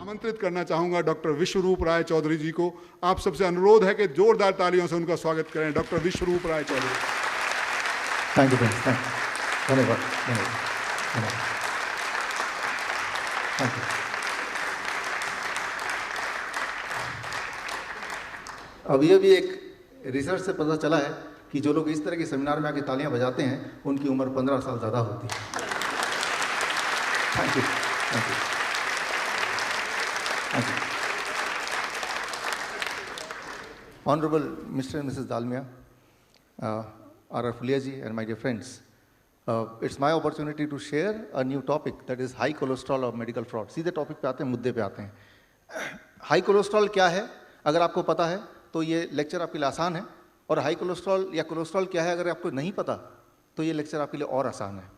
आमंत्रित करना चाहूंगा डॉक्टर विश्वरूप राय चौधरी जी को। आप सबसे अनुरोध है कि जोरदार तालियों से उनका स्वागत करें। Doctor Vishwaroop Roy Chowdhury. Thank you friends, धन्यवाद धन्यवाद। Thank you. अभी एक रिसर्च से पता चला है कि जो लोग इस तरह के सेमिनार में आके तालियां बजाते हैं उनकी उम्र 15 साल ज़्यादा होती है। Thank you, thank you, thank you. Honorable Mr. and Mrs. Dalmia, R.R. Fulia ji and my dear friends, it's my opportunity to share a new topic, that is high cholesterol or medical fraud. सीधे topic पे आते हैं, मुद्दे पे आते हैं। High cholesterol क्या है अगर आपको पता है तो ये लेक्चर आपके लिए आसान है, और हाई कोलेस्ट्रॉल या कोलेस्ट्रॉल क्या है अगर आपको नहीं पता तो ये लेक्चर आपके लिए और आसान है,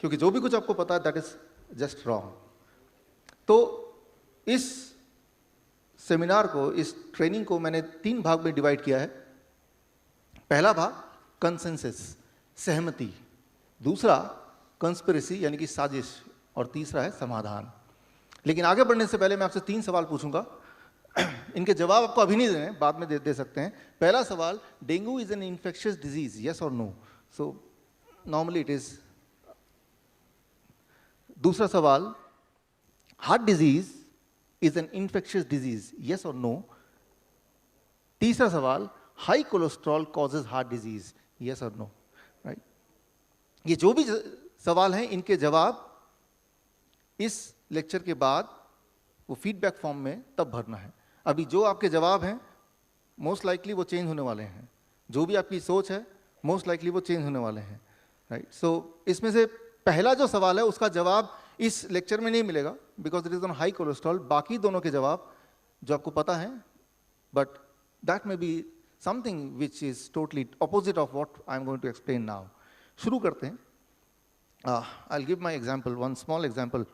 क्योंकि जो भी कुछ आपको पता है दैट इज जस्ट रॉन्ग। तो इस सेमिनार को, इस ट्रेनिंग को मैंने 3 भाग में डिवाइड किया है। पहला भाग कंसेंसस, सहमति, दूसरा कंस्पिरेसी यानी कि साजिश, और तीसरा है समाधान। लेकिन आगे बढ़ने से पहले मैं आपसे 3 सवाल पूछूंगा। इनके जवाब आपको अभी नहीं देने, बाद में दे सकते हैं। पहला सवाल, dengue is an infectious disease, yes और no? So normally it is. दूसरा सवाल, heart disease is an infectious disease, yes और नो? तीसरा सवाल, high cholesterol causes heart disease, yes और नो? राइट। ये जो भी सवाल हैं इनके जवाब इस लेक्चर के बाद वो फीडबैक फॉर्म में तब भरना है। अभी जो आपके जवाब हैं मोस्ट लाइकली वो चेंज होने वाले हैं, जो भी आपकी सोच है मोस्ट लाइकली वो चेंज होने वाले हैं, राइट। सो इसमें से पहला जो सवाल है उसका जवाब इस लेक्चर में नहीं मिलेगा because it is on high cholesterol. बाकी दोनों के जवाब जो आपको पता है, but that may be something which is totally opposite of what I am going to explain now. शुरू करते हैं। I will give my example, one small example.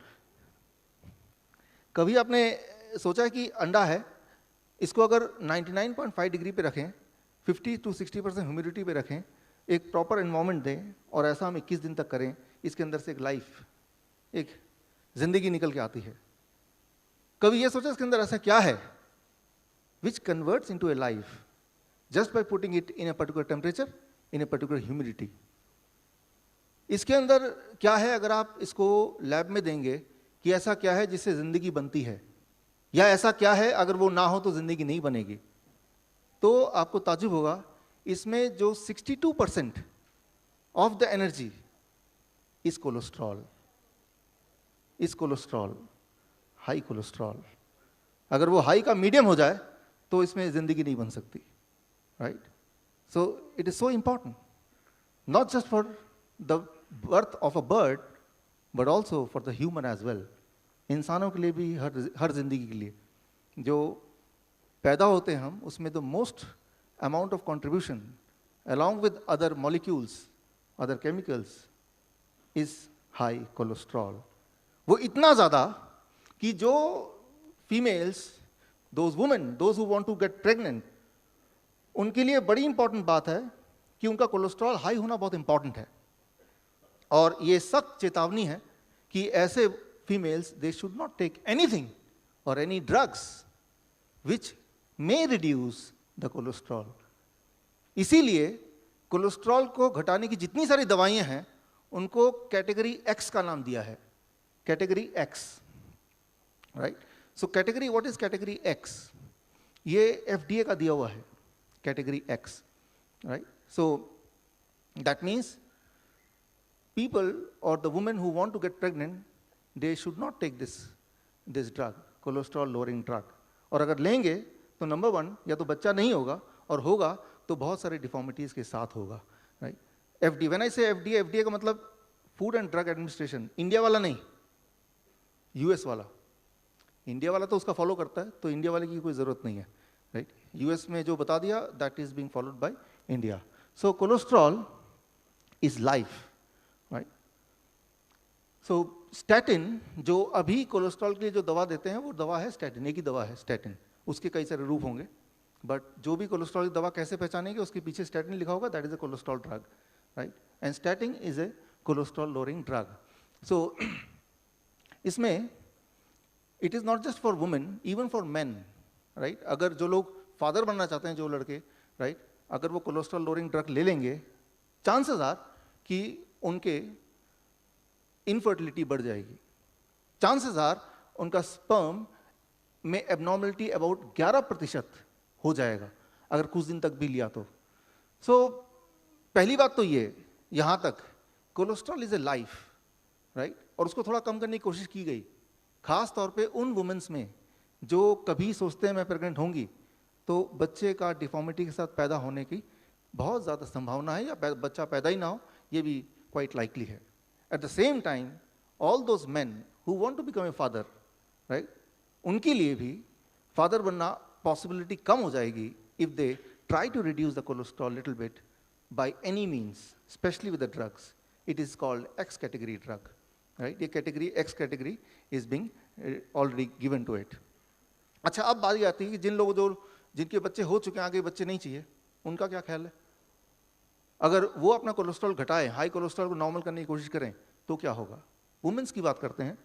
कभी आपने सोचा है कि अंडा है, इसको अगर 99.5 डिग्री पे रखें, 50 to 60% ह्यूमिडिटी पे रखें, एक प्रॉपर एनवायरनमेंट दें और ऐसा हम 21 दिन तक करें, इसके अंदर से एक लाइफ, एक जिंदगी निकल के आती है। कभी ये सोचा इसके अंदर ऐसा क्या है which converts into A life just by putting it in a particular temperature, in a particular humidity? इसके अंदर क्या है अगर आप इसको लैब में देंगे कि ऐसा क्या है जिससे जिंदगी बनती है, या ऐसा क्या है अगर वो ना हो तो जिंदगी नहीं बनेगी? तो आपको ताज्जुब होगा, इसमें जो 62% of the energy is cholesterol, is cholesterol, high cholesterol. अगर वो हाई का मीडियम हो जाए तो इसमें जिंदगी नहीं बन सकती, right. So it is so important not just for the birth of a bird but also for the human as well. इंसानों के लिए भी, हर जिंदगी के लिए जो पैदा होते हैं हम, उसमें the most amount of contribution along with other molecules, other chemicals is high cholesterol। वो इतना ज़्यादा कि जो females, those women, those who want to get pregnant, उनके लिए बड़ी इंपॉर्टेंट बात है कि उनका कोलेस्ट्रॉल हाई होना बहुत इंपॉर्टेंट है। और ये सख्त चेतावनी है कि ऐसे females, they should not take anything और any drugs which may reduce the cholesterol. इसीलिए कोलेस्ट्रॉल को घटाने की जितनी सारी दवाइयां हैं उनको कैटेगरी एक्स का नाम दिया है, category x, right. So category, what is category x? ये एफडीए का दिया हुआ है, category x, right. So that means people or the women who want to get pregnant, they should not take this drug, cholesterol lowering drug। और अगर लेंगे तो number 1, या तो बच्चा नहीं होगा, और होगा तो बहुत सारे डिफॉर्मिटीज के साथ होगा, राइट। एफडी, व्हेन आई से एफडीए, एफडीए का मतलब food and drug administration, India वाला नहीं, यूएस वाला। इंडिया वाला तो उसका फॉलो करता है, तो इंडिया वाले की कोई जरूरत नहीं है, राइट। यूएस में जो बता दिया that is being followed by India. So cholesterol is life, right. So statin, जो अभी कोलेस्ट्रॉल के लिए जो दवा देते हैं वो दवा है स्टैटिन, एक ही दवा है स्टैटिन। उसके कई सारे रूप होंगे, बट जो भी कोलेस्ट्रॉल की दवा कैसे पहचानेंगे, उसके पीछे स्टैटिन लिखा होगा, that is a cholesterol drug, right. And statin is a cholesterol lowering drug. So इसमें it is not just for women, even for man, right. अगर जो लोग फादर बनना चाहते हैं, जो लड़के, राइट, अगर वो कोलेस्ट्रॉल लोअरिंग ड्रग ले लेंगे, चांसेस आर कि उनके इनफर्टिलिटी बढ़ जाएगी, चांसेस आर उनका स्पर्म में एबनॉर्मलिटी अबाउट 11% हो जाएगा अगर कुछ दिन तक भी लिया तो। सो पहली बात तो ये, यहाँ तक cholesterol is a life, right, और उसको थोड़ा कम करने की कोशिश की गई, खास तौर पे उन वुमेन्स में जो कभी सोचते हैं मैं प्रेग्नेंट होंगी, तो बच्चे का डिफॉर्मिटी के साथ पैदा होने की बहुत ज़्यादा संभावना है, या बच्चा पैदा ही ना हो, ये भी क्वाइट लाइकली है। At the same time all those man who want to become a father, right, उनके लिए भी फादर बनना पॉसिबिलिटी कम हो जाएगी if they try to reduce the cholesterol little bit by any means, specially with the drugs. It is called X category drug, right, ये category X category is being already given to it. अच्छा, अब बात आती है कि जिन लोगों जिनके बच्चे हो चुके हैं, आगे बच्चे नहीं चाहिए, उनका क्या ख्याल है? अगर वो अपना कोलेस्ट्रॉल घटाएं, हाई कोलेस्ट्रॉल को नॉर्मल करने की कोशिश करें, तो क्या होगा? वुमेन्स की बात करते हैं।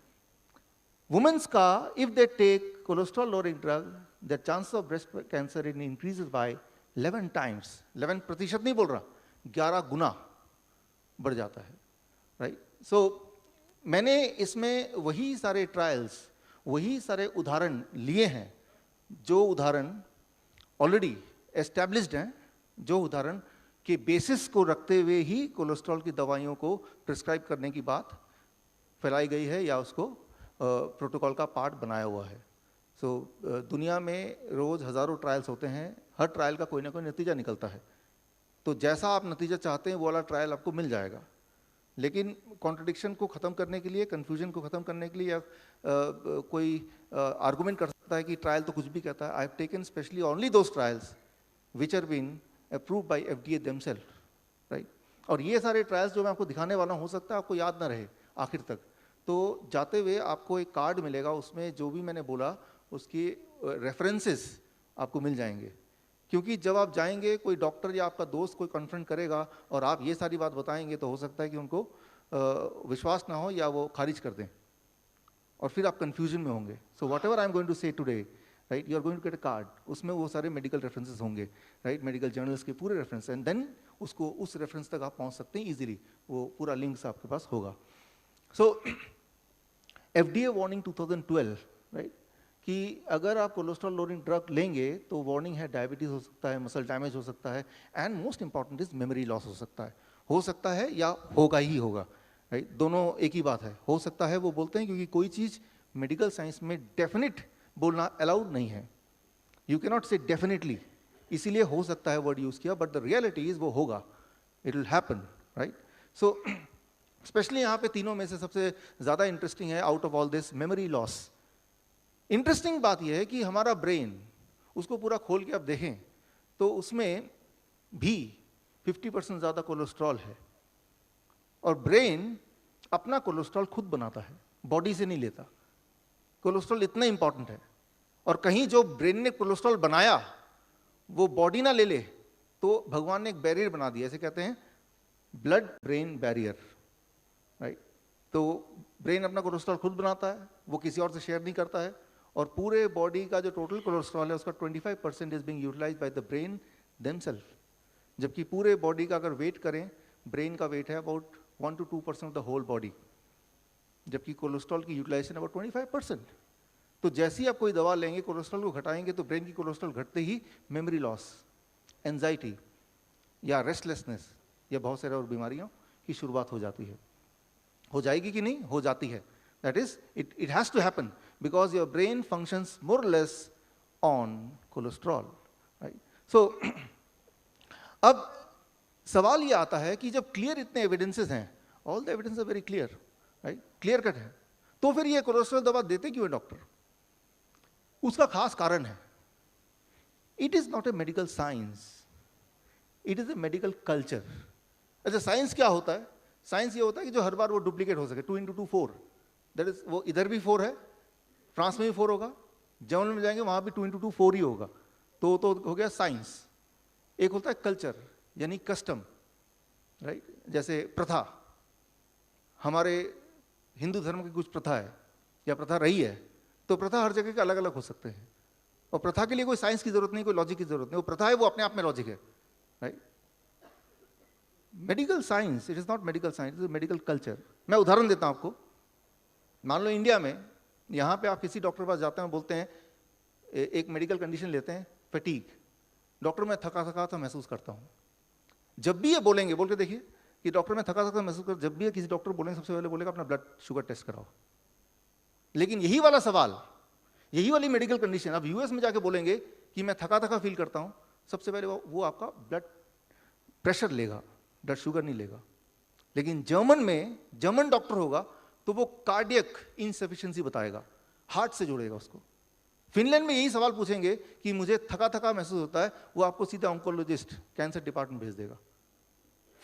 वुमेन्स का, if they take cholesterol lowering drug, the chance of breast cancer in increases by 11 times, 11% नहीं बोल रहा, 11 गुना बढ़ जाता है, राइट। सो मैंने इसमें वही सारे ट्रायल्स, वही सारे उदाहरण लिए हैं, जो उदाहरण ऑलरेडी एस्टैब्लिश्ड हैं, जो उदाहरण के बेसिस को रखते हुए ही कोलेस्ट्रॉल की दवाइयों को प्रिस्क्राइब करने की बात फैलाई गई है, या उसको प्रोटोकॉल का पार्ट बनाया हुआ है। सो दुनिया में रोज़ हज़ारों ट्रायल्स होते हैं, हर ट्रायल का कोई ना कोई नतीजा निकलता है, तो जैसा आप नतीजा चाहते हैं वो वाला ट्रायल आपको मिल जाएगा। लेकिन कॉन्ट्रडिक्शन को ख़त्म करने के लिए, कन्फ्यूजन को ख़त्म करने के लिए, या कोई आर्गूमेंट कर सकता है कि ट्रायल तो कुछ भी कहता है। I have taken specially only those trials which are been approved by FDA themselves, right. और ये सारे ट्रायल्स जो मैं आपको दिखाने वाला हूँ, हो सकता है आपको याद ना रहे आखिर तक, तो जाते हुए आपको एक कार्ड मिलेगा, उसमें जो भी मैंने बोला उसकी रेफरेंसेस आपको मिल जाएंगे। क्योंकि जब आप जाएंगे, कोई डॉक्टर या आपका दोस्त कोई कन्फ्रंट करेगा और आप ये सारी बात बताएंगे, तो हो सकता है कि उनको विश्वास ना हो या वो खारिज कर दें, और फिर आप कन्फ्यूजन में होंगे। So whatever I am going to say today, right, you are going to get a card, उसमें वो सारे मेडिकल रेफरेंसेस होंगे, राइट, मेडिकल जर्नल्स के पूरे रेफरेंस, एंड देन उसको उस रेफरेंस तक आप पहुंच सकते हैं इजीली, वो पूरा लिंक्स आपके पास होगा। सो FDA वार्निंग 2012, राइट, कि अगर आप कोलेस्ट्रॉल लोअरिंग ड्रग लेंगे तो वार्निंग है, डायबिटीज हो सकता है, मसल डैमेज हो सकता है, and most important is memory loss हो सकता है या होगा ही होगा, राइट, दोनों एक ही बात है। हो सकता है वो बोलते हैं क्योंकि कोई चीज़ मेडिकल साइंस में डेफिनेट बोलना अलाउड नहीं है, यू कैनॉट से डेफिनेटली, इसीलिए हो सकता है वर्ड यूज़ किया, बट द रियलिटी इज वो होगा, it will happen, right. So specially यहाँ पे तीनों में से सबसे ज़्यादा इंटरेस्टिंग है out of all this memory loss. Interesting बात यह है कि हमारा ब्रेन, उसको पूरा खोल के आप देखें तो उसमें भी 50% ज़्यादा कोलेस्ट्रॉल है, और ब्रेन अपना कोलेस्ट्रॉल खुद बनाता है, बॉडी से नहीं लेता। कोलेस्ट्रॉल इतना इंपॉर्टेंट है, और कहीं जो ब्रेन ने कोलेस्ट्रॉल बनाया वो बॉडी ना ले ले, तो भगवान ने एक बैरियर बना दिया, ऐसे कहते हैं ब्लड ब्रेन बैरियर, राइट। तो ब्रेन अपना कोलेस्ट्रॉल खुद बनाता है, वो किसी और से शेयर नहीं करता है, और पूरे बॉडी का जो टोटल कोलेस्ट्रॉल है उसका 25% is being utilized by the brain themselves. जबकि पूरे बॉडी का अगर वेट करें, ब्रेन का वेट है about 1 to 2% of the whole body, जबकि कोलेस्ट्रॉल की यूटिलाइजेशन अबाउट 25%। तो जैसे ही आप कोई दवा लेंगे, कोलेस्ट्रॉल को घटाएंगे, तो ब्रेन की कोलेस्ट्रॉल घटते ही मेमोरी लॉस, एंजाइटी या रेस्टलेसनेस या बहुत सारे और बीमारियों की शुरुआत हो जाती है। हो जाएगी कि नहीं? हो जाती है। That is it has to happen because your brain functions more or less on cholesterol, right? So अब सवाल ये आता है कि जब क्लियर इतने एविडेंसेस हैं, all the evidence are very clear, right, clear cut है, तो फिर ये कोलेस्ट्रॉल दवा देते क्यों है डॉक्टर? उसका खास कारण है, it is not a medical science, it is A medical culture. अच्छा, साइंस क्या होता है? साइंस ये होता है कि जो हर बार वो डुप्लीकेट हो सके, 2 into 2 4, दैट इज, वो इधर भी 4 है, फ्रांस में भी 4 होगा, जर्मन में जाएंगे वहां भी 2 into 2 4 ही होगा, तो हो गया साइंस। एक होता है कल्चर, यानी कस्टम, राइट, जैसे प्रथा, हमारे हिंदू धर्म की कुछ प्रथा है या प्रथा रही है, तो प्रथा हर जगह के अलग अलग हो सकते हैं, और प्रथा के लिए कोई साइंस की जरूरत नहीं, कोई लॉजिक की जरूरत नहीं, वो प्रथा है, वो अपने आप में लॉजिक है, right? Medical science, it is not medical science, it is medical culture. मैं उदाहरण देता हूं आपको। मान लो इंडिया में, यहां पे आप किसी डॉक्टर के पास जाते हैं, बोलते हैं, एक मेडिकल कंडीशन लेते हैं, फटीग, डॉक्टर मैं थका थका सा महसूस करता हूं। जब भी ये बोलेंगे, बोल के देखिए कि डॉक्टर मैं थका थका महसूस कर, जब भी किसी डॉक्टर बोलेंगे सबसे पहले बोलेगा अपना ब्लड शुगर टेस्ट कराओ। लेकिन यही वाला सवाल, यही वाली मेडिकल कंडीशन अब यूएस में जाके बोलेंगे कि मैं थका थका फील करता हूं, सबसे पहले वो आपका ब्लड प्रेशर लेगा, ब्लड शुगर नहीं लेगा। लेकिन जर्मन में, जर्मन डॉक्टर होगा तो वो कार्डियक इनसफिशिएंसी बताएगा, हार्ट से जोड़ेगा उसको। फिनलैंड में यही सवाल पूछेंगे कि मुझे थका थका महसूस होता है, वो आपको सीधा ऑन्कोलॉजिस्ट, कैंसर डिपार्टमेंट भेज देगा।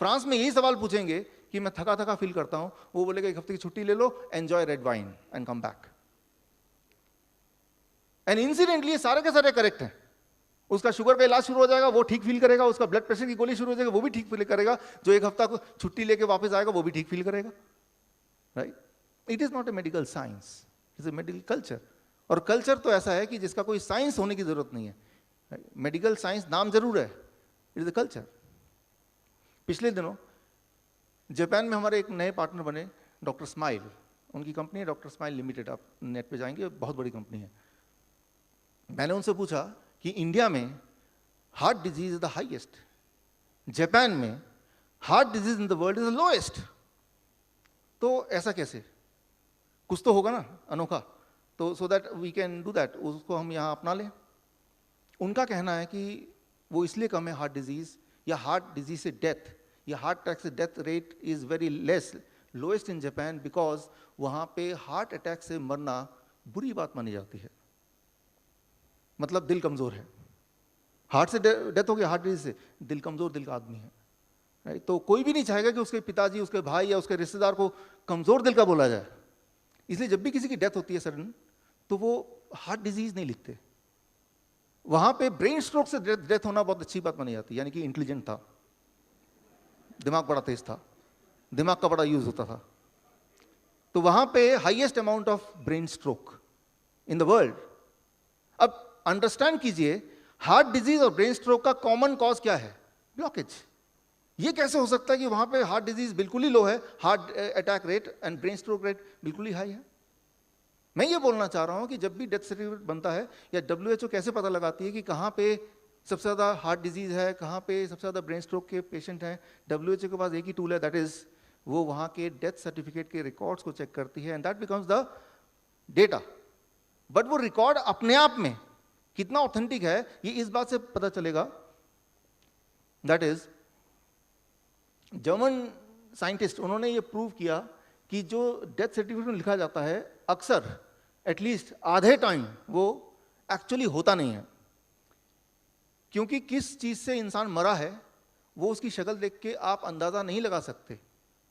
फ्रांस में यही सवाल पूछेंगे कि मैं थका थका फील करता हूं, वो बोलेगा एक हफ्ते की छुट्टी ले लो, enjoy red wine and come back. And incidentally ये सारे के सारे करेक्ट हैं। उसका शुगर का इलाज शुरू हो जाएगा, वो ठीक फील करेगा, उसका ब्लड प्रेशर की गोली शुरू हो जाएगी, वो भी ठीक फील करेगा, जो एक हफ्ता को छुट्टी लेके वापस आएगा वो भी ठीक फील करेगा, right? It is not a medical science, it is A medical culture. और कल्चर तो ऐसा है कि जिसका कोई साइंस होने की जरूरत नहीं है। मेडिकल साइंस नाम जरूर है, इट इज ए कल्चर। पिछले दिनों जापान में हमारे एक नए पार्टनर बने, डॉक्टर स्माइल, उनकी कंपनी है डॉक्टर स्माइल लिमिटेड, आप नेट पे जाएंगे, बहुत बड़ी कंपनी है। मैंने उनसे पूछा कि इंडिया में heart disease is the highest, Japan में heart disease in the world is the lowest, तो ऐसा कैसे? कुछ तो होगा ना अनोखा, तो so that we can do that, उसको हम यहाँ अपना लें। उनका कहना है कि वो इसलिए कम है हार्ट डिजीज, या हार्ट डिजीज से डेथ, या हार्ट अटैक से death rate is very less, lowest in Japan, because वहाँ पे हार्ट अटैक से मरना बुरी बात मानी जाती है। मतलब दिल कमजोर है, हार्ट से डेथ हो गया, हार्ट डिजीज से, दिल कमजोर, दिल का आदमी है, राइट? तो कोई भी नहीं चाहेगा कि उसके पिताजी, उसके भाई या उसके रिश्तेदार को कमजोर दिल का बोला जाए। इसलिए जब भी किसी की डेथ होती है सडन, तो वो हार्ट डिजीज नहीं लिखते, वहां पे ब्रेन स्ट्रोक से डेथ होना बहुत अच्छी बात मानी जाती है, यानी कि इंटेलिजेंट था, दिमाग बड़ा तेज था, दिमाग का बड़ा यूज होता था। तो वहां पे highest amount of brain stroke in the world. अब अंडरस्टैंड कीजिए, हार्ट डिजीज और ब्रेन स्ट्रोक का कॉमन कॉज क्या है? ब्लॉकेज। ये कैसे हो सकता है कि वहां पे हार्ट डिजीज बिल्कुल ही लो है, heart attack rate and brain stroke rate बिल्कुल ही हाई है? मैं ये बोलना चाह रहा हूं कि जब भी डेथ सर्टिफिकेट बनता है, या WHO कैसे पता लगाती है कि कहां पे सबसे ज्यादा हार्ट डिजीज है, कहां पे सबसे ज्यादा ब्रेन स्ट्रोक के पेशेंट हैं? WHO के पास एक ही टूल है, दैट इज वो वहां के डेथ सर्टिफिकेट के रिकॉर्ड्स को चेक करती है, and that becomes the data. But वो रिकॉर्ड अपने आप में कितना ऑथेंटिक है, ये इस बात से पता चलेगा, दैट इज जर्मन साइंटिस्ट, उन्होंने ये प्रूव किया कि जो डेथ सर्टिफिकेट में लिखा जाता है, अक्सर एटलीस्ट आधे टाइम वो एक्चुअली होता नहीं है। क्योंकि किस चीज से इंसान मरा है, वो उसकी शक्ल देख के आप अंदाजा नहीं लगा सकते,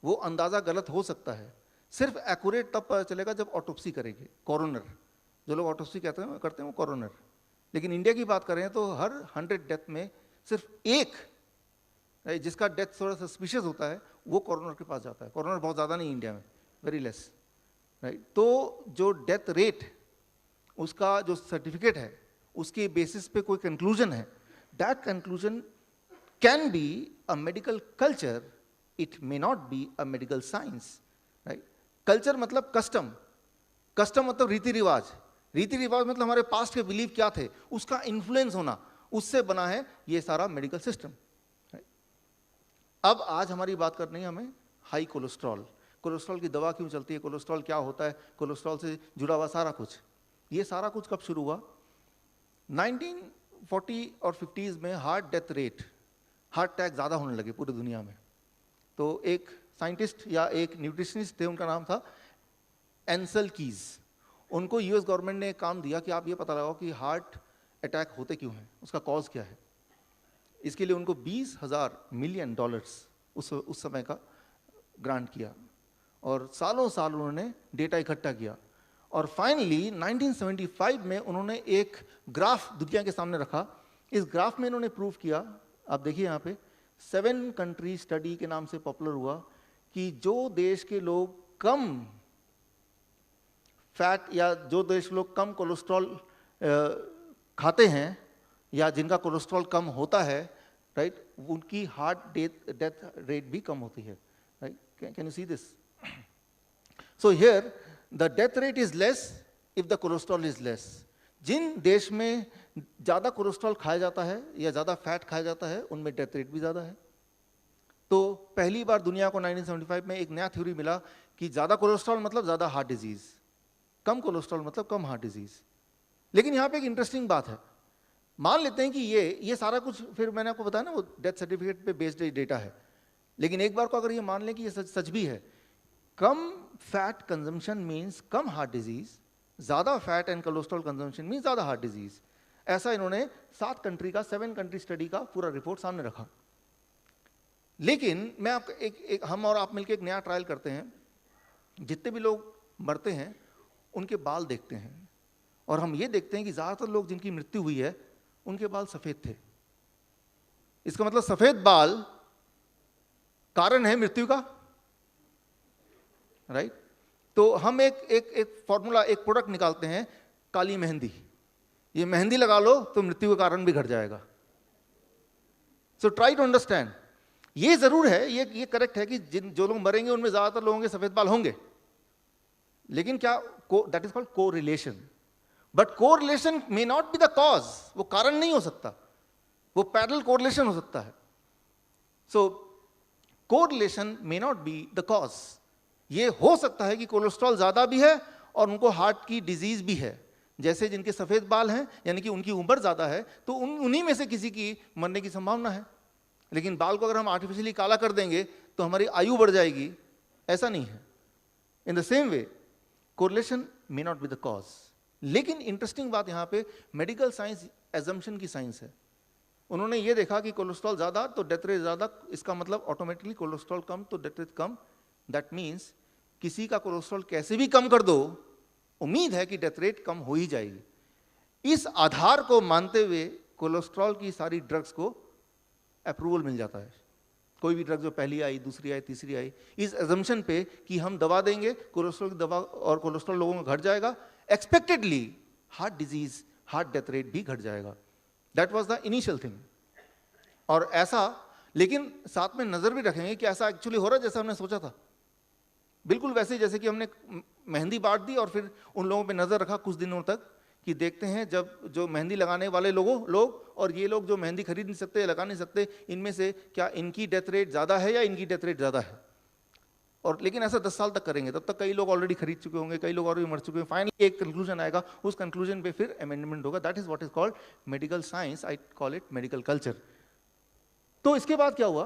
वो अंदाजा गलत हो सकता है। सिर्फ एक्यूरेट तब पता चलेगा जब ऑटोप्सी करेंगे, कोरोनर, जो लोग ऑटोप्सी करते हैं वो कोरोनर। लेकिन इंडिया की बात करें तो हर 100 डेथ में सिर्फ एक जिसका डेथ थोड़ा सस्पिशियस होता है, वो कोरोनर के पास जाता है। कोरोनर बहुत ज़्यादा नहीं इंडिया में, वेरी लेस, राइट? तो जो डेथ रेट, उसका जो सर्टिफिकेट है, उसके बेसिस पे कोई कंक्लूजन है, that conclusion can be a medical culture, it may not be a medical science, right? Culture मतलब कस्टम, कस्टम मतलब रीति रिवाज, रीति रिवाज मतलब हमारे पास्ट के बिलीव क्या थे, उसका इन्फ्लुएंस होना, उससे बना है ये सारा मेडिकल सिस्टम। अब आज हमारी बात करनी है हमें हाई कोलेस्ट्रॉल, कोलेस्ट्रॉल की दवा क्यों चलती है, कोलेस्ट्रॉल क्या होता है, कोलेस्ट्रॉल से जुड़ा हुआ सारा कुछ। ये सारा कुछ कब शुरू हुआ? 1940 और 50s में heart death rate, heart attack ज़्यादा होने लगे पूरी दुनिया में। तो एक साइंटिस्ट या एक न्यूट्रिशनिस्ट थे, उनका नाम था एंसल कीज। उनको यूएस गवर्नमेंट ने एक काम दिया कि आप ये पता लगाओ कि हार्ट अटैक होते क्यों हैं, उसका कॉज क्या है। इसके लिए उनको $20,000 मिलियन उस समय का ग्रांट किया, और सालों साल उन्होंने डेटा इकट्ठा किया, और फाइनली 1975 में उन्होंने एक ग्राफ दुनिया के सामने रखा। इस ग्राफ में इन्होंने प्रूव किया, आप देखिए यहाँ पे 7 कंट्री स्टडी के नाम से पॉपुलर हुआ, कि जो देश के लोग कम फैट या जो देश लोग कम कोलेस्ट्रॉल खाते हैं या जिनका कोलेस्ट्रॉल कम होता है, राइट, उनकी हार्ट डेथ रेट भी कम होती है, right. Can you see this? So here the death rate is less if the cholesterol is less. जिन देश में ज़्यादा कोलेस्ट्रॉल खाया जाता है या ज़्यादा फैट खाया जाता है उनमें डेथ रेट भी ज़्यादा है. तो पहली बार दुनिया को 1975 में एक नया थ्योरी मिला कि ज़्यादा कोलेस्ट्रॉल मतलब ज़्यादा हार्ट डिजीज़, कम कोलेस्ट्रॉल मतलब कम हार्ट डिजीज़. लेकिन यहाँ पे एक इंटरेस्टिंग बात है. मान लेते हैं कि ये सारा कुछ, फिर मैंने आपको बताया ना वो डेथ सर्टिफिकेट पे बेस्ड डेटा है, लेकिन एक बार को अगर ये मान लें कि ये सच भी है, कम फैट कंजम्पशन मीन्स कम हार्ट डिजीज़, ज़्यादा fat and cholesterol consumption means ज़्यादा हार्ट डिजीज़. ऐसा इन्होंने 7 कंट्री का 7 कंट्री स्टडी का पूरा रिपोर्ट सामने रखा. लेकिन मैं आपको हम और आप मिलकर एक नया ट्रायल करते हैं. जितने भी लोग मरते हैं उनके बाल देखते हैं और हम ये देखते हैं कि ज़्यादातर लोग जिनकी मृत्यु हुई है उनके बाल सफ़ेद थे. इसका मतलब सफ़ेद बाल कारण है मृत्यु का, राइट. तो हम एक फॉर्मूला, एक प्रोडक्ट निकालते हैं, काली मेहंदी. ये मेहंदी लगा लो तो मृत्यु का कारण भी घट जाएगा. So try to understand. ये जरूर है, ये करेक्ट है कि जो लोग मरेंगे उनमें ज्यादातर लोगों के सफेद बाल होंगे, लेकिन क्या that is called correlation. But correlation may not be the cause. वो कारण नहीं हो सकता, वो पैरेलल कोरिलेशन हो सकता है. So correlation may not be the cause. ये हो सकता है कि कोलेस्ट्रॉल ज्यादा भी है और उनको हार्ट की डिजीज भी है. जैसे जिनके सफेद बाल हैं यानी कि उनकी उम्र ज्यादा है तो उन्हीं में से किसी की मरने की संभावना है. लेकिन बाल को अगर हम आर्टिफिशियली काला कर देंगे तो हमारी आयु बढ़ जाएगी, ऐसा नहीं है. In the same way correlation may not be the cause. लेकिन इंटरेस्टिंग बात यहाँ पे मेडिकल साइंस एजम्पशन की साइंस है. उन्होंने ये देखा कि कोलेस्ट्रॉल ज्यादा तो डेथ रेट ज्यादा, इसका मतलब ऑटोमेटिकली कोलेस्ट्रॉल कम तो death rate come. That means किसी का कोलेस्ट्रॉल कैसे भी कम कर दो, उम्मीद है कि डेथ रेट कम हो ही जाएगी. इस आधार को मानते हुए कोलेस्ट्रॉल की सारी ड्रग्स को अप्रूवल मिल जाता है. कोई भी ड्रग जो पहली आई, दूसरी आई, तीसरी आई, इस एजम्पशन पे कि हम दवा देंगे, कोलेस्ट्रॉल की दवा और कोलेस्ट्रॉल लोगों में घट जाएगा, expectedly heart disease, heart death rate भी घट जाएगा. That was the initial thing. और ऐसा, लेकिन साथ में नजर भी रखेंगे कि ऐसा एक्चुअली हो रहा है जैसा हमने सोचा था. बिल्कुल वैसे जैसे कि हमने मेहंदी बांट दी और फिर उन लोगों पे नजर रखा कुछ दिनों तक कि देखते हैं जब जो मेहंदी लगाने वाले लोग और ये लोग जो मेहंदी खरीद नहीं सकते, लगा नहीं सकते, इनमें से क्या इनकी डेथ रेट ज़्यादा है या इनकी डेथ रेट ज़्यादा है. और लेकिन ऐसा 10 साल तक करेंगे, तब तक कई लोग ऑलरेडी खरीद चुके होंगे, कई लोग और भी मर चुके हैं. फाइनली एक कंक्लूजन आएगा, उस कंक्लूजन पे फिर अमेंडमेंट होगा. That is what is called medical science. I call it medical culture. तो इसके बाद क्या हुआ,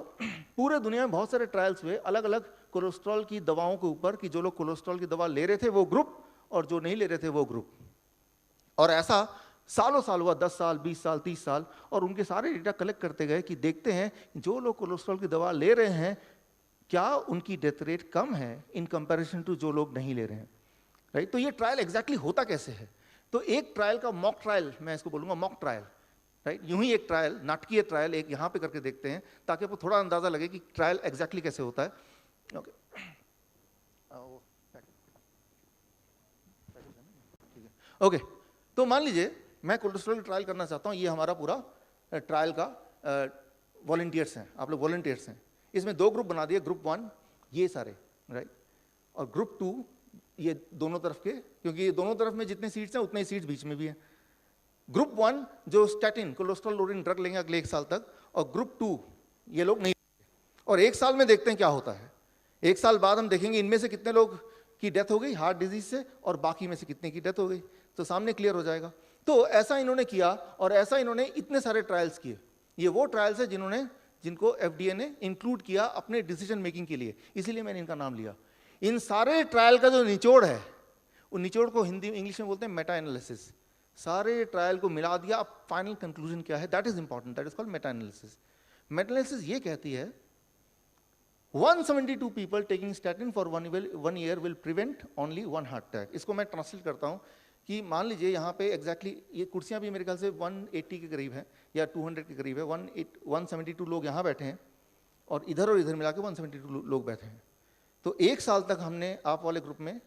पूरे दुनिया में बहुत सारे ट्रायल्स हुए अलग अलग कोलेस्ट्रॉल की दवाओं के ऊपर कि जो लोग कोलेस्ट्रॉल की दवा ले रहे थे वो ग्रुप और जो नहीं ले रहे थे वो ग्रुप. और ऐसा सालों साल हुआ, 10 साल, 20 साल, 30 साल. और उनके सारे डेटा कलेक्ट करते गए कि देखते हैं जो लोग कोलेस्ट्रॉल की दवा ले रहे हैं क्या उनकी डेथ रेट कम है इन कंपैरिजन टू जो लोग नहीं ले रहे हैं, राइट. तो ये ट्रायल एग्जैक्टली होता कैसे है. तो एक ट्रायल का मॉक ट्रायल, मैं इसको बोलूंगा मॉक ट्रायल, राइट. यूं ही एक ट्रायल, नाटकीय ट्रायल एक यहाँ पे करके देखते हैं ताकि आपको थोड़ा अंदाजा लगे कि ट्रायल एग्जैक्टली कैसे होता है. Okay, okay. तो मान लीजिए मैं कोलेस्ट्रॉल ट्रायल करना चाहता हूँ. ये हमारा पूरा ट्रायल का वॉलंटियर्स हैं, आप लोग वॉलंटियर्स हैं. इसमें 2 ग्रुप बना दिए, ग्रुप 1 ये सारे, राइट, और ग्रुप 2 ये दोनों तरफ के, क्योंकि ये दोनों तरफ में जितने सीट्स हैं उतने ही सीट्स बीच में भी हैं. ग्रुप 1 जो स्टैटिन कोलेस्ट्रॉल लोडिंग ड्रग लेंगे अगले 1 साल तक, और ग्रुप 2 ये लोग नहीं. और 1 साल में देखते हैं क्या होता है. 1 साल बाद हम देखेंगे इनमें से कितने लोग की डेथ हो गई हार्ट डिजीज से और बाकी में से कितने की डेथ हो गई, तो सामने क्लियर हो जाएगा. तो ऐसा इन्होंने किया और ऐसा इन्होंने इतने सारे ट्रायल्स किए. ये वो ट्रायल्स है जिनको FDA ने इंक्लूड किया अपने डिसीजन मेकिंग के लिए, इसीलिए मैंने इनका नाम लिया. इन सारे ट्रायल का जो निचोड़ है, उन निचोड़ को हिंदी इंग्लिश में बोलते हैं मेटा एनालिसिस. सारे ट्रायल को मिला दिया, अब फाइनल कंक्लूजन क्या है, that is important, that is called Meta analysis. Meta analysis ये कहती है 172 people taking statin for 1 year will prevent only 1 heart attack. इसको मैं ट्रांसलेट करता हूँ कि मान लीजिए यहाँ पे एग्जैक्टली ये कुर्सियाँ भी मेरे ख्याल से 180 के करीब हैं या 200 के करीब है. 172 लोग यहाँ बैठे हैं और इधर मिला के 172 लोग बैठे हैं. तो 1 साल तक हमने आप वाले ग्रुप में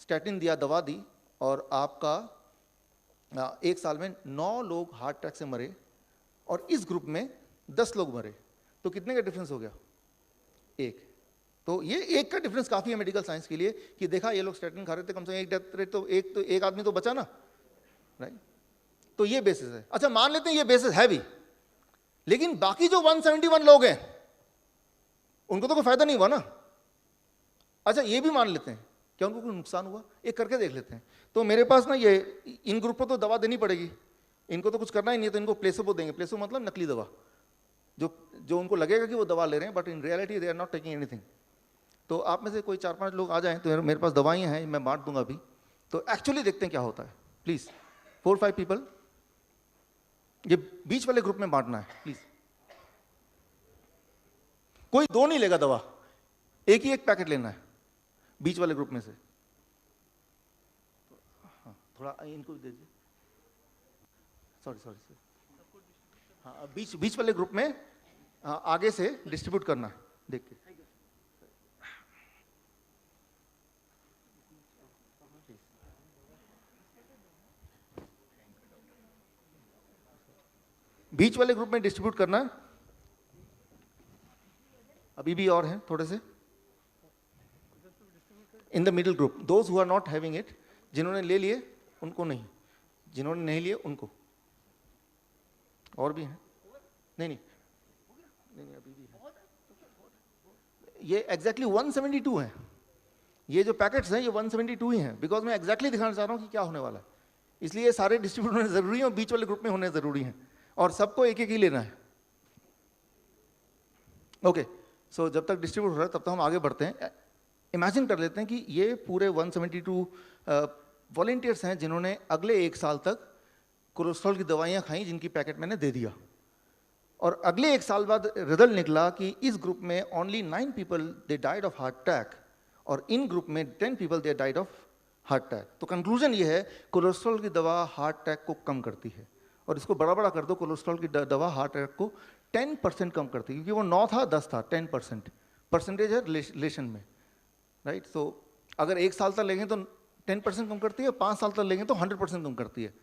स्टैटिन दिया, दवा दी, और आपका 1 साल में 9 लोग हार्ट अटैक से मरे और इस ग्रुप में 10 लोग मरे, तो कितने का डिफरेंस हो गया? 1। तो ये 1 का डिफरेंस काफ़ी है मेडिकल साइंस के लिए कि देखा ये लोग स्टैटिन खा रहे थे, कम से कम एक डेथ रेट तो एक आदमी तो बचा ना, राइट? तो ये बेसिस है। अच्छा, मान लेते हैं ये बेसिस है भी, लेकिन बाकी जो 171 लोग हैं उनको तो कोई फायदा नहीं हुआ ना। अच्छा, ये भी मान लेते हैं क्या उनको कोई नुकसान हुआ, एक करके देख लेते हैं। तो मेरे पास ना ये इन ग्रुप को तो दवा देनी पड़ेगी, इनको तो कुछ करना ही नहीं है, तो इनको प्लेसबो देंगे। प्लेसबो मतलब नकली दवा, जो उनको लगेगा कि वो दवा ले रहे हैं, but in reality they are not taking anything. तो आप में से कोई 4-5 लोग आ जाएं तो मेरे पास दवाइयाँ हैं, मैं बांट दूंगा अभी। तो एक्चुअली देखते हैं क्या होता है। प्लीज़ 4-5 पीपल, ये बीच वाले ग्रुप में बांटना है प्लीज़। कोई 2 नहीं लेगा दवा, एक ही एक पैकेट लेना है बीच वाले ग्रुप में से। हाँ, थोड़ा इनको भी दे दीजिए। सॉरी। हाँ, बीच वाले ग्रुप में आगे से डिस्ट्रीब्यूट करना है, देख के। बीच वाले ग्रुप में डिस्ट्रीब्यूट करना है। अभी भी और हैं थोड़े से in the middle group, those who are not having it, जिन्होंने ले लिए उनको नहीं, जिन्होंने नहीं लिए उनको। और भी हैं? नहीं, अभी भी है। ये एग्जैक्टली 172 हैं, ये जो पैकेट्स हैं ये 172 ही हैं, बिकॉज मैं एग्जैक्टली दिखाना चाह रहा हूँ कि क्या होने वाला है। इसलिए ये सारे डिस्ट्रीब्यूट होने जरूरी हैं और बीच वाले ग्रुप में होने जरूरी हैं, और सबको एक एक ही लेना है। ओके, सो जब तक डिस्ट्रीब्यूट हो रहा है तब तक हम आगे बढ़ते हैं। इमेजिन कर लेते हैं कि ये पूरे 172 वॉलंटियर्स हैं जिन्होंने अगले 1 साल तक कोलेस्ट्रॉल की दवाइयाँ खाई, जिनकी पैकेट मैंने दे दिया, और अगले 1 साल बाद रिजल्ट निकला कि इस ग्रुप में only 9 people they died of heart attack, और इन ग्रुप में 10 people they died of heart attack. तो कंक्लूजन ये है, कोलेस्ट्रॉल की दवा हार्ट अटैक को कम करती है, और इसको बड़ा बड़ा कर दो, कोलेस्ट्रॉल की दवा हार्ट अटैक को 10% कम करती है, क्योंकि वो 9 था 10 था, 10% परसेंटेज है रिलेशन में, राइट? तो अगर 1 साल तक लेंगे तो 10% कम करती है, 5 साल तक लेंगे तो 100% कम करती है।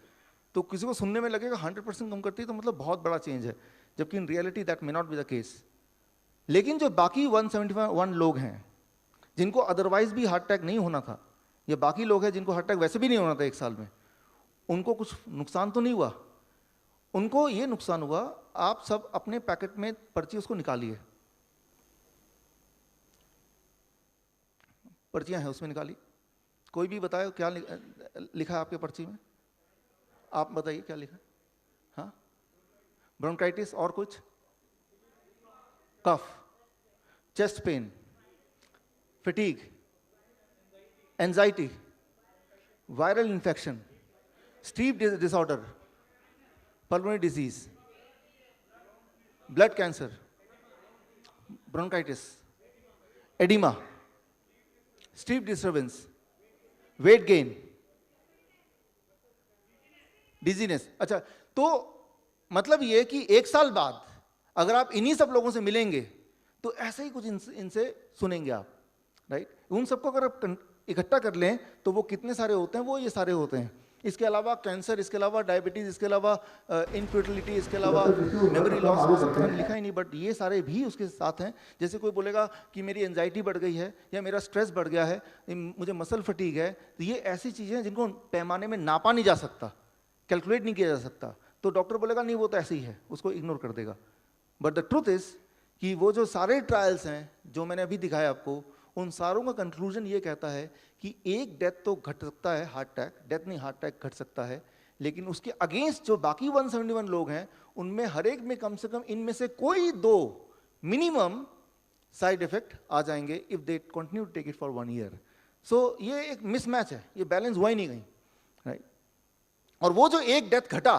तो किसी को सुनने में लगेगा 100% कम करती है तो मतलब बहुत बड़ा चेंज है, जबकि in reality that may not be the case. लेकिन जो बाकी 171 लोग हैं जिनको अदरवाइज भी हार्ट अटैक नहीं होना था, या बाकी लोग हैं जिनको हार्ट अटैक वैसे भी नहीं होना था 1 साल में, उनको कुछ नुकसान तो नहीं हुआ। उनको ये नुकसान हुआ, आप सब अपने पैकेट में पर्ची उसको निकालिए, पर्चियां हैं उसमें निकाली। कोई भी बताए क्या लिखा है आपके पर्ची में? आप बताइए क्या लिखा है? हाँ, ब्रोंकाइटिस, और कुछ? Cough, chest pain, fatigue, anxiety, viral infection, sleep disorder, pulmonary disease, blood cancer, bronchitis, edema, sleep disturbance, weight gain, dizziness। अच्छा, तो मतलब ये कि 1 साल बाद अगर आप इन्हीं सब लोगों से मिलेंगे तो ऐसे ही कुछ इनसे सुनेंगे आप, राइट? उन सबको अगर आप इकट्ठा कर लें तो वो कितने सारे होते हैं, वो ये सारे होते हैं। इसके अलावा कैंसर, इसके अलावा डायबिटीज, इसके अलावा इनफर्टिलिटी, इसके अलावा मेमोरी लॉस, वो सब तो मैंने लिखा ही नहीं, बट ये सारे भी उसके साथ हैं। जैसे कोई बोलेगा कि मेरी एंजाइटी बढ़ गई है, या मेरा स्ट्रेस बढ़ गया है, मुझे मसल फटीग है, तो ये ऐसी चीज़ें हैं जिनको पैमाने में नापा नहीं जा सकता, कैलकुलेट नहीं किया जा सकता। तो डॉक्टर बोलेगा नहीं वो तो ऐसे ही है, उसको इग्नोर कर देगा। बट द ट्रूथ इज कि वो जो सारे ट्रायल्स हैं जो मैंने अभी दिखाया आपको, उन सारों का कंक्लूजन ये कहता है कि एक डेथ तो घट सकता है, हार्ट अटैक, डेथ नहीं हार्ट अटैक घट सकता है, लेकिन उसके अगेंस्ट जो बाकी 171 लोग हैं उनमें हर एक में कम से कम इनमें से कोई 2 मिनिमम साइड इफेक्ट आ जाएंगे if they continue to take it for 1 year. So ये एक मिसमैच है, ये बैलेंस हुआ ही नहीं कहीं, राइट? और वो जो एक डेथ घटा,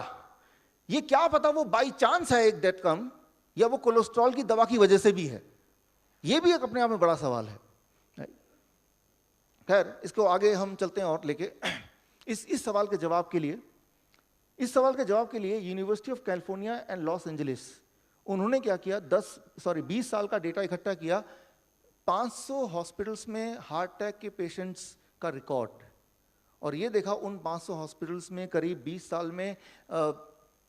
ये क्या पता वो बाई चांस है एक डेथ कम, या वो कोलेस्ट्रॉल की दवा की वजह से भी है, ये भी एक अपने आप में बड़ा सवाल है। खैर, इसको आगे हम चलते हैं और लेके इस सवाल के जवाब के लिए university of California and Los Angeles, उन्होंने क्या किया, 20 साल का डेटा इकट्ठा किया, 500 हॉस्पिटल्स में हार्ट अटैक के पेशेंट्स का रिकॉर्ड, और ये देखा उन 500 हॉस्पिटल्स में करीब 20 साल में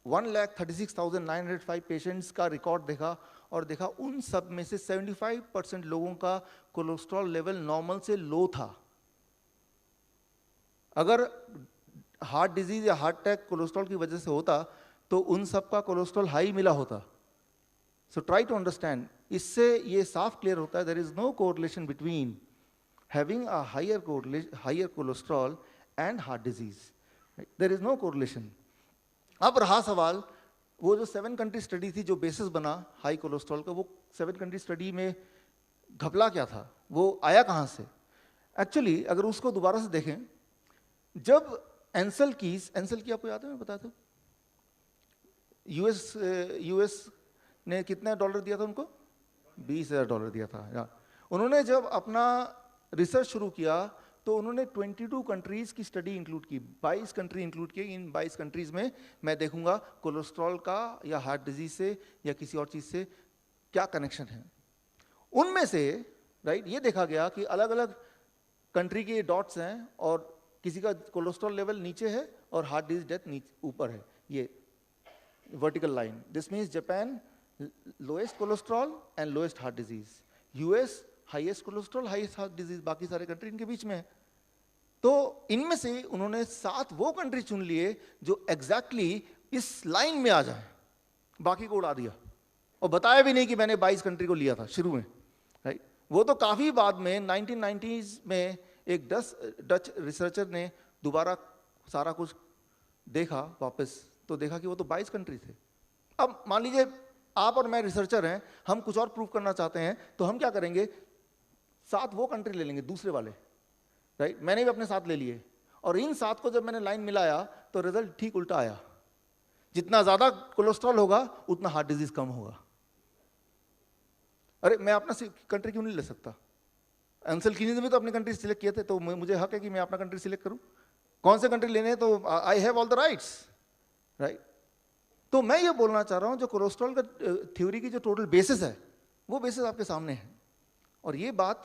1,36,905 पेशेंट्स का रिकॉर्ड देखा, और देखा उन सब में से 75% लोगों का कोलेस्ट्रॉल लेवल नॉर्मल से लो था। अगर हार्ट डिजीज या हार्ट अटैक कोलेस्ट्रॉल की वजह से होता तो उन सब का कोलेस्ट्रॉल हाई मिला होता। सो ट्राई टू अंडरस्टैंड, इससे ये साफ क्लियर होता है there is no correlation between having a higher cholesterol and heart disease, there is no correlation. अब रहा सवाल, वो जो 7 कंट्री स्टडी थी जो बेसिस बना हाई कोलेस्ट्रॉल का, वो 7 कंट्री स्टडी में घपला क्या था, वो आया कहाँ से? एक्चुअली अगर उसको दोबारा से देखें, जब एंसल की आपको याद है, मैं बताता हूँ, यूएस ने कितना डॉलर दिया था उनको? $20,000 दिया था। उन्होंने जब अपना रिसर्च शुरू किया तो उन्होंने 22 कंट्रीज की स्टडी इंक्लूड की, 22 कंट्री इंक्लूड की। इन 22 कंट्रीज में मैं देखूंगा कोलेस्ट्रॉल का या हार्ट डिजीज से या किसी और चीज से क्या कनेक्शन है। उनमें से राइट ये देखा गया कि अलग अलग कंट्री के डॉट्स हैं और किसी का कोलेस्ट्रॉल लेवल नीचे है और हार्ट डिजीज डेथ ऊपर है, ये vertical line. This means Japan lowest cholesterol and lowest heart disease, US highest cholesterol highest heart disease, बाकी सारे कंट्री इनके बीच में है। तो इनमें से उन्होंने 7 वो कंट्री चुन लिए जो एग्जैक्टली इस लाइन में आ जाए, बाकी को उड़ा दिया और बताया भी नहीं कि मैंने 22 कंट्री को लिया था शुरू में, राइट। वो तो काफी बाद में 1990s में एक डच रिसर्चर ने दोबारा सारा कुछ देखा वापस, तो देखा कि वो तो 22 कंट्री थे। अब मान लीजिए आप और मैं रिसर्चर हैं, हम कुछ और प्रूव करना चाहते हैं, तो हम क्या करेंगे, 7 वो कंट्री ले लेंगे दूसरे वाले, राइट। मैंने भी अपने साथ ले लिए और इन 7 को जब मैंने लाइन मिलाया तो रिजल्ट ठीक उल्टा आया। जितना ज्यादा कोलेस्ट्रॉल होगा उतना हार्ट डिजीज कम होगा। अरे मैं अपना कंट्री क्यों नहीं ले सकता? एंसल कीनीज ने भी तो अपनी कंट्री सिलेक्ट किए थे, तो मुझे हक है कि मैं अपना कंट्री सिलेक्ट करूं। कौन से कंट्री लेने हैं, तो I have all the rights, right. तो मैं ये बोलना चाह रहा हूं जो कोलेस्ट्रॉल का थ्योरी की जो टोटल बेसिस है वो बेसिस आपके सामने है, और ये बात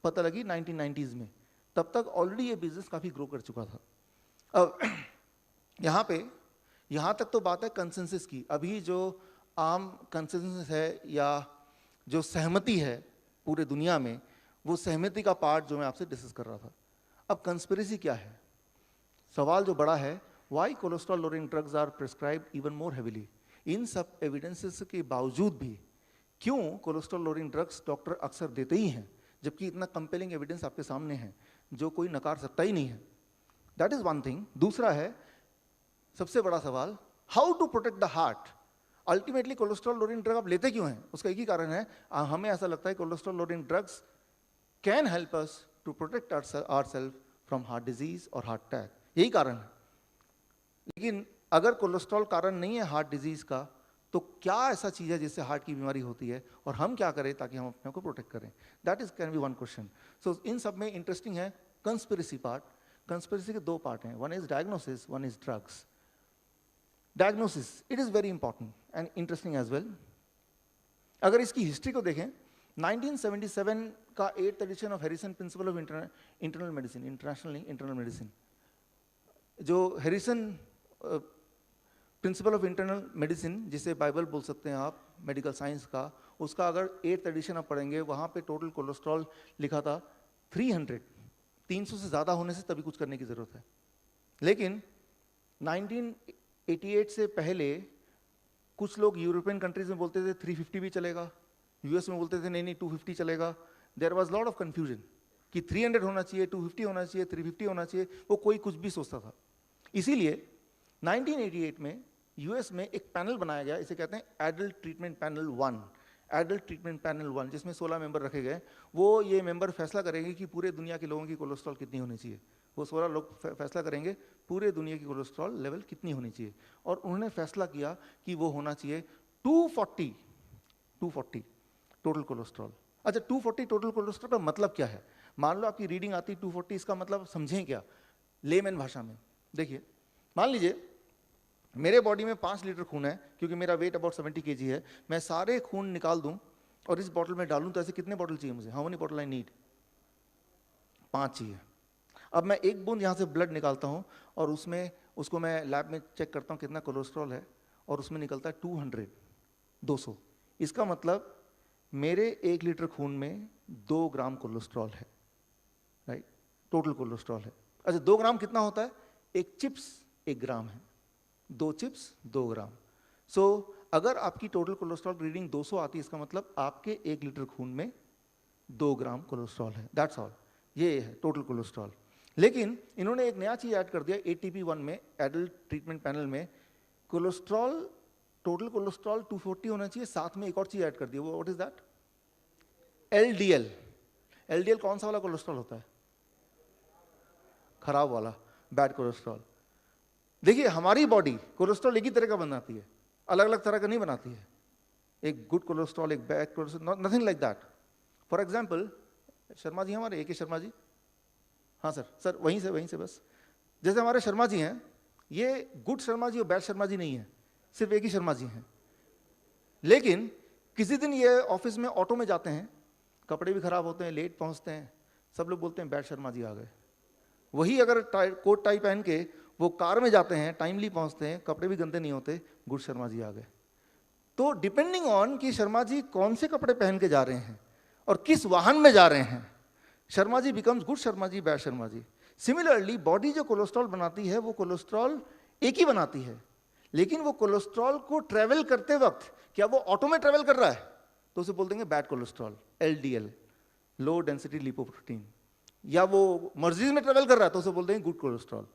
पता लगी 1990s में। तब तक ऑलरेडी ये बिजनेस काफी ग्रो कर चुका था। अब यहां तक तो बात है कंसेंसस की। अभी जो आम कंसेंसस है या जो सहमति है पूरे दुनिया में, वो सहमति का पार्ट जो मैं आपसे डिस्कस कर रहा था। अब कंस्पिरेसी क्या है? सवाल जो बड़ा है, why cholesterol lowering drugs are prescribed even more heavily. इन सब एविडेंसेस के बावजूद भी क्यों कोलेस्ट्रॉल लोअरिंग ड्रग्स डॉक्टर अक्सर देते ही हैं, जबकि इतना कंपेलिंग एविडेंस आपके सामने है जो कोई नकार सकता ही नहीं है। That is one thing. दूसरा है सबसे बड़ा सवाल, how to protect the heart. Ultimately cholesterol lowering drug आप लेते क्यों हैं? उसका एक ही कारण है, हमें ऐसा लगता है cholesterol lowering drugs can help us to protect ourselves from heart disease और हार्ट अटैक, यही कारण है। लेकिन अगर कोलेस्ट्रॉल कारण नहीं है हार्ट डिजीज का, तो क्या ऐसा चीज है जिससे हार्ट की बीमारी होती है और हम क्या करें ताकि हम अपने को प्रोटेक्ट करें? That is can be one question. So इन सब में इंटरेस्टिंग है कंस्पिरेसी पार्ट। कंस्पिरेसी के 2 पार्ट हैं, one is diagnosis, one is drugs. Diagnosis it is very important and interesting as well. अगर इसकी हिस्ट्री को देखें, 1977 का 8th edition of Harrison principle of internal medicine, international internal medicine, जो Harrison principle of internal medicine, जिसे Bible बोल सकते हैं आप मेडिकल साइंस का, उसका अगर 8th एडिशन आप पढ़ेंगे, वहाँ पे टोटल कोलेस्ट्रॉल लिखा था 300 से ज़्यादा होने से तभी कुछ करने की ज़रूरत है। लेकिन 1988 से पहले कुछ लोग यूरोपियन कंट्रीज में बोलते थे 350 भी चलेगा, यूएस में बोलते थे नहीं 250 चलेगा। There was lot of confusion कि 300 होना चाहिए, 250 होना चाहिए, 350 होना चाहिए, वो कोई कुछ भी सोचता था। इसीलिए 1988 में यूएस में एक पैनल बनाया गया, इसे कहते हैं adult treatment panel 1, adult treatment panel 1, जिसमें 16 मेंबर रखे गए। वो ये मेंबर फैसला करेंगे कि पूरे दुनिया के लोगों की कोलेस्ट्रॉल कितनी होनी चाहिए। वो 16 लोग फैसला करेंगे पूरे दुनिया की कोलेस्ट्रॉल लेवल कितनी होनी चाहिए, और उन्होंने फैसला किया कि वो होना चाहिए 240 टोटल कोलेस्ट्रॉल। अच्छा, 240 टोटल कोलेस्ट्रॉल का मतलब क्या है? मान लो आपकी रीडिंग आती 240, इसका मतलब समझें क्या लेमैन भाषा में। देखिए, मान लीजिए मेरे बॉडी में 5 लीटर खून है, क्योंकि मेरा वेट अबाउट 70 kg है। मैं सारे खून निकाल दूं और इस बॉटल में डालूं, तो ऐसे कितने बॉटल चाहिए मुझे? How many bottle I need? 5 चाहिए। अब मैं एक बूंद यहाँ से ब्लड निकालता हूँ और उसमें उसको मैं लैब में चेक करता हूँ कितना कोलेस्ट्रॉल है, और उसमें निकलता है 200। इसका मतलब मेरे 1 लीटर खून में 2 ग्राम कोलेस्ट्रॉल है, राइट, टोटल कोलेस्ट्रॉल है। अच्छा 2 ग्राम कितना होता है? एक चिप्स 1 ग्राम है, 2 चिप्स 2 ग्राम। सो अगर आपकी टोटल कोलेस्ट्रॉल रीडिंग 200 आती है, इसका मतलब आपके 1 लीटर खून में 2 ग्राम कोलेस्ट्रॉल है, दैट्स ऑल। ये है टोटल कोलेस्ट्रॉल। लेकिन इन्होंने एक नया चीज ऐड कर दिया ATP1 में, एडल्ट ट्रीटमेंट पैनल में, कोलेस्ट्रॉल, टोटल कोलेस्ट्रॉल 240 होना चाहिए, साथ में एक और चीज ऐड कर दी, वो what is that? LDL। LDL कौन सा वाला कोलेस्ट्रॉल होता है? खराब वाला, बैड कोलेस्ट्रॉल। देखिए हमारी बॉडी कोलेस्ट्रॉल एक ही तरह का बनाती है, अलग अलग तरह का नहीं बनाती है। एक गुड कोलेस्ट्रॉल, एक bad cholesterol, nothing like that. For example Sharma ji हमारे, AK शर्मा जी, हाँ सर वहीं से बस। जैसे हमारे शर्मा जी हैं, ये गुड शर्मा जी और बैड शर्मा जी नहीं है, सिर्फ एक ही शर्मा जी हैं। लेकिन किसी दिन ये ऑफिस में ऑटो में जाते हैं, कपड़े भी खराब होते हैं, लेट पहुंचते हैं, सब लोग बोलते हैं बैड शर्मा जी आ गए। वही अगर कोट टाई पहन के वो कार में जाते हैं, टाइमली पहुंचते हैं, कपड़े भी गंदे नहीं होते, गुड शर्मा जी आ गए। तो डिपेंडिंग ऑन कि शर्मा जी कौन से कपड़े पहन के जा रहे हैं और किस वाहन में जा रहे हैं, Sharma ji becomes good Sharma ji, bad Sharma ji. Similarly body जो कोलेस्ट्रॉल बनाती है वो कोलेस्ट्रॉल एक ही बनाती है, लेकिन वो कोलेस्ट्रॉल को ट्रेवल करते वक्त क्या वो ऑटो में ट्रेवल कर रहा है तो उसे बोल देंगे bad cholesterol, LDL, low density lipoprotein. या वो मर्जीज में ट्रेवल कर रहा है तो उसे बोल देंगे good cholesterol.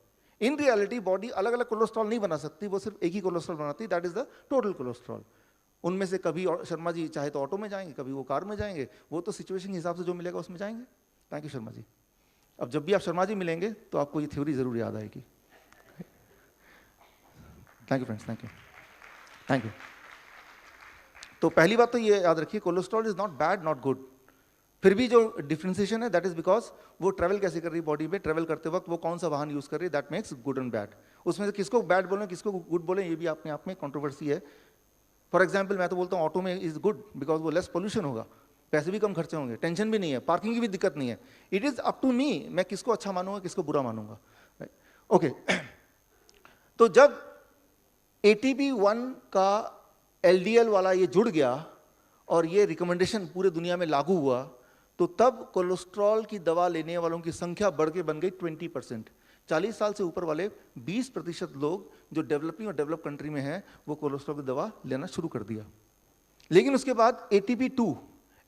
In reality body अलग अलग कोलेस्ट्रॉल नहीं बना सकती, वो सिर्फ एक ही कोलेस्ट्रॉल बनाती है, that is the total cholesterol. उनमें से कभी शर्मा जी चाहे तो ऑटो में जाएंगे, कभी वो कार में जाएंगे, वो तो सिचुएशन के हिसाब से जो मिलेगा उसमें जाएंगे। Thank you Sharma ji. अब जब भी आप शर्मा जी मिलेंगे तो आपको ये थ्योरी जरूर याद आएगी। Thank you friends, thank you. तो पहली बात तो ये याद रखिए, cholesterol is not bad not good. फिर भी जो डिफरेंशिएशन है दैट इज बिकॉज वो ट्रेवल कैसे कर रही है बॉडी में, ट्रेवल करते वक्त वो कौन सा वाहन यूज कर रही है, that makes good and bad. उसमें से किसको बैड बोलें किसको गुड बोलें ये भी अपने आप में कंट्रोवर्सी है। फॉर एग्जाम्पल मैं तो बोलता हूँ ऑटो में इज गुड बिकॉज वो लेस पोल्यूशन होगा, पैसे भी कम खर्चे होंगे, टेंशन भी नहीं है, पार्किंग की भी दिक्कत नहीं है। It is up to me, मैं किसको अच्छा मानूंगा किसको बुरा मानूंगा। ओके तो जब ATP1 का LDL वाला ये जुड़ गया और ये रिकमेंडेशन पूरे दुनिया में लागू हुआ, तो तब कोलेस्ट्रॉल की दवा लेने वालों की संख्या बढ़ के बन गई 20%। 40 साल से ऊपर वाले 20% लोग जो डेवलपिंग और डेवलप कंट्री में हैं वो कोलेस्ट्रॉल की दवा लेना शुरू कर दिया। लेकिन उसके बाद ATP2,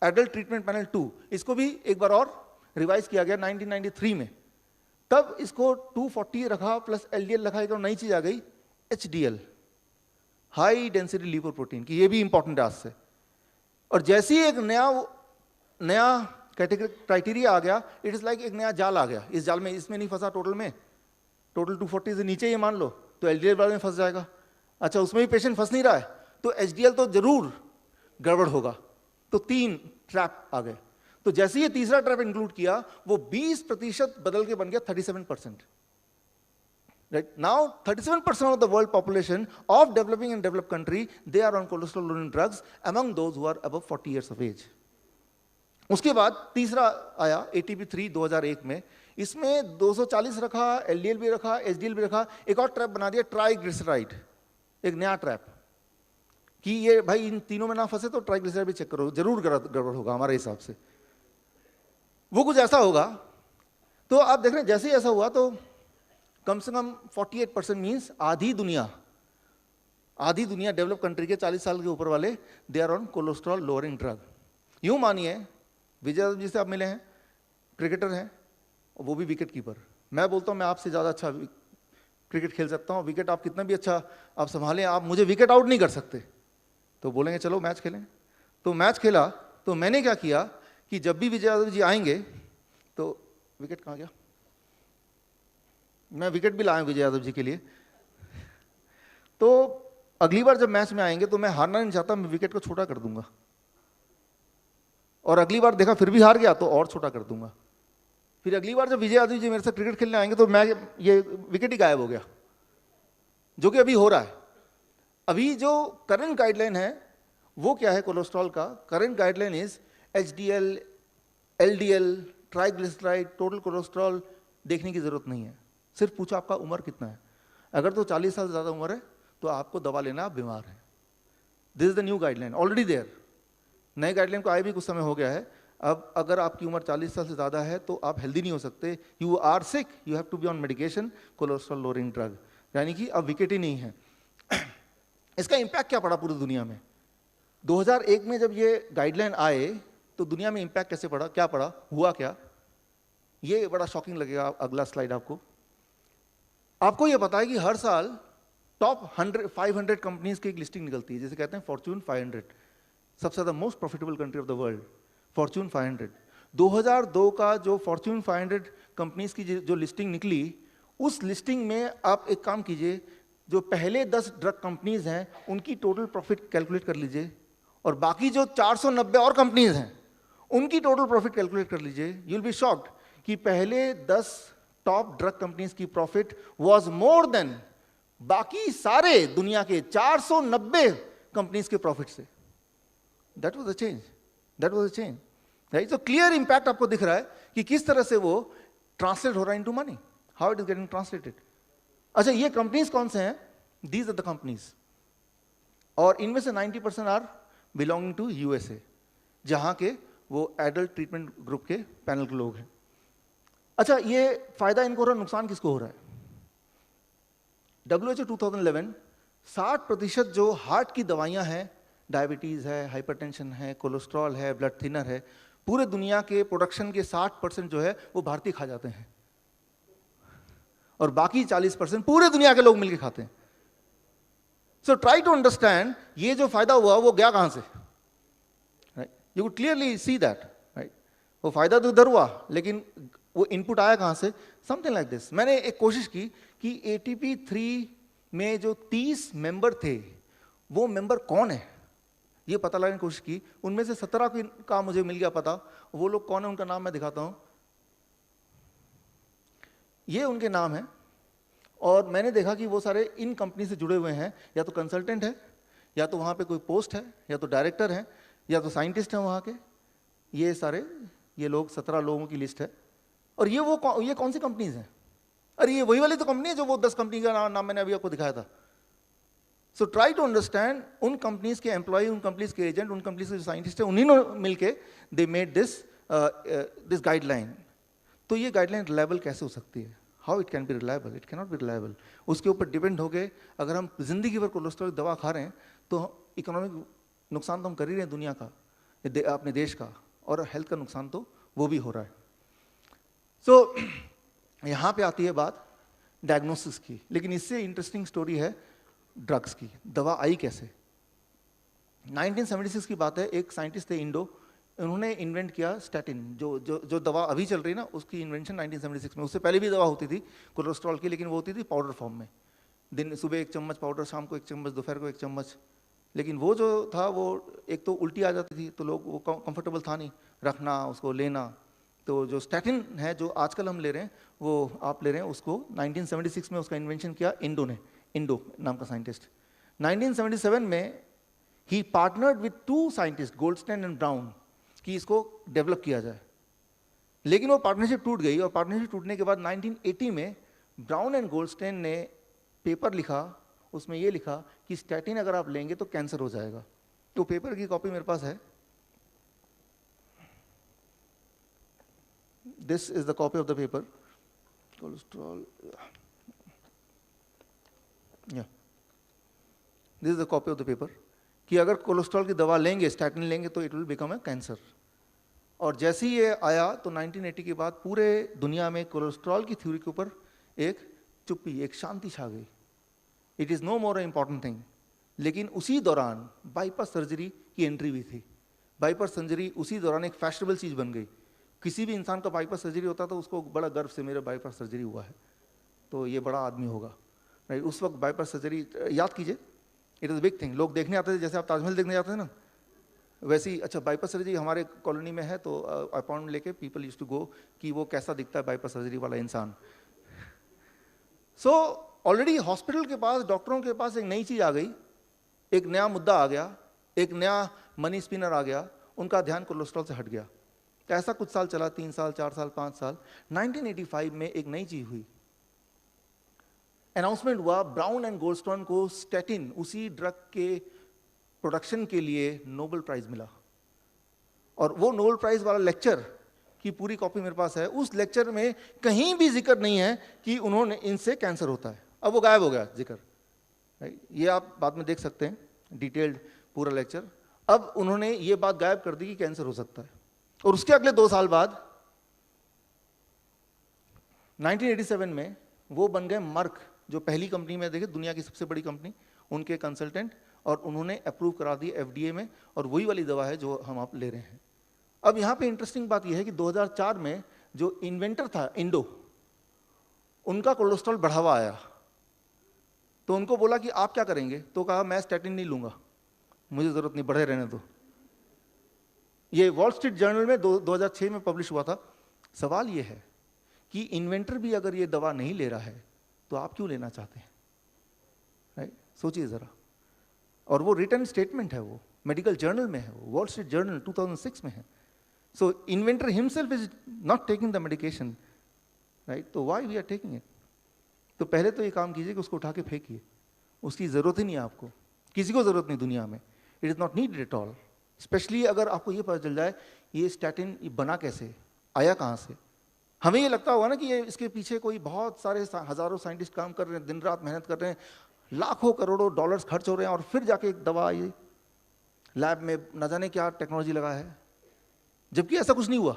एडल्ट ट्रीटमेंट पैनल 2, इसको भी एक बार और रिवाइज किया गया 1993 में। तब इसको 240 रखा प्लस LDL रखा, एक और नई चीज आ गई HDL, हाई डेंसिटी लिपोप्रोटीन की, ये भी इंपॉर्टेंट है आज से। और जैसे ही एक नया कैटेगरी क्राइटेरिया आ गया, इट इज लाइक एक नया जाल आ गया। इस जाल में इसमें नहीं फंसा टोटल में, टोटल 240 से नीचे ये मान लो तो LDL वाले में फंस जाएगा। अच्छा उसमें भी पेशेंट फंस नहीं रहा है तो HDL तो जरूर गड़बड़ होगा। तो 3 ट्रैप आ गए। तो जैसे ये तीसरा ट्रैप इंक्लूड किया वो 20% बदल के बन गया 37%। Right now 37% of the world population of developing and developed country they are on cholesterol lowering drugs among those who are above 40 years of age. उसके बाद तीसरा आया ATP3 2001 में, इसमें 240 रखा, LDL भी रखा, HDL भी रखा, एक और ट्रैप बना दिया ट्राइग्लिसराइड, एक नया ट्रैप कि ये भाई इन तीनों में ना फंसे तो ट्राइग्लिसराइड भी चेक करो, जरूर गड़बड़ होगा हमारे हिसाब से। वो कुछ ऐसा होगा। तो आप देख रहे हैं जैसे ही ऐसा हुआ तो कम से कम 48% मीन्स आधी दुनिया डेवलप कंट्री के 40 साल के ऊपर वाले they are on cholesterol lowering drug. यूं मानिए विजय यादव जी से आप मिले हैं, क्रिकेटर हैं, वो भी विकेट कीपर। मैं बोलता हूं मैं आपसे ज़्यादा अच्छा क्रिकेट खेल सकता हूं, विकेट आप कितना भी अच्छा आप संभालें, आप मुझे विकेट आउट नहीं कर सकते। तो बोलेंगे चलो मैच खेलें। तो मैच खेला तो मैंने क्या किया कि जब भी विजय यादव जी आएंगे तो विकेट कहाँ गया, मैं विकेट भी लाया विजय यादव जी के लिए। तो अगली बार जब मैच में आएंगे तो मैं हारना नहीं चाहता, मैं विकेट को छोटा कर दूंगा। और अगली बार देखा फिर भी हार गया तो और छोटा कर दूंगा। फिर अगली बार जब विजय यादव जी मेरे से क्रिकेट खेलने आएंगे तो मैं ये विकेट ही गायब हो गया, जो कि अभी हो रहा है। अभी जो करंट गाइडलाइन है वो क्या है कोलेस्ट्रॉल का, current guideline is HDL, LDL, triglyceride, total cholesterol देखने की ज़रूरत नहीं है, सिर्फ पूछो आपका उम्र कितना है। अगर तो 40 साल से ज़्यादा उम्र है तो आपको दवा लेना, आप बीमार हैं। This is the new guideline, already there. नए गाइडलाइन को आए भी कुछ समय हो गया है। अब अगर आपकी उम्र 40 साल से ज़्यादा है तो आप हेल्दी नहीं हो सकते, you are sick, you have to be on medication, cholesterol lowering drug, यानी कि अब विकेट ही नहीं है। इसका इम्पैक्ट क्या पड़ा पूरी दुनिया में? 2001 में जब ये गाइडलाइन आए तो दुनिया में इम्पैक्ट कैसे पड़ा, क्या पड़ा, हुआ क्या? ये बड़ा शॉकिंग लगेगा। अगला स्लाइड आपको ये पता है कि हर साल टॉप 500 कंपनीज की एक लिस्टिंग निकलती है, जिसे कहते हैं फॉर्च्यून 500, सबसे ज़्यादा most profitable country of the world, Fortune 500। 2002 का जो फॉर्च्यून 500 कंपनीज की जो लिस्टिंग निकली, उस लिस्टिंग में आप एक काम कीजिए, जो पहले 10 ड्रग कंपनीज हैं उनकी टोटल प्रॉफिट कैलकुलेट कर लीजिए, और बाकी जो 490 और कंपनीज हैं उनकी टोटल प्रॉफिट कैलकुलेट कर लीजिए। यू विल बी शॉक्ड कि पहले 10 टॉप ड्रग कंपनीज की प्रॉफिट वाज मोर देन बाकी सारे दुनिया के 490 कंपनीज के प्रॉफिट से। That was a change, that was a change, right? तो क्लियर इंपैक्ट आपको दिख रहा है कि किस तरह से वो ट्रांसलेट हो रहा है into money, how it is getting translated. अच्छा, ये कंपनीज कौन से हैं? दीज आर द कंपनीज, और इनमें से 90% आर बिलोंगिंग टू यूएसए, जहां के वो एडल्ट ट्रीटमेंट ग्रुप के पैनल के लोग हैं। अच्छा, ये फायदा इनको हो रहा है, नुकसान किसको हो रहा है? WHO 2011 60% जो हार्ट की दवाइयां हैं, डायबिटीज है, हाइपरटेंशन है, कोलेस्ट्रॉल है, ब्लड थिनर है, पूरे दुनिया के प्रोडक्शन के 60% जो है वो भारतीय खा जाते हैं, और बाकी 40% पूरे दुनिया के लोग मिलकर खाते हैं। सो ट्राई टू अंडरस्टैंड ये जो फायदा हुआ वो गया कहां से, right? You could clearly see that, right? वो फायदा तो इधर हुआ, लेकिन वो इनपुट आया कहां से? Something like this. मैंने एक कोशिश की कि ATP 3 में जो 30 मेंबर थे वो मेंबर कौन है ये पता लगाने की कोशिश की। उनमें से 17 का मुझे मिल गया पता। वो लोग कौन है उनका नाम मैं दिखाता हूं, ये उनके नाम है। और मैंने देखा कि वो सारे इन कंपनी से जुड़े हुए हैं, या तो कंसल्टेंट है, या तो वहां पे कोई पोस्ट है, या तो डायरेक्टर है, या तो साइंटिस्ट हैं वहां के। ये सारे ये लोग 17 लोगों की लिस्ट है। और ये कौन सी कंपनीज हैं? अरे ये वही वाली तो कंपनी है जो वो 10 कंपनी का नाम मैंने अभी आपको दिखाया था। सो ट्राई टू अंडरस्टैंड, उन कंपनीज के एम्प्लॉय, उन कंपनीज के एजेंट, उन कंपनीज के जो साइंटिस्ट है, उन्हीं ने मिलके दे मेड दिस गाइडलाइन। तो ये गाइडलाइन रिलायबल कैसे हो सकती है? How it can be reliable? It can not B reliable. उसके ऊपर डिपेंड हो गए, अगर हम जिंदगी भर कोलेस्ट्रॉल की दवा खा रहे हैं तो इकोनॉमिक नुकसान तो हम कर ही रहे हैं दुनिया का, अपने देश का, और हेल्थ का नुकसान तो वो भी हो रहा है। सो यहाँ पे आती है बात डायग्नोसिस की, लेकिन इससे इंटरेस्टिंग स्टोरी है ड्रग्स की। दवा आई कैसे? 1976 की बात है। एक साइंटिस्ट थे इंडो, उन्होंने इन्वेंट किया स्टैटिन, जो दवा अभी चल रही है ना, उसकी इन्वेंशन 1976 में। उससे पहले भी दवा होती थी कोलेस्ट्रॉल की, लेकिन वो होती थी पाउडर फॉर्म में। दिन सुबह 1 चम्मच पाउडर, शाम को 1 चम्मच, दोपहर को 1 चम्मच। लेकिन वो जो था वो एक तो उल्टी आ जाती थी, तो लोग वो कंफर्टेबल था नहीं रखना, उसको लेना। तो जो स्टैटिन है जो आजकल हम ले रहे हैं, वो आप ले रहे हैं, उसको 1976 में उसका इन्वेंशन किया इंडो ने, इंडो नाम का साइंटिस्ट। 1977 में ही partnered with 2 scientist, Goldstein and Brown, कि इसको डेवलप किया जाए। लेकिन वो पार्टनरशिप टूट गई, और पार्टनरशिप टूटने के बाद 1980 में ब्राउन एंड गोल्डस्टेन ने पेपर लिखा, उसमें ये लिखा कि स्टैटिन अगर आप लेंगे तो कैंसर हो जाएगा। तो पेपर की कॉपी मेरे पास है, this is the copy of the paper. Cholesterol, yeah, this is the copy of the paper, कि अगर कोलेस्ट्रॉल की दवा लेंगे, स्टैटिन लेंगे, तो it will become a cancer. और जैसे ही ये आया तो 1980 के बाद पूरे दुनिया में कोलेस्ट्रॉल की थ्योरी के ऊपर एक चुप्पी, एक शांति छा गई। It is no more important thing. लेकिन उसी दौरान बाईपास सर्जरी की एंट्री भी थी। बाईपास सर्जरी उसी दौरान एक फैशनेबल चीज़ बन गई। किसी भी इंसान का बाईपास सर्जरी होता तो उसको बड़ा गर्व से मेरा बाईपास सर्जरी हुआ है, तो ये बड़ा आदमी होगा, राइट? उस वक्त बाईपास सर्जरी याद कीजिए, इट इज़ बिग थिंग। लोग देखने आते थे, जैसे आप ताजमहल देखने जाते हैं ना, वैसे ही। अच्छा, बाईपास सर्जरी हमारे कॉलोनी में है, तो अपॉइंटमेंट लेके पीपल यूज्ड टू गो कि वो कैसा दिखता है बाईपास सर्जरी वाला इंसान। सो ऑलरेडी हॉस्पिटल के पास, डॉक्टरों के पास एक नई चीज़ आ गई, एक नया मुद्दा आ गया, एक नया मनी स्पिनर आ गया। उनका ध्यान कोलेस्ट्रॉल से हट गया। तो ऐसा कुछ साल चला, 3 साल, 4 साल, 5 साल। 1985 में एक नई चीज हुई, अनाउंसमेंट हुआ, ब्राउन एंड गोल्डस्टोन को स्टैटिन, उसी ड्रग के प्रोडक्शन के लिए नोबेल प्राइज मिला। और वो नोबेल प्राइज वाला लेक्चर की पूरी कॉपी मेरे पास है। उस लेक्चर में कहीं भी जिक्र नहीं है कि उन्होंने इनसे कैंसर होता है। अब वो गायब हो गया जिक्र, ये आप बाद में देख सकते हैं डिटेल्ड पूरा लेक्चर। अब उन्होंने ये बात गायब कर दी कि कैंसर हो सकता है। और उसके अगले 2 साल बाद 1987 में वो बन गए मर्क, जो पहली कंपनी में देखे दुनिया की सबसे बड़ी कंपनी, उनके कंसल्टेंट, और उन्होंने अप्रूव करा दी एफडीए में, और वही वाली दवा है जो हम आप ले रहे हैं। अब यहाँ पे इंटरेस्टिंग बात यह है कि 2004 में जो इन्वेंटर था इंडो, उनका कोलेस्ट्रॉल बढ़ा हुआ आया, तो उनको बोला कि आप क्या करेंगे, तो कहा मैं स्टैटिन नहीं लूंगा, मुझे जरूरत नहीं, बढ़े रहने दो। ये वॉल स्ट्रीट जर्नल में 2006 में पब्लिश हुआ था। सवाल ये है कि इन्वेंटर भी अगर ये दवा नहीं ले रहा है तो आप क्यों लेना चाहते हैं, राइट? सोचिए जरा। और वो रिटर्न स्टेटमेंट है, वो मेडिकल जर्नल में है, वॉल स्ट्रीट जर्नल 2006 में है। So inventor himself is not taking the medication, right? तो why we are taking it? तो पहले तो ये काम कीजिए कि उसको उठा के फेंकिए, उसकी जरूरत ही नहीं है आपको, किसी को जरूरत नहीं दुनिया में, it is not needed at all. Specially अगर आपको ये पता चल जाए ये स्टैटिन बना कैसे, आया कहाँ से। हमें ये लगता होगा ना कि ये इसके पीछे कोई बहुत सारे हजारों साइंटिस्ट काम कर रहे हैं, दिन रात मेहनत कर रहे हैं, लाखों करोड़ों डॉलर्स खर्च हो रहे हैं, और फिर जाके एक दवा आई, लैब में न जाने क्या टेक्नोलॉजी लगा है, जबकि ऐसा कुछ नहीं हुआ।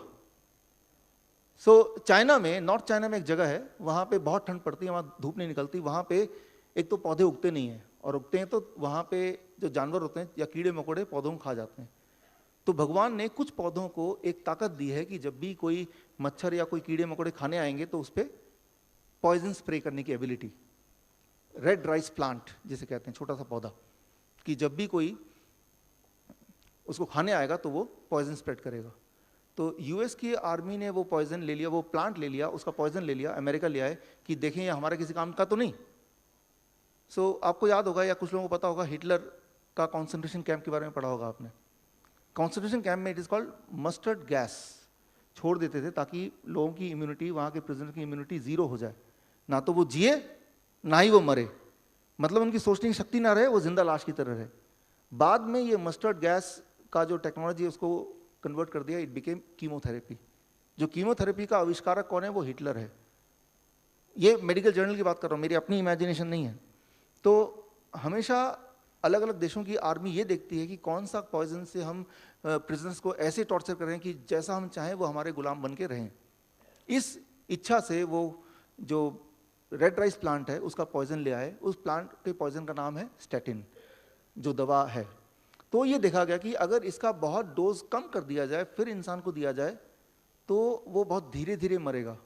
चाइना में, नॉर्थ चाइना में एक जगह है, वहाँ पे बहुत ठंड पड़ती है, वहाँ धूप नहीं निकलती, वहाँ पे एक तो पौधे उगते नहीं हैं, और उगते हैं तो वहाँ पे जो जानवर होते हैं या कीड़े मकोड़े पौधों को खा जाते हैं। तो भगवान ने कुछ पौधों को एक ताकत दी है कि जब भी कोई मच्छर या कोई कीड़े मकोड़े खाने आएंगे तो उस पर पॉइजन स्प्रे करने की एबिलिटी। रेड राइस प्लांट जिसे कहते हैं, छोटा सा पौधा, कि जब भी कोई उसको खाने आएगा तो वो पॉइजन स्प्रेड करेगा। तो यूएस की आर्मी ने वो पॉइजन ले लिया, वो प्लांट ले लिया, उसका पॉइजन ले लिया, अमेरिका ले आए कि देखें ये हमारे किसी काम का तो नहीं। आपको याद होगा या कुछ लोगों को पता होगा, हिटलर का कॉन्सेंट्रेशन कैंप के बारे में पढ़ा होगा आपने। कॉन्सेंट्रेशन कैंप में it is called mustard gas छोड़ देते थे ताकि लोगों की इम्यूनिटी, वहाँ के प्रिजनर की इम्यूनिटी जीरो हो जाए, ना तो वो जिए ना ही वो मरे, मतलब उनकी सोचने की शक्ति ना रहे, वो जिंदा लाश की तरह रहे। बाद में ये मस्टर्ड गैस का जो टेक्नोलॉजी है उसको कन्वर्ट कर दिया, इट बिकेम कीमोथेरेपी। जो कीमोथेरेपी का आविष्कारक कौन है, वो हिटलर है। ये मेडिकल जर्नल की बात कर रहा हूँ, मेरी अपनी इमेजिनेशन नहीं है। तो हमेशा अलग अलग देशों की आर्मी ये देखती है कि कौन सा पॉइजन से हम प्रिजनर्स को ऐसे टॉर्चर करें कि जैसा हम चाहें वो हमारे गुलाम बन के रहें। इस इच्छा से वो जो रेड राइस प्लांट है उसका पॉइजन ले आए। उस प्लांट के पॉइजन का नाम है स्टैटिन, जो दवा है। तो ये देखा गया कि अगर इसका बहुत डोज कम कर दिया जाए फिर इंसान को दिया जाए तो वो बहुत धीरे धीरे मरेगा,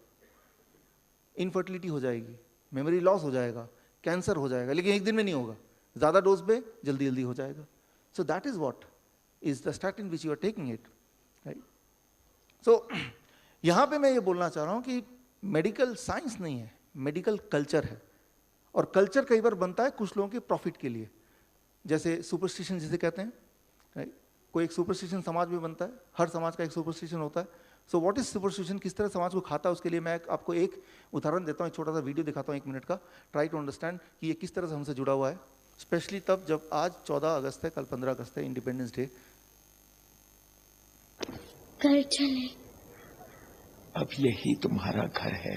इनफर्टिलिटी हो जाएगी, मेमोरी लॉस हो जाएगा, कैंसर हो जाएगा, लेकिन एक दिन में नहीं होगा, ज़्यादा डोज पे जल्दी जल्दी हो जाएगा। So that is what is the statin which you are taking it, right? So यहाँ पे मैं ये बोलना चाह रहा हूँ कि मेडिकल साइंस नहीं है, मेडिकल कल्चर है। और कल्चर कई बार बनता है कुछ लोगों के प्रॉफिट के लिए, जैसे सुपरस्टिशन जिसे कहते हैं, राइट? कोई एक सुपरस्टिशन समाज में बनता है, हर समाज का एक सुपरस्टिशन होता है। सो व्हाट इज सुपरस्टिशन, किस तरह समाज को खाता है, उसके लिए मैं आपको एक उदाहरण देता हूँ, एक छोटा सा वीडियो दिखाता हूँ 1 मिनट का। ट्राई टू अंडरस्टैंड कि ये किस तरह से हमसे जुड़ा हुआ है, स्पेशली तब जब आज 14 अगस्त है, कल 15 अगस्त है, इंडिपेंडेंस डे। घर चले, अब यही तुम्हारा घर है।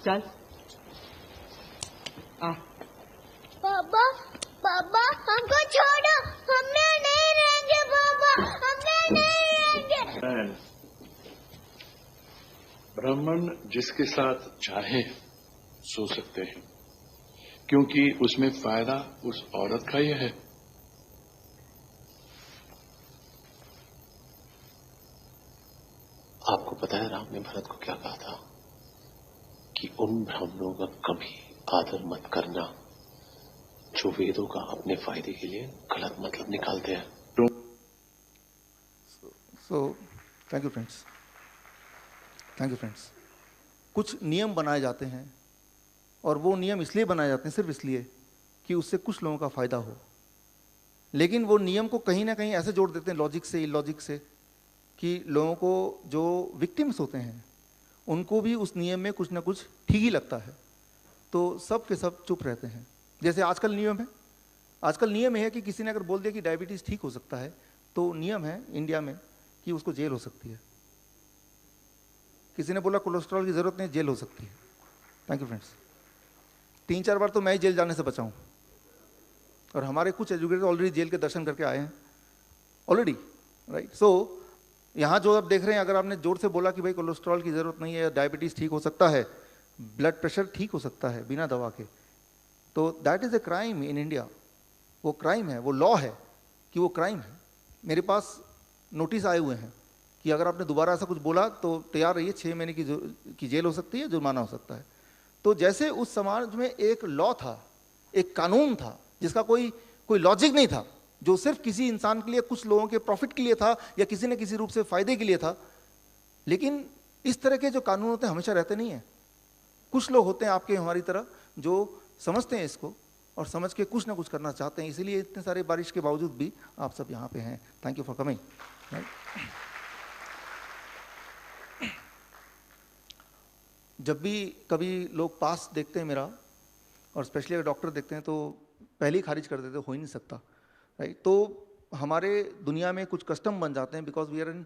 चल आ। पापा पापा हमको छोड़ो, हमने नहीं रहेंगे पापा, हमने नहीं रहेंगे। ब्राह्मण जिसके साथ चाहे सो सकते हैं, क्योंकि उसमें फायदा उस औरत का ही है। आपको पता है राम ने भरत को क्या कहा था कि उन ब्राह्मणों का कभी आदर मत करना जो वेदों का अपने फायदे के लिए गलत मतलब निकालते हैं। So thank you friends, thank you friends. कुछ नियम बनाए जाते हैं और वो नियम इसलिए बनाए जाते हैं सिर्फ इसलिए कि उससे कुछ लोगों का फायदा हो। लेकिन वो नियम को कहीं ना कहीं ऐसे जोड़ देते हैं लॉजिक से, इलॉजिक से, कि लोगों को जो विक्टिम्स होते हैं उनको भी उस नियम में कुछ ना कुछ ठीक ही लगता है, तो सब के सब चुप रहते हैं। जैसे आजकल नियम है, आजकल नियम है कि किसी ने अगर बोल दिया कि डायबिटीज़ ठीक हो सकता है, तो नियम है इंडिया में कि उसको जेल हो सकती है। किसी ने बोला कोलेस्ट्रॉल की ज़रूरत नहीं, जेल हो सकती है। Thank you friends. 3-4 बार तो मैं ही जेल जाने से बचाऊं, और हमारे कुछ एजुकेटर ऑलरेडी जेल के दर्शन करके आए हैं ऑलरेडी, राइट। सो यहाँ जो आप देख रहे हैं, अगर आपने जोर से बोला कि भाई कोलेस्ट्रॉल की ज़रूरत नहीं है, डायबिटीज़ ठीक हो सकता है, ब्लड प्रेशर ठीक हो सकता है बिना दवा के, तो that is a crime in India. वो क्राइम है, वो लॉ है कि वो क्राइम है। मेरे पास नोटिस आए हुए हैं कि अगर आपने दोबारा ऐसा कुछ बोला तो तैयार रहिए, 6 महीने की जेल हो सकती है, जुर्माना हो सकता है। तो जैसे उस समाज में एक लॉ था, एक कानून था जिसका कोई लॉजिक नहीं था, जो सिर्फ किसी इंसान के लिए, कुछ लोगों के प्रॉफिट के लिए था या किसी न किसी रूप से फायदे के लिए था। लेकिन इस तरह के जो कानून होते हैं हमेशा रहते नहीं हैं। कुछ लोग होते हैं आपके हमारी तरह जो समझते हैं इसको और समझ के कुछ ना कुछ करना चाहते हैं, इसीलिए इतने सारे बारिश के बावजूद भी आप सब यहाँ पे हैं। Thank you for coming. जब भी कभी लोग पास देखते हैं मेरा, और स्पेशली अगर डॉक्टर देखते हैं, तो पहले ही खारिज कर देते, हो ही नहीं सकता, राइट। तो हमारे दुनिया में कुछ कस्टम बन जाते हैं, because we are an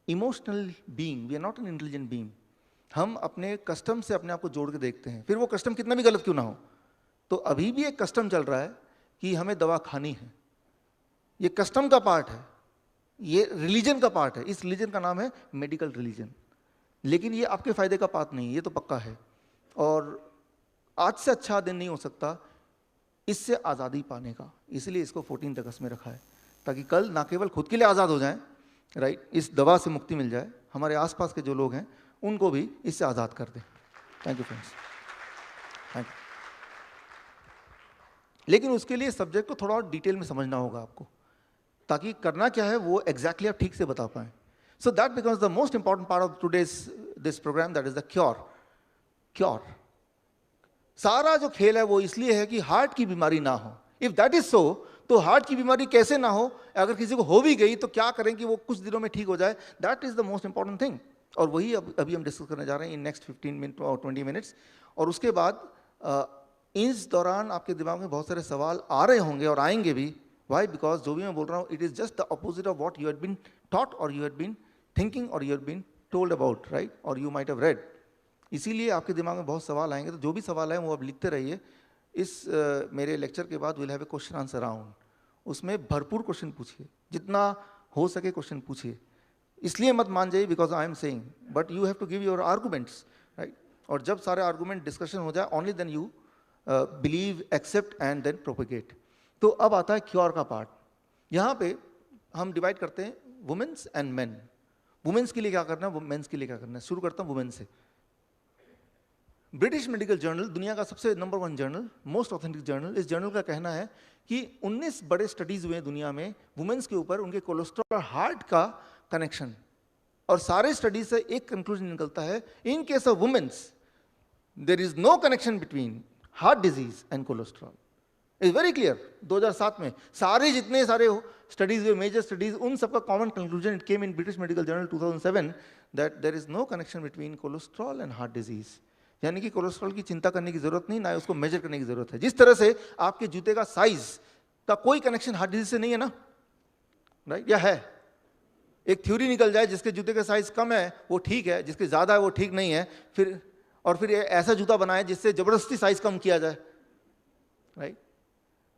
emotional being, we are not an intelligent being. हम अपने कस्टम से अपने आप को जोड़ के देखते हैं, फिर वो कस्टम कितना भी गलत क्यों ना हो। तो अभी भी एक कस्टम चल रहा है कि हमें दवा खानी है, ये कस्टम का पार्ट है, ये रिलीजन का पार्ट है। इस रिलीजन का नाम है मेडिकल रिलीजन, लेकिन ये आपके फायदे का पार्ट नहीं है, ये तो पक्का है। और आज से अच्छा दिन नहीं हो सकता इससे आज़ादी पाने का, इसलिए इसको 14 अगस्त में रखा है, ताकि कल ना केवल खुद के लिए आज़ाद हो जाएं, राइट, इस दवा से मुक्ति मिल जाए, हमारे आसपास के जो लोग हैं उनको भी इससे आज़ाद कर दें। Thank you friends, thank you. लेकिन उसके लिए सब्जेक्ट को थोड़ा और डिटेल में समझना होगा आपको, ताकि करना क्या है वो एग्जैक्टली आप ठीक से बता पाएं। So that becomes the most important part of today's this program, that is the cure. सारा जो खेल है वो इसलिए है कि हार्ट की बीमारी ना हो। इफ दैट इज सो, तो हार्ट की बीमारी कैसे ना हो, अगर किसी को हो भी गई तो क्या करें कि वो कुछ दिनों में ठीक हो जाए, that is the most important thing. और वही अभी हम डिस्कस करने जा रहे हैं इन नेक्स्ट 15 मिनट और 20 मिनट्स। और उसके बाद इस दौरान आपके दिमाग में बहुत सारे सवाल आ रहे होंगे और आएंगे भी। वाई? बिकॉज जो भी मैं बोल रहा हूँ, it is just the opposite of what you had been taught और यू हैड बीन थिंकिंग और you had been told about, right, और यू माइट हैव रेड। इसीलिए आपके दिमाग में बहुत सवाल आएंगे, तो जो भी सवाल है वो आप लिखते रहिए। इस मेरे लेक्चर के बाद will have a question answer round, उसमें भरपूर क्वेश्चन पूछिए, जितना हो सके क्वेश्चन पूछिए। इसलिए मत मान जाइए because I am saying, but you have to give your arguments, right. और जब सारे आर्गूमेंट डिस्कशन हो जाए, only then you believe, accept and then propagate. तो अब आता है क्योर का पार्ट। यहाँ पे हम डिवाइड करते हैं वुमेन्स एंड मेन। वुमेन्स के लिए क्या करना है, मेंस के लिए क्या करना है। शुरू करता हूँ वुमेन से। ब्रिटिश मेडिकल जर्नल, दुनिया का सबसे number 1 journal, most authentic journal, इस जर्नल का कहना है कि 19 बड़े स्टडीज हुए दुनिया में वुमेन्स के ऊपर, उनके कोलेस्ट्रॉल और हार्ट का कनेक्शन, और सारे स्टडीज से एक कंक्लूजन निकलता है, in case of women's there is no connection between heart disease and cholesterol. Is very clear. 2007 में सारे जितने सारे स्टडीज हुए, मेजर स्टडीज, उन सबका common conclusion, it came in British Medical Journal 2007, that there is no connection between cholesterol and heart disease. यानी कि cholesterol की चिंता करने की जरूरत नहीं, ना उसको मेजर करने की जरूरत है। जिस तरह से आपके जूते का साइज का कोई कनेक्शन हार्ट डिजीज से नहीं है ना, राइट, या है? एक थ्योरी निकल जाए जिसके जूते का साइज कम है वो ठीक है, जिसके ज्यादा है वो ठीक नहीं है, फिर ऐसा जूता बनाए जिससे जबरदस्ती साइज कम किया जाए, राइट।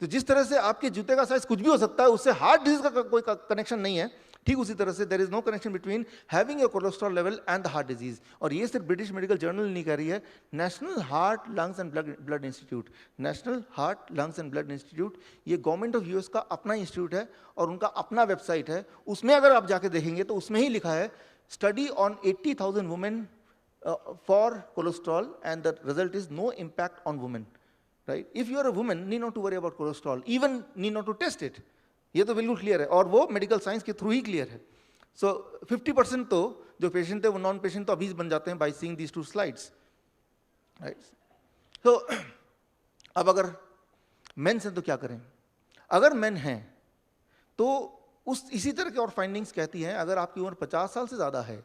तो जिस तरह से आपके जूते का साइज कुछ भी हो सकता है, उससे हार्ट डिजीज का कोई कनेक्शन नहीं है, ठीक उसी तरह से there is no connection between having a cholesterol level and the heart disease. और ये सिर्फ ब्रिटिश मेडिकल जर्नल नहीं कह रही है, national heart lungs and blood institute, national heart lungs and blood institute, ये गवर्नमेंट ऑफ यूएस का अपना इंस्टीट्यूट है और उनका अपना वेबसाइट है। उसमें अगर आप जाके देखेंगे तो उसमें ही लिखा है, study on 80,000 women for cholesterol and the result is no impact on women, right. If you are a women, need not to worry about cholesterol, even need not to test it. ये तो बिल्कुल clear है, और वो medical science के through ही clear है। So 50% तो जो पेशेंट है वो नॉन पेशेंट तो अभी बन जाते हैं by seeing these 2 slides, right. तो अब अगर मेंस हैं तो क्या करें? अगर मेन हैं तो इसी तरह की और फाइंडिंग्स कहती हैं अगर आपकी उम्र 50 साल से ज़्यादा है,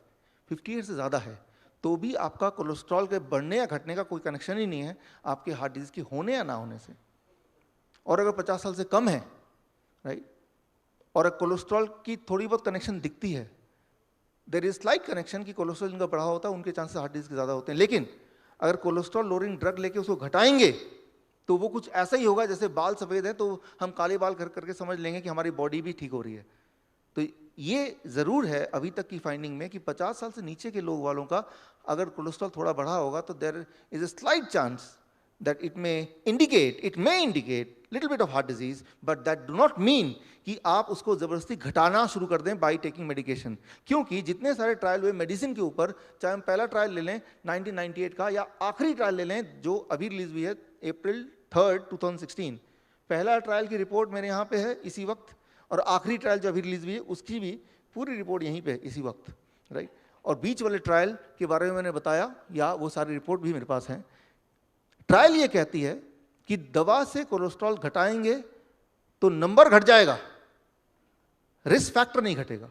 50 ईयर से ज़्यादा है, तो भी आपका कोलेस्ट्रॉल के बढ़ने या घटने का कोई कनेक्शन ही नहीं है आपके हार्ट डिजीज के होने या ना होने से। और अगर 50 साल से कम है, राइट, और कोलेस्ट्रॉल की थोड़ी बहुत कनेक्शन दिखती है, देयर इज स्लाइट कनेक्शन कि कोलेस्ट्रॉल जिनका बढ़ा होता है उनके चांसेस हार्ट डिजीज के ज़्यादा होते हैं। लेकिन अगर कोलेस्ट्रॉल लोअरिंग ड्रग लेके उसको घटाएंगे तो वो कुछ ऐसा ही होगा जैसे बाल सफ़ेद है तो हम काले बाल कर करके समझ लेंगे कि हमारी बॉडी भी ठीक हो रही है। तो ये ज़रूर है अभी तक की फाइंडिंग में कि 50 साल से नीचे के लोग वालों का अगर कोलेस्ट्रॉल थोड़ा बढ़ा होगा तो there is a slight chance that it may indicate little bit of heart disease, but that do not mean कि आप उसको ज़बरदस्ती घटाना शुरू कर दें by taking medication। क्योंकि जितने सारे ट्रायल हुए मेडिसिन के ऊपर, चाहे हम पहला ट्रायल ले लें 1998 का या आखिरी ट्रायल ले लें जो अभी रिलीज हुई है अप्रैल 3, 2016, पहला ट्रायल की रिपोर्ट मेरे यहाँ पे है इसी वक्त, और आखिरी ट्रायल जो अभी रिलीज हुई है उसकी भी पूरी रिपोर्ट यहीं पे इसी वक्त, राइट। और बीच वाले ट्रायल के बारे में मैंने बताया, या वो सारी रिपोर्ट भी मेरे पास है। ट्रायल ये कहती है कि दवा से कोलेस्ट्रॉल घटाएंगे तो नंबर घट जाएगा, रिस्क फैक्टर नहीं घटेगा,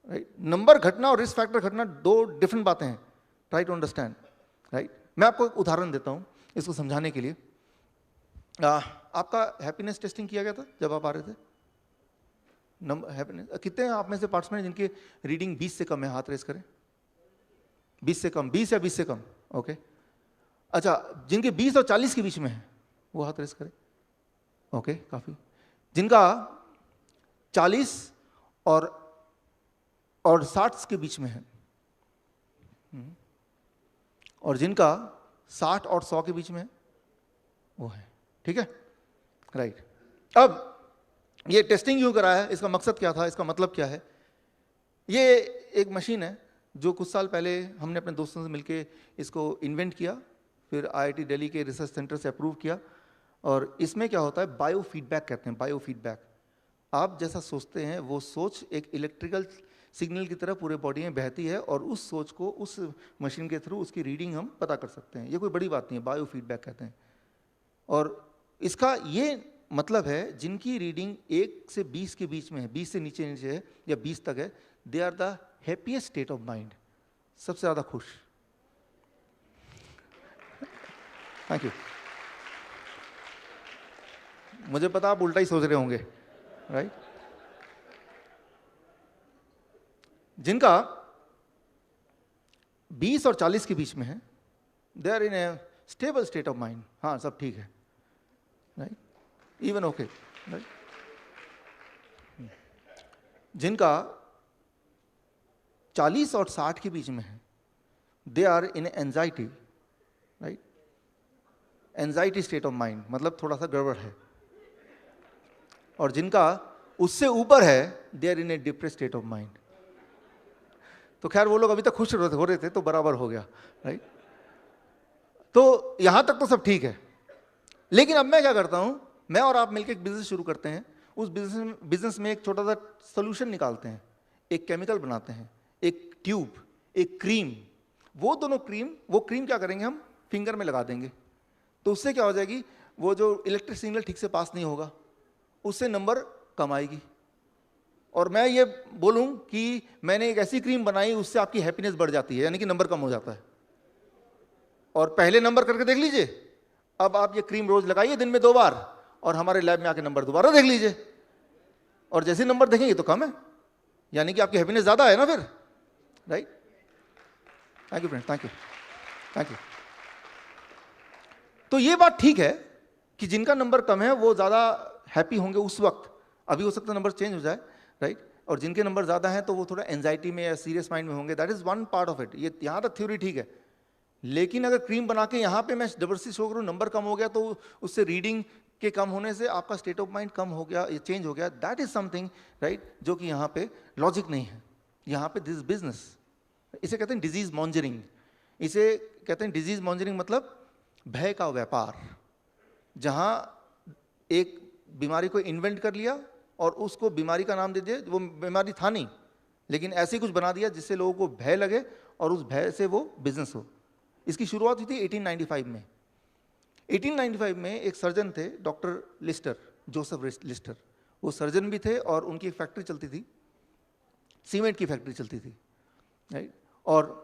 राइट। नंबर घटना और रिस्क फैक्टर घटना दो डिफरेंट बातें हैं, ट्राई टू अंडरस्टैंड, राइट। मैं आपको एक उदाहरण देता हूं इसको समझाने के लिए। आपका हैप्पीनेस टेस्टिंग किया गया था जब आप आ रहे थे? हैप्पीनेस कितने हैं आप में से पार्टिसिपेंट जिनके रीडिंग 20 से कम है? हाथ रेस करें। 20 से कम, 20 या 20 से कम, ओके। अच्छा, जिनके 20 और 40 के बीच में है वो हाथ रेस करें, ओके, काफ़ी। जिनका 40 और 60 के बीच में है, और जिनका 60 और 100 के बीच में है वो है, ठीक है, राइट। अब ये टेस्टिंग क्यों कराया, इसका मकसद क्या था, इसका मतलब क्या है? ये एक मशीन है जो कुछ साल पहले हमने अपने दोस्तों से मिलके इसको इन्वेंट किया, फिर IIT दिल्ली के रिसर्च सेंटर से अप्रूव किया। और इसमें क्या होता है, बायो फीडबैक कहते हैं, बायो फीडबैक। आप जैसा सोचते हैं वो सोच एक इलेक्ट्रिकल सिग्नल की तरह पूरे बॉडी में बहती है, और उस सोच को उस मशीन के थ्रू उसकी रीडिंग हम पता कर सकते हैं। ये कोई बड़ी बात नहीं है, बायो फीडबैक कहते हैं। और इसका ये मतलब है जिनकी रीडिंग 1 से 20 के बीच में है, 20 से नीचे है या 20 तक है, they are the happiest state of mind, सबसे ज़्यादा खुश। Thank you. मुझे पता आप उल्टा ही सोच रहे होंगे, राइट। जिनका 20 और 40 के बीच में है, they are in a stable state of mind, हाँ सब ठीक है, राइट, इवन ओके, राइट। जिनका 40 और 60 के बीच में है, they are in anxiety, right, anxiety state of mind, मतलब थोड़ा सा गड़बड़ है। और जिनका उससे ऊपर है, they are in a depressed state of mind. तो खैर वो लोग अभी तक खुश हो रहे थे तो बराबर हो गया, राइट। तो यहां तक तो सब ठीक है। लेकिन अब मैं क्या करता हूं, मैं और आप मिलकर एक बिजनेस शुरू करते हैं। उस बिजनेस में एक छोटा सा सोल्यूशन निकालते हैं, एक केमिकल बनाते हैं, एक ट्यूब, एक क्रीम। वो दोनों क्रीम, वो क्रीम क्या करेंगे, हम फिंगर में लगा देंगे। तो उससे क्या हो जाएगी, वो जो इलेक्ट्रिक सिग्नल ठीक से पास नहीं होगा, उससे नंबर कम आएगी। और मैं ये बोलूं कि मैंने एक ऐसी क्रीम बनाई उससे आपकी हैप्पीनेस बढ़ जाती है, यानी कि नंबर कम हो जाता है। और पहले नंबर करके देख लीजिए। अब आप ये क्रीम रोज लगाइए दिन में 2 बार, और हमारे लैब में आके नंबर दोबारा देख लीजिए, और जैसे नंबर देखेंगे तो कम है, यानी कि आपकी हैप्पीनेस ज्यादा है ना फिर, right. Thank you friend, thank you, thank you. तो ये बात ठीक है कि जिनका नंबर कम है वो ज़्यादा हैप्पी होंगे उस वक्त, अभी हो सकता है नंबर चेंज हो जाए, राइट। और जिनके नंबर ज़्यादा हैं तो वो थोड़ा एंजाइटी में या सीरियस माइंड में होंगे। That is one part of it. ये यहाँ तक थ्योरी ठीक है। लेकिन अगर क्रीम बना के यहाँ पे मैं जबरदस्ती शो करूँ नंबर कम हो गया, तो उससे रीडिंग के कम होने से आपका स्टेट ऑफ माइंड कम हो गया, ये चेंज हो गया। दैट इज समथिंग, राइट, जो कि यहाँ पे लॉजिक नहीं है। यहाँ पे दिस बिजनेस, इसे कहते हैं डिजीज मॉन्जरिंग। इसे कहते हैं डिजीज मॉन्जरिंग, मतलब भय का व्यापार, जहाँ एक बीमारी को इन्वेंट कर लिया और उसको बीमारी का नाम दे दिया। वो बीमारी था नहीं, लेकिन ऐसे ही कुछ बना दिया जिससे लोगों को भय लगे और उस भय से वो बिजनेस हो। इसकी शुरुआत हुई थी 1895 में। 1895 में एक सर्जन थे, डॉक्टर लिस्टर, जोसेफ लिस्टर। वो सर्जन भी थे और उनकी एक फैक्ट्री चलती थी, सीमेंट की फैक्ट्री चलती थी, राइट, और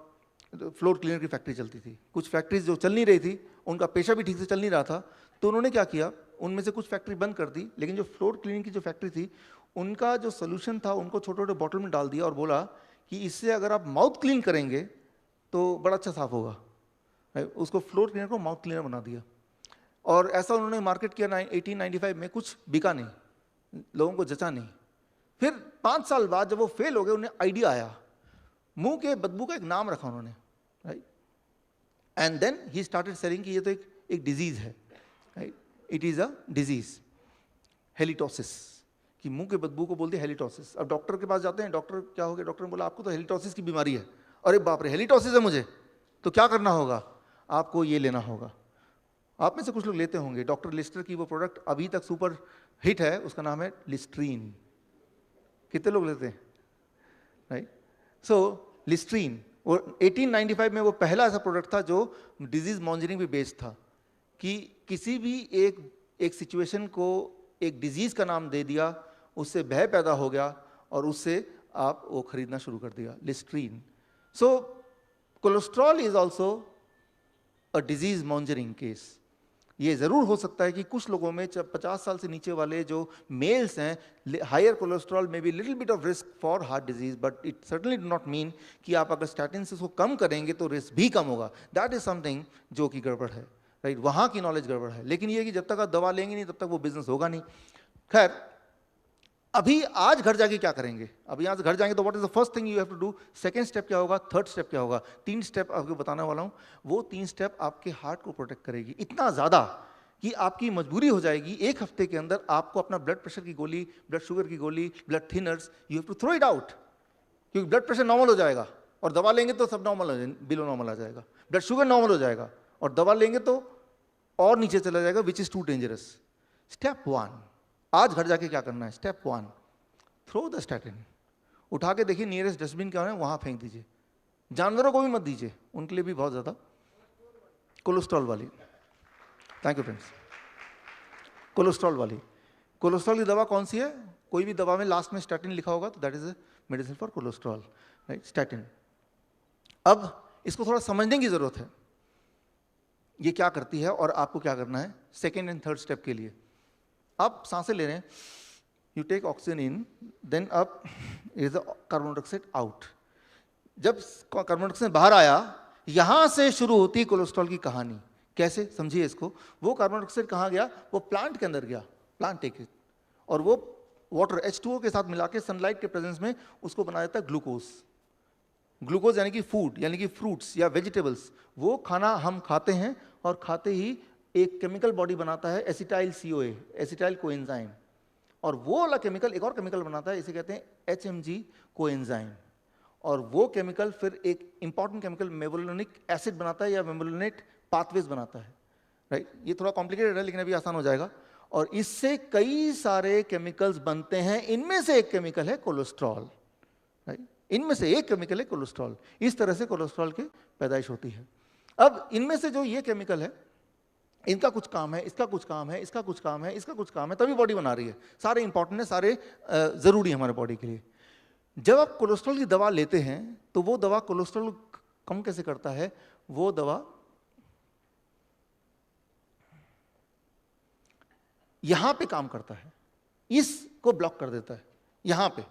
फ्लोर क्लीनर की फैक्ट्री चलती थी। कुछ फैक्ट्रीज जो चल नहीं रही थी, उनका पेशा भी ठीक से चल नहीं रहा था, तो उन्होंने क्या किया, उनमें से कुछ फैक्ट्री बंद कर दी, लेकिन जो फ्लोर क्लीनिंग की जो फैक्ट्री थी, उनका जो सोल्यूशन था उनको छोटे छोटे बॉटल में डाल दिया और बोला कि इससे अगर आप माउथ क्लीन करेंगे तो बड़ा अच्छा साफ होगा। उसको फ्लोर क्लीनर को माउथ क्लीनर बना दिया, और ऐसा उन्होंने मार्केट किया 1895 में, कुछ बिका नहीं, लोगों को जचा नहीं। फिर 5 साल बाद जब वो फेल हो गए, उन्हें आइडिया आया, मुंह के बदबू का एक नाम रखा उन्होंने, right, and then he started selling कि ये तो एक डिजीज है, right, it is a disease, halitosis, कि मुंह के बदबू को बोलते हैं हेलिटोसिस। अब डॉक्टर के पास जाते हैं, डॉक्टर क्या हो गया, डॉक्टर ने बोला आपको तो हेलिटोसिस की बीमारी है। अरे बाप रे, हेलिटोसिस है मुझे, तो क्या करना होगा, आपको ये लेना होगा। आप में से कुछ लोग लेते होंगे, डॉक्टर लिस्टर की वो प्रोडक्ट अभी तक सुपर हिट है, उसका नाम है लिस्ट्रीन। कितने लोग लेते हैं, राइट? सो लिस्ट्रीन, और 1895 में वो पहला ऐसा प्रोडक्ट था जो डिजीज मॉनिटरिंग पे बेस्ड था, कि किसी भी एक सिचुएशन को एक डिजीज का नाम दे दिया, उससे भय पैदा हो गया और उससे आप वो खरीदना शुरू कर दिया, Listerine. So cholesterol is also a disease monitoring case. ये जरूर हो सकता है कि कुछ लोगों में 50 साल से नीचे वाले जो मेल्स हैं, हायर कोलेस्ट्रॉल में भी little bit of risk for heart disease, but it certainly do not mean कि आप अगर स्टैटिन से उसको कम करेंगे तो रिस्क भी कम होगा। दैट इज समथिंग जो कि गड़बड़ है, राइट, वहाँ की नॉलेज गड़बड़ है। लेकिन ये कि जब तक आप दवा लेंगे नहीं तब तक वो बिजनेस होगा नहीं। खैर, अभी आज घर जाके क्या करेंगे, अभी यहाँ से घर जाएंगे तो what is the first thing you have to do, second step क्या होगा, थर्ड स्टेप क्या होगा, 3 स्टेप आपको बताने वाला हूँ। वो 3 स्टेप आपके हार्ट को प्रोटेक्ट करेगी, इतना ज़्यादा कि आपकी मजबूरी हो जाएगी 1 हफ्ते के अंदर आपको अपना ब्लड प्रेशर की गोली, ब्लड शुगर की गोली, blood thinners, you have to throw it out, क्योंकि ब्लड प्रेशर नॉर्मल हो जाएगा और दवा लेंगे तो सब नॉर्मल, बिलो नॉर्मल आ जाएगा। ब्लड शुगर नॉर्मल हो जाएगा और दवा लेंगे तो और नीचे चला जाएगा, which is too dangerous. Step 1, आज घर जाके क्या करना है, स्टेप 1, थ्रो द स्टैटिन। उठा के देखिए नियरेस्ट डस्टबिन क्या है, वहां फेंक दीजिए। जानवरों को भी मत दीजिए, उनके लिए भी बहुत ज्यादा कोलेस्ट्रॉल वाली। Thank you friends. कोलेस्ट्रॉल वाली, कोलेस्ट्रॉल की दवा कौन सी है, कोई भी दवा में लास्ट में स्टैटिन लिखा होगा तो that is a medicine for cholesterol, right, statin. अब इसको थोड़ा समझने की जरूरत है, ये क्या करती है और आपको क्या करना है सेकेंड एंड थर्ड स्टेप के लिए। आप सांसें ले रहे हैं, you take oxygen in, then up is the carbon dioxide out. जब कार्बन डाइऑक्साइड बाहर आया, यहां से शुरू होती है कोलेस्ट्रॉल की कहानी। कैसे, समझिए इसको। वो कार्बन डाइऑक्साइड कहाँ गया, वो प्लांट के अंदर गया, प्लांट टेक इट, और वो वाटर H2O के साथ मिला के सनलाइट के प्रेजेंस में उसको बना देता है ग्लूकोज। ग्लूकोज यानी कि फूड, यानी कि फ्रूट्स या वेजिटेबल्स, वो खाना हम खाते हैं और खाते ही एक केमिकल बॉडी बनाता है एसिटाइल CoA, एसिटाइल कोएंजाइम, और वो वाला केमिकल एक और केमिकल बनाता है, इसे कहते हैं HMG कोएंजाइम, और वो केमिकल फिर एक इंपॉर्टेंट केमिकल मेवलोनिक एसिड बनाता है या मेवलोनेट पाथवेज बनाता है, राइट। ये थोड़ा कॉम्प्लिकेटेड है लेकिन अभी आसान हो जाएगा। और इससे कई सारे केमिकल्स बनते हैं, इनमें से एक केमिकल है कोलेस्ट्रॉल, राइट, इनमें से एक केमिकल है कोलेस्ट्रॉल। इस तरह से कोलेस्ट्रॉल की पैदाइश होती है। अब इनमें से जो ये केमिकल है, इनका कुछ काम है, इसका कुछ काम है, इसका कुछ काम है, इसका कुछ काम है, तभी बॉडी बना रही है। सारे इंपॉर्टेंट है, सारे जरूरी है हमारे बॉडी के लिए। जब आप कोलेस्ट्रॉल की दवा लेते हैं तो वो दवा कोलेस्ट्रॉल कम कैसे करता है, वो दवा यहां पे काम करता है, इसको ब्लॉक कर देता है यहां पे।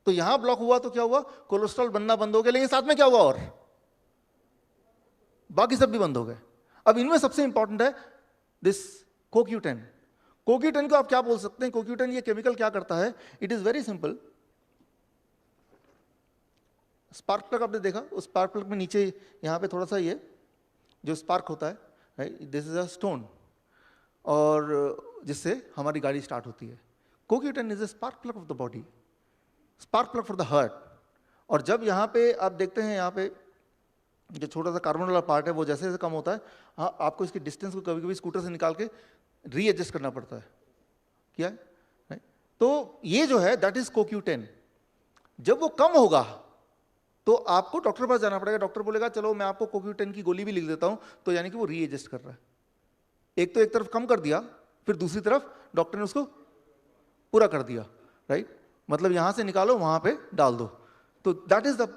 तो यहां ब्लॉक हुआ तो क्या हुआ, कोलेस्ट्रॉल बनना बंद हो गया, लेकिन साथ में क्या हुआ, और बाकी सब भी बंद हो गए। अब इनमें सबसे इंपॉर्टेंट है दिस CoQ10। CoQ10 को आप क्या बोल सकते हैं, CoQ10 ये केमिकल क्या करता है, it is very simple. Spark plug आपने देखा, उस स्पार्क प्लग में नीचे यहां पे थोड़ा सा ये जो स्पार्क होता है, दिस इज अ स्टोन, और जिससे हमारी गाड़ी स्टार्ट होती है। CoQ10 is a spark plug of the body, spark plug for the heart. और जब यहाँ पे आप देखते हैं, यहाँ पे जो छोटा सा कार्बन वाला पार्ट है वो जैसे जैसे कम होता है, हाँ, आपको इसकी डिस्टेंस को कभी कभी स्कूटर से निकाल के रीएडजस्ट करना पड़ता है, क्या है? तो ये जो है दैट इज CoQ10। जब वो कम होगा तो आपको डॉक्टर के पास जाना पड़ेगा, डॉक्टर बोलेगा चलो मैं आपको CoQ10 की गोली भी लिख देता हूं, तो यानी कि वो रीएडजस्ट कर रहा है। एक तो एक तरफ कम कर दिया, फिर दूसरी तरफ डॉक्टर ने उसको पूरा कर दिया, राइट? मतलब यहाँ से निकालो वहाँ पे डाल दो, तो दैट इज द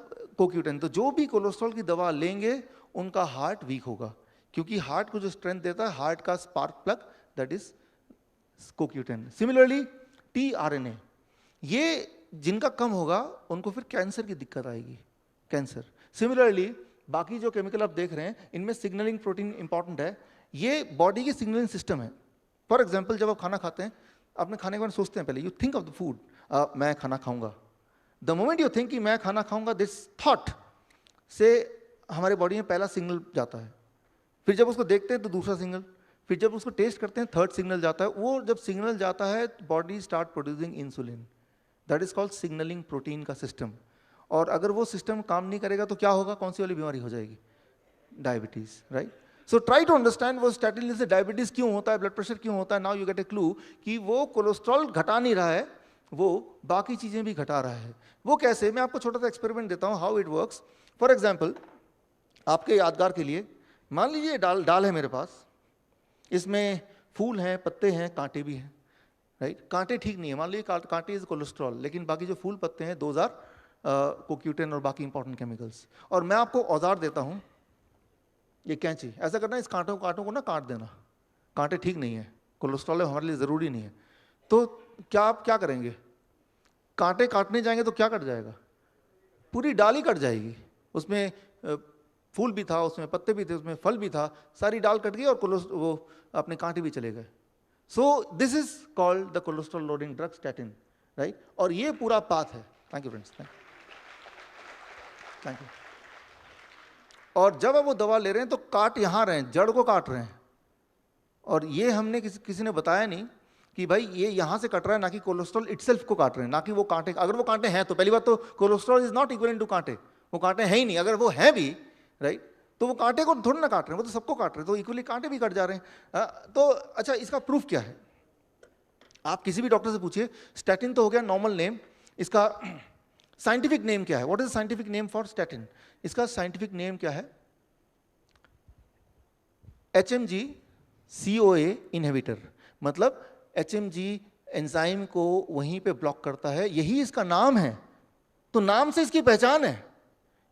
CoQ10। तो जो भी कोलेस्ट्रॉल की दवा लेंगे उनका हार्ट वीक होगा, क्योंकि हार्ट को जो स्ट्रेंथ देता है हार्ट का spark plug, that is CoQ10। Similarly tRNA, ये जिनका कम होगा उनको फिर कैंसर की दिक्कत आएगी, कैंसर। सिमिलरली बाकी जो केमिकल आप देख रहे हैं इनमें सिग्नलिंग प्रोटीन इंपॉर्टेंट है, ये बॉडी की सिग्नलिंग सिस्टम है। फॉर एग्जाम्पल जब आप खाना खाते हैं, आपने खाने के बारे में सोचते हैं पहले, you think of the food, मैं खाना खाऊंगा। द मोमेंट यू थिंक कि मैं खाना खाऊंगा, दिस थॉट से हमारे बॉडी में पहला सिग्नल जाता है, फिर जब उसको देखते हैं तो दूसरा सिग्नल, फिर जब उसको टेस्ट करते हैं थर्ड सिग्नल जाता है। वो जब सिग्नल जाता है body start producing insulin, that is called signalling protein का सिस्टम। और अगर वो सिस्टम काम नहीं करेगा तो क्या होगा, कौन सी वाली बीमारी हो जाएगी, diabetes, right? So try to understand वो स्टैटिन से डायबिटीज क्यों होता है, ब्लड प्रेशर क्यों होता है। Now you get a clue कि वो कोलेस्ट्रॉल घटा नहीं रहा है, वो बाकी चीजें भी घटा रहा है। वो कैसे, मैं आपको छोटा सा एक्सपेरिमेंट देता हूँ, how it works. For example आपके यादगार के लिए, मान लीजिए डाल है मेरे पास, इसमें फूल हैं, पत्ते हैं, कांटे भी हैं, राइट? कांटे ठीक नहीं है, मान लीजिए कांटे इज कोलेस्ट्रॉल, लेकिन बाकी जो फूल पत्ते हैं 2000 CoQ10 और बाकी इंपॉर्टेंट केमिकल्स। और मैं आपको औजार देता हूं, ये कैंची, ऐसा करना, इस कांटों को ना काट देना, कांटे ठीक नहीं है, कोलेस्ट्रॉल हमारे लिए ज़रूरी नहीं है। तो क्या आप क्या करेंगे, कांटे काटने जाएंगे तो क्या कट जाएगा, पूरी डाल ही कट जाएगी। उसमें फूल भी था, उसमें पत्ते भी थे, उसमें फल भी था, सारी डाल कट गई और वो अपने कांटे भी चले गए। सो this is called the cholesterol loading drug statin, right? और ये पूरा पाथ है। Thank you friends, thank you. और जब आप वो दवा ले रहे हैं तो काट यहाँ रहे हैं, जड़ को काट रहे हैं। और ये हमने किसी ने बताया नहीं कि भाई ये यहाँ से कट रहा है, ना कि कोलेस्ट्रॉल इटसेल्फ को काट रहे हैं, ना कि वो कांटे। अगर वो कांटे हैं तो पहली बात तो cholesterol is not equal to कांटे, वो कांटे हैं ही नहीं। अगर वो है भी, राइट, तो वो कांटे को थोड़ा ना काट रहे हैं, वो तो सबको काट रहे हैं, तो इक्वली कांटे भी कट जा रहे हैं। तो अच्छा, इसका प्रूफ क्या है? आप किसी भी डॉक्टर से पूछिए, स्टैटिन तो हो गया नॉर्मल नेम, इसका साइंटिफिक नेम क्या है? What is scientific name for statin? इसका साइंटिफिक नेम क्या है? HMG CoA inhibitor. मतलब HMG एंजाइम को वहीं पे ब्लॉक करता है, यही इसका नाम है। तो नाम से इसकी पहचान है।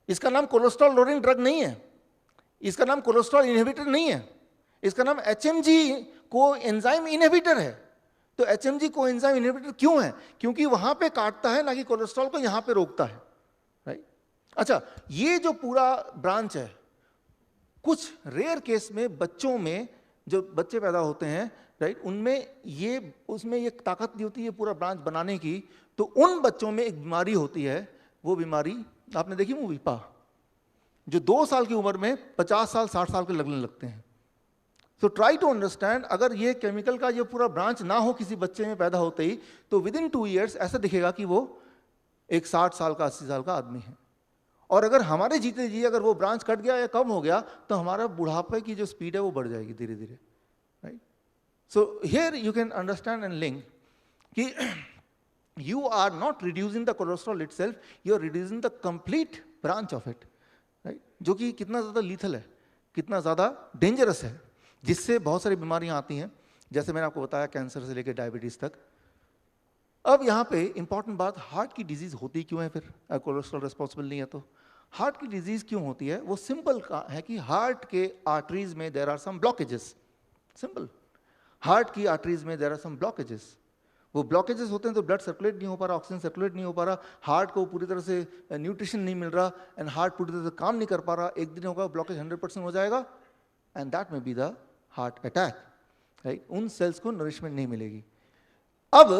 इसका नाम कोलेस्ट्रॉल लोडिंग ड्रग नहीं है, इसका नाम कोलेस्ट्रॉल इनहिबिटर नहीं है, इसका नाम HMG को एंजाइम इनहिबिटर है। तो HMG को एंजाइम इनहिबिटर क्यों है? क्योंकि वहां पे काटता है, ना कि कोलेस्ट्रॉल को यहां पे रोकता है, राइट? अच्छा, ये जो पूरा ब्रांच है, कुछ रेयर केस में बच्चों में जो बच्चे पैदा होते हैं, राइट, उनमें उसमें ये ताकत नहीं होती है पूरा ब्रांच बनाने की। तो उन बच्चों में एक बीमारी होती है, वो बीमारी आपने देखी मूवी पा, जो 2 साल की उम्र में 50 साल 60 साल के लगने लगते हैं। सो ट्राई टू अंडरस्टैंड, अगर ये केमिकल का ये पूरा ब्रांच ना हो किसी बच्चे में पैदा होते ही, तो विद इन 2 ईयर्स ऐसा दिखेगा कि वो एक 60 साल का 80 साल का आदमी है। और अगर हमारे जीते जी अगर वो ब्रांच कट गया या कम हो गया, तो हमारा बुढ़ापे की जो स्पीड है वो बढ़ जाएगी धीरे धीरे, right? So here you can understand and link कि you are not reducing the cholesterol itself, you are reducing the complete branch of it, right? जो कि कितना ज़्यादा लीथल है, कितना ज़्यादा डेंजरस है, जिससे बहुत सारी बीमारियां आती हैं, जैसे मैंने आपको बताया कैंसर से लेकर डायबिटीज़ तक। अब यहाँ पे इंपॉर्टेंट बात, हार्ट की डिजीज़ होती क्यों है फिर? कोलेस्ट्रॉल रिस्पॉन्सिबल नहीं है तो हार्ट की डिजीज़ क्यों होती है? वो सिंपल है कि हार्ट के आर्टरीज में there are some blockages. Simple, heart की आर्टरीज में देयर आर सम ब्लॉकेजेस। वो ब्लॉकेजेस होते हैं तो ब्लड सर्कुलेट नहीं हो पा रहा, ऑक्सीजन सर्कुलेट नहीं हो पा रहा, हार्ट को पूरी तरह से न्यूट्रिशन नहीं मिल रहा, एंड हार्ट पूरी तरह से काम नहीं कर पा रहा। एक दिन होगा ब्लॉकेज 100% हो जाएगा, एंड दैट में be the heart attack, right? उन सेल्स को नरिशमेंट नहीं मिलेगी। अब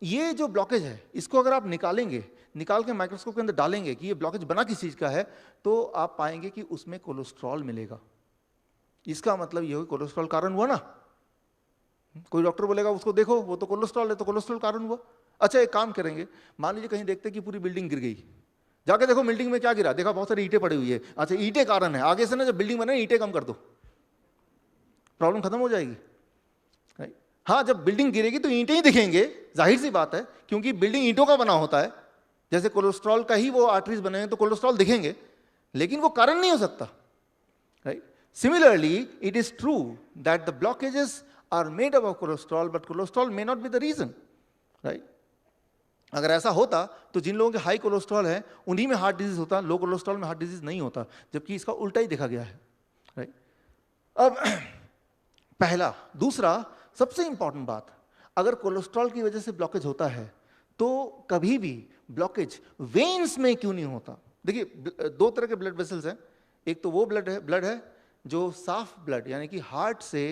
ये जो ब्लॉकेज है, इसको अगर आप निकालेंगे, निकाल के माइक्रोस्कोप के अंदर डालेंगे कि ये ब्लॉकेज बना किस चीज़ का है, तो आप पाएंगे कि उसमें कोलेस्ट्रॉल मिलेगा। इसका मतलब ये हो कोलेस्ट्रॉल कारण हुआ ना। कोई डॉक्टर बोलेगा उसको देखो वो तो कोलेस्ट्रॉल है, तो कोलेस्ट्रॉल कारण हुआ। अच्छा, एक काम करेंगे, मान लीजिए कहीं देखते कि पूरी बिल्डिंग गिर गई, जाके देखो बिल्डिंग में क्या गिरा, देखा बहुत सारी ईंटें पड़ी हुई है। अच्छा, ईंटें कारण है, आगे से ना जब बिल्डिंग बने ईंटें कम कर दो, प्रॉब्लम खत्म हो जाएगी, राइट? हाँ, जब बिल्डिंग गिरेगी तो ईंटें ही दिखेंगे, जाहिर सी बात है, क्योंकि बिल्डिंग ईंटों का बना होता है। जैसे कोलेस्ट्रॉल का ही वो आर्टरीज बने हैं तो कोलेस्ट्रॉल दिखेंगे, लेकिन वो कारण नहीं हो सकता, right? Similarly it is true that the blockages are made up of cholesterol, but cholesterol may not be the reason. Right. अगर ऐसा होता तो जिन लोगों के हाई कोलेस्ट्रॉल है उन्हीं में हार्ट डिजीज होता, लो कोलेस्ट्रॉल में हार्ट डिजीज नहीं होता, जबकि इसका उल्टा ही देखा गया है, राइट। अब पहला। दूसरा सबसे इंपॉर्टेंट बात, अगर कोलेस्ट्रॉल की वजह से ब्लॉकेज होता है तो कभी भी ब्लॉकेज वेन्स में क्यों नहीं होता? देखिए, दो तरह के ब्लड वेसल्स हैं। एक तो वो ब्लड है जो साफ ब्लड यानी कि हार्ट से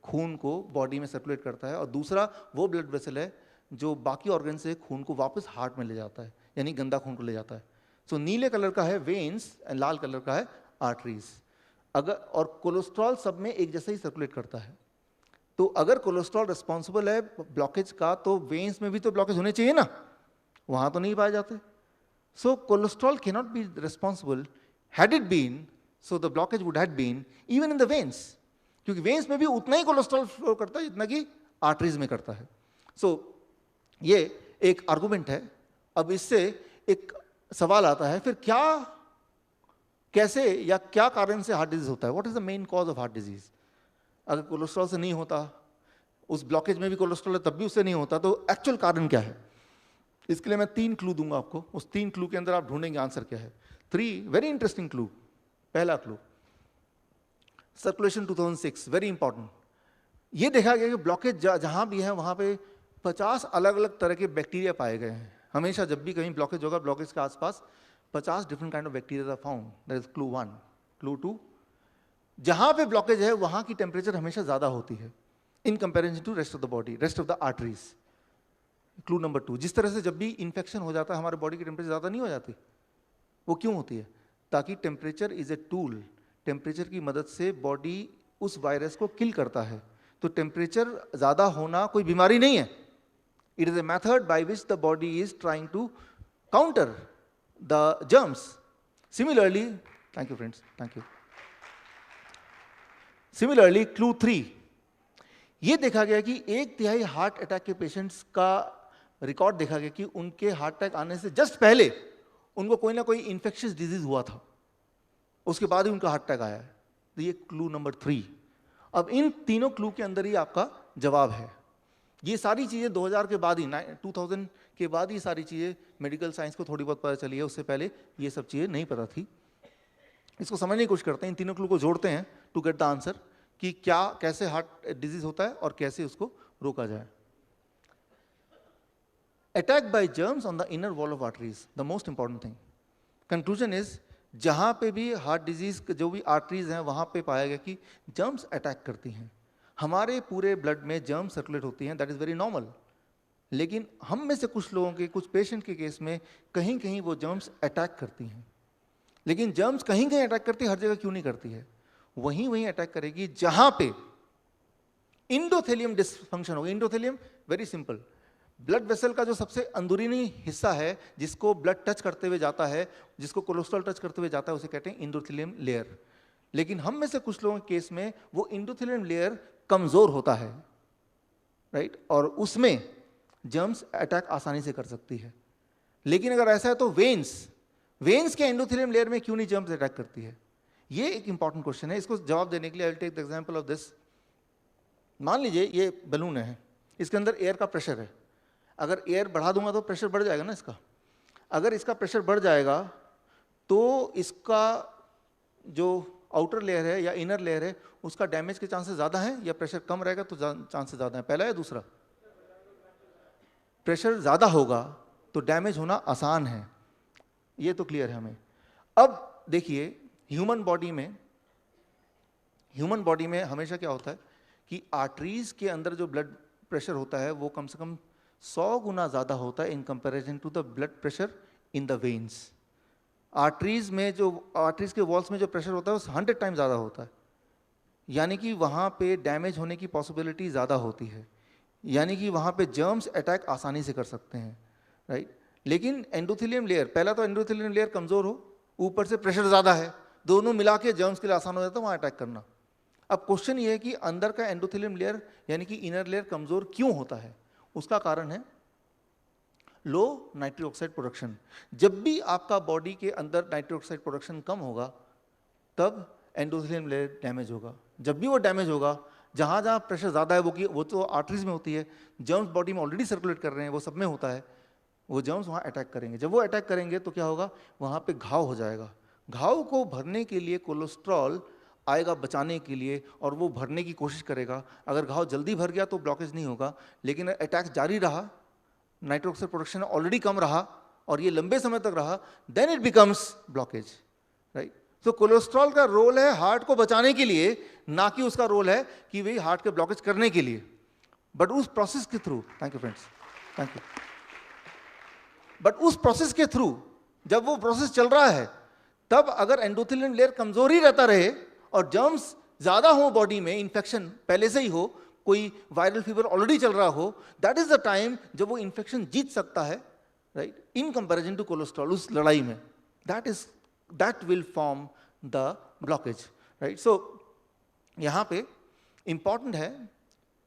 खून को बॉडी में सर्कुलेट करता है, और दूसरा वो ब्लड वेसल है जो बाकी ऑर्गन से खून को वापस हार्ट में ले जाता है, यानी गंदा खून को ले जाता है। सो नीले कलर का है वेन्स, लाल कलर का है आर्टरीज। अगर और कोलेस्ट्रॉल सब में एक जैसा ही सर्कुलेट करता है, तो अगर कोलेस्ट्रॉल रिस्पॉन्सिबल है ब्लॉकेज का, तो वेन्स में भी तो ब्लॉकेज होने चाहिए ना, वहां तो नहीं पाए जाते। So cholesterol can not be responsible, had it been so the blockage would have been even in the veins, क्योंकि वेन्स में भी उतना ही कोलेस्ट्रॉल फ्लो करता है जितना कि आर्टरीज में करता है। सो ये एक आर्गुमेंट है। अब इससे एक सवाल आता है, फिर क्या, कैसे या क्या कारण से हार्ट डिजीज होता है? What is the main cause of heart disease? अगर कोलेस्ट्रॉल से नहीं होता, उस ब्लॉकेज में भी कोलेस्ट्रॉल है तब भी उससे नहीं होता, तो एक्चुअल कारण क्या है? इसके लिए मैं 3 क्लू दूंगा आपको। उस 3 क्लू के अंदर आप ढूंढेंगे आंसर क्या है। 3 वेरी इंटरेस्टिंग क्लू। पहला क्लू, सर्कुलेशन 2006, वेरी इंपॉर्टेंट। ये देखा गया कि ब्लॉकेज जहां भी है वहां पे 50 अलग अलग तरह के बैक्टीरिया पाए गए हैं। हमेशा जब भी कहीं ब्लॉकेज होगा, ब्लॉकेज के आसपास 50 different kind of bacteria are found. That is clue 1। Clue 2, जहां पे ब्लॉकेज है वहां की टेम्परेचर हमेशा ज्यादा होती है in comparison to rest of the body, rest of the arteries. Clue number 2, जिस तरह से जब भी इन्फेक्शन हो जाता है हमारे बॉडी की टेम्परेचर ज्यादा नहीं हो जाती, वो क्यों होती है? ताकि temperature is a tool, temperature की मदद से बॉडी उस वायरस को किल करता है। तो टेम्परेचर ज्यादा होना कोई बीमारी नहीं है, it is a method by which the body is trying to counter the germs. Similarly, thank you friends, thank you. Similarly clue 3, ये देखा गया कि 1/3 हार्ट अटैक के पेशेंट्स का रिकॉर्ड देखा गया कि उनके हार्ट अटैक आने से जस्ट पहले उनको कोई ना कोई इंफेक्शियस डिजीज हुआ था, उसके बाद ही उनका हार्ट अटैक आया है। तो ये क्लू नंबर 3। अब इन तीनों क्लू के अंदर ही आपका जवाब है। ये सारी चीजें 2000 के बाद ही, 2000 के बाद ही सारी चीजें मेडिकल साइंस को थोड़ी बहुत पता चली है, उससे पहले ये सब चीजें नहीं पता थी। इसको समझने की कोशिश करते हैं, इन तीनों क्लू को जोड़ते हैं टू गेट द आंसर कि क्या, कैसे हार्ट डिजीज होता है और कैसे उसको रोका जाए। Attack by germs on the inner wall of arteries, the most important thing. Conclusion is, जहां पे भी हार्ट डिजीज जो भी आर्टरीज हैं वहां पे पाया गया कि जर्म्स अटैक करती हैं। हमारे पूरे ब्लड में जर्म्स सर्कुलेट होती हैं, दैट इज वेरी नॉर्मल। लेकिन हम में से कुछ लोगों के, कुछ पेशेंट के केस में कहीं कहीं वो जर्म्स अटैक करती हैं। लेकिन जर्म्स कहीं कहीं अटैक करती है, हर जगह क्यों नहीं करती है? वहीं अटैक करेगी जहां पे इंडोथेलियम डिसफंक्शन होगा। इंडोथेलियम वेरी सिंपल, ब्लड वेसल का जो सबसे अंदरूनी हिस्सा है जिसको ब्लड टच करते हुए जाता है, जिसको कोलेस्ट्रॉल टच करते हुए जाता है, उसे कहते हैं इंडोथेलियम लेयर। लेकिन हम में से कुछ लोगों के केस में वो इंडोथेलियम लेयर कमजोर होता है, राइट, और उसमें जर्म्स अटैक आसानी से कर सकती है। लेकिन अगर ऐसा है तो वेन्स के एंडोथेलियम लेयर में क्यों नहीं जर्म्स अटैक करती है? ये एक इंपॉर्टेंट क्वेश्चन है। इसको जवाब देने के लिए I will take the example of this. मान लीजिए ये बलून है, इसके अंदर एयर का प्रेशर है। अगर एयर बढ़ा दूंगा तो प्रेशर बढ़ जाएगा ना इसका। अगर इसका प्रेशर बढ़ जाएगा तो इसका जो आउटर लेयर है या इनर लेयर है उसका डैमेज के चांसेस ज्यादा हैं, या प्रेशर कम रहेगा तो चांसेस ज्यादा है? पहला या दूसरा? प्रेशर ज्यादा होगा तो डैमेज होना आसान है, ये तो क्लियर है हमें। अब देखिए, ह्यूमन बॉडी में हमेशा क्या होता है कि आर्टरीज के अंदर जो ब्लड प्रेशर होता है वो कम से कम 100 गुना ज्यादा होता है in comparison to the blood pressure in the veins. Arteries के वॉल्स में जो प्रेशर होता है वो 100 टाइम ज्यादा होता है, यानी कि वहां पे डैमेज होने की पॉसिबिलिटी ज्यादा होती है, यानी कि वहां पे जर्म्स अटैक आसानी से कर सकते हैं, राइट। लेकिन एंडोथेलियम लेयर, पहला तो एंडोथेलियम लेयर कमजोर हो, ऊपर से प्रेशर ज्यादा है, दोनों मिला के जर्म्स के लिए आसान हो जाता है वहां अटैक करना। अब क्वेश्चन ये है कि अंदर का एंडोथेलियम लेयर यानी कि इनर लेयर कमजोर क्यों होता है? उसका कारण है लो नाइट्रिक ऑक्साइड प्रोडक्शन। जब भी आपका बॉडी के अंदर नाइट्रिक ऑक्साइड प्रोडक्शन कम होगा तब एंडोथेलियम लेयर डैमेज होगा। जब भी वो डैमेज होगा जहाँ जहाँ प्रेशर ज़्यादा है वो तो आर्टरीज में होती है, जर्म्स बॉडी में ऑलरेडी सर्कुलेट कर रहे हैं, वो सब में होता है, वो जर्म्स वहाँ अटैक करेंगे। जब वो अटैक करेंगे तो क्या होगा, वहाँ पे घाव हो जाएगा। घाव को भरने के लिए कोलेस्ट्रॉल आएगा बचाने के लिए, और वो भरने की कोशिश करेगा। अगर घाव जल्दी भर गया तो ब्लॉकेज नहीं होगा, लेकिन अटैक जारी रहा, नाइट्रिक ऑक्साइड प्रोडक्शन ऑलरेडी कम रहा और ये लंबे समय तक रहा, then it becomes blockage, right. तो कोलेस्ट्रॉल का रोल है हार्ट को बचाने के लिए, ना कि उसका रोल है कि वही हार्ट के ब्लॉकेज करने के लिए। बट उस प्रोसेस के through, thank you friends, thank you, but उस प्रोसेस के थ्रू जब वो प्रोसेस चल रहा है, तब अगर एंडोथेलियन लेयर कमजोर ही रहता रहे और जर्म्स ज्यादा हो बॉडी में, इन्फेक्शन पहले से ही हो, कोई वायरल फीवर ऑलरेडी चल रहा हो, दैट इज द टाइम जब वो इन्फेक्शन जीत सकता है, right, in comparison to cholesterol. उस लड़ाई में that will form the blockage, right. So यहां पे इंपॉर्टेंट है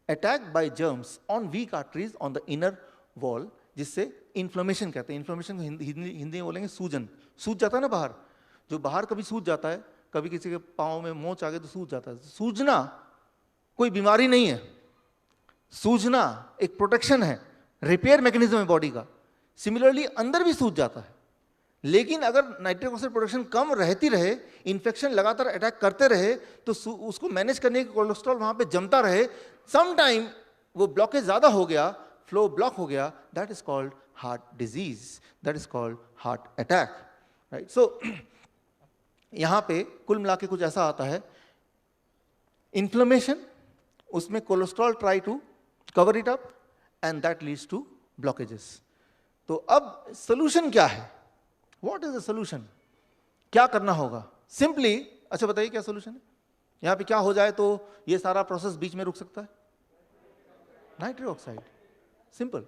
attack by germs on weak arteries on the inner wall, जिससे इन्फ्लेमेशन कहते हैं। इन्फ्लेमेशन को हिंदी में बोलेंगे सूजन। सूज जाता है ना बाहर, जो बाहर कभी सूज जाता है, कभी किसी के पाँव में मोच आ गए तो सूज जाता है। सूजना कोई बीमारी नहीं है, सूजना एक प्रोटेक्शन है, रिपेयर मैकेनिज्म है बॉडी का। सिमिलरली अंदर भी सूज जाता है, लेकिन अगर नाइट्रिक ऑक्साइड प्रोडक्शन कम रहती रहे, इन्फेक्शन लगातार अटैक करते रहे, तो उसको मैनेज करने के कोलेस्ट्रॉल वहां पे जमता रहे, सम टाइम वो ब्लॉकेज ज्यादा हो गया, फ्लो ब्लॉक हो गया, that is called heart disease, that is called heart attack, right. So यहां पे कुल मिला के कुछ ऐसा आता है, इन्फ्लेमेशन, उसमें cholesterol try to cover it up and that leads to blockages. तो अब सोल्यूशन क्या है, व्हाट इज द सोल्यूशन, क्या करना होगा? सिंपली, अच्छा बताइए क्या सोल्यूशन है? यहां पे क्या हो जाए तो ये सारा प्रोसेस बीच में रुक सकता है? Nitric oxide. Simple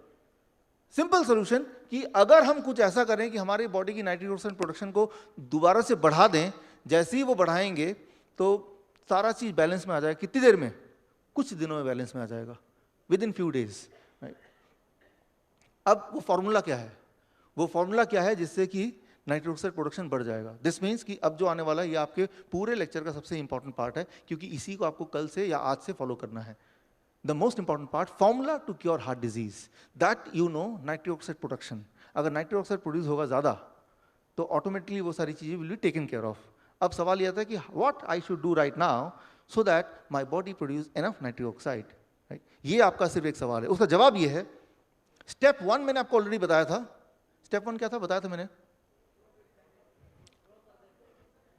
simple solution कि अगर हम कुछ ऐसा करें कि हमारी बॉडी की नाइट्रिक ऑक्साइड प्रोडक्शन को दोबारा से बढ़ा दें, जैसे ही वो बढ़ाएंगे तो सारा चीज बैलेंस में आ जाएगा। कितनी देर में? कुछ दिनों में बैलेंस में आ जाएगा, with in few days, right. अब वो फॉर्मूला क्या है? वो फॉर्मूला क्या है जिससे कि नाइट्रिक ऑक्साइड प्रोडक्शन बढ़ जाएगा? दिस मीन्स कि अब जो आने वाला है ये आपके पूरे लेक्चर का सबसे इंपॉर्टेंट पार्ट है, क्योंकि इसी को आपको कल से या आज से फॉलो करना है। The most important part, formula to cure heart disease, that you know nitric oxide production. अगर नाइट्रिक ऑक्साइड प्रोड्यूस होगा ज्यादा तो ऑटोमेटिकली वो सारी चीजें will be taken care of. अब सवाल यह था कि what I should do right now so that my body produce enough nitric oxide, right. ये आपका सिर्फ एक सवाल है। उसका जवाब ये है, स्टेप 1 मैंने आपको ऑलरेडी बताया था। स्टेप 1 क्या था बताया था मैंने?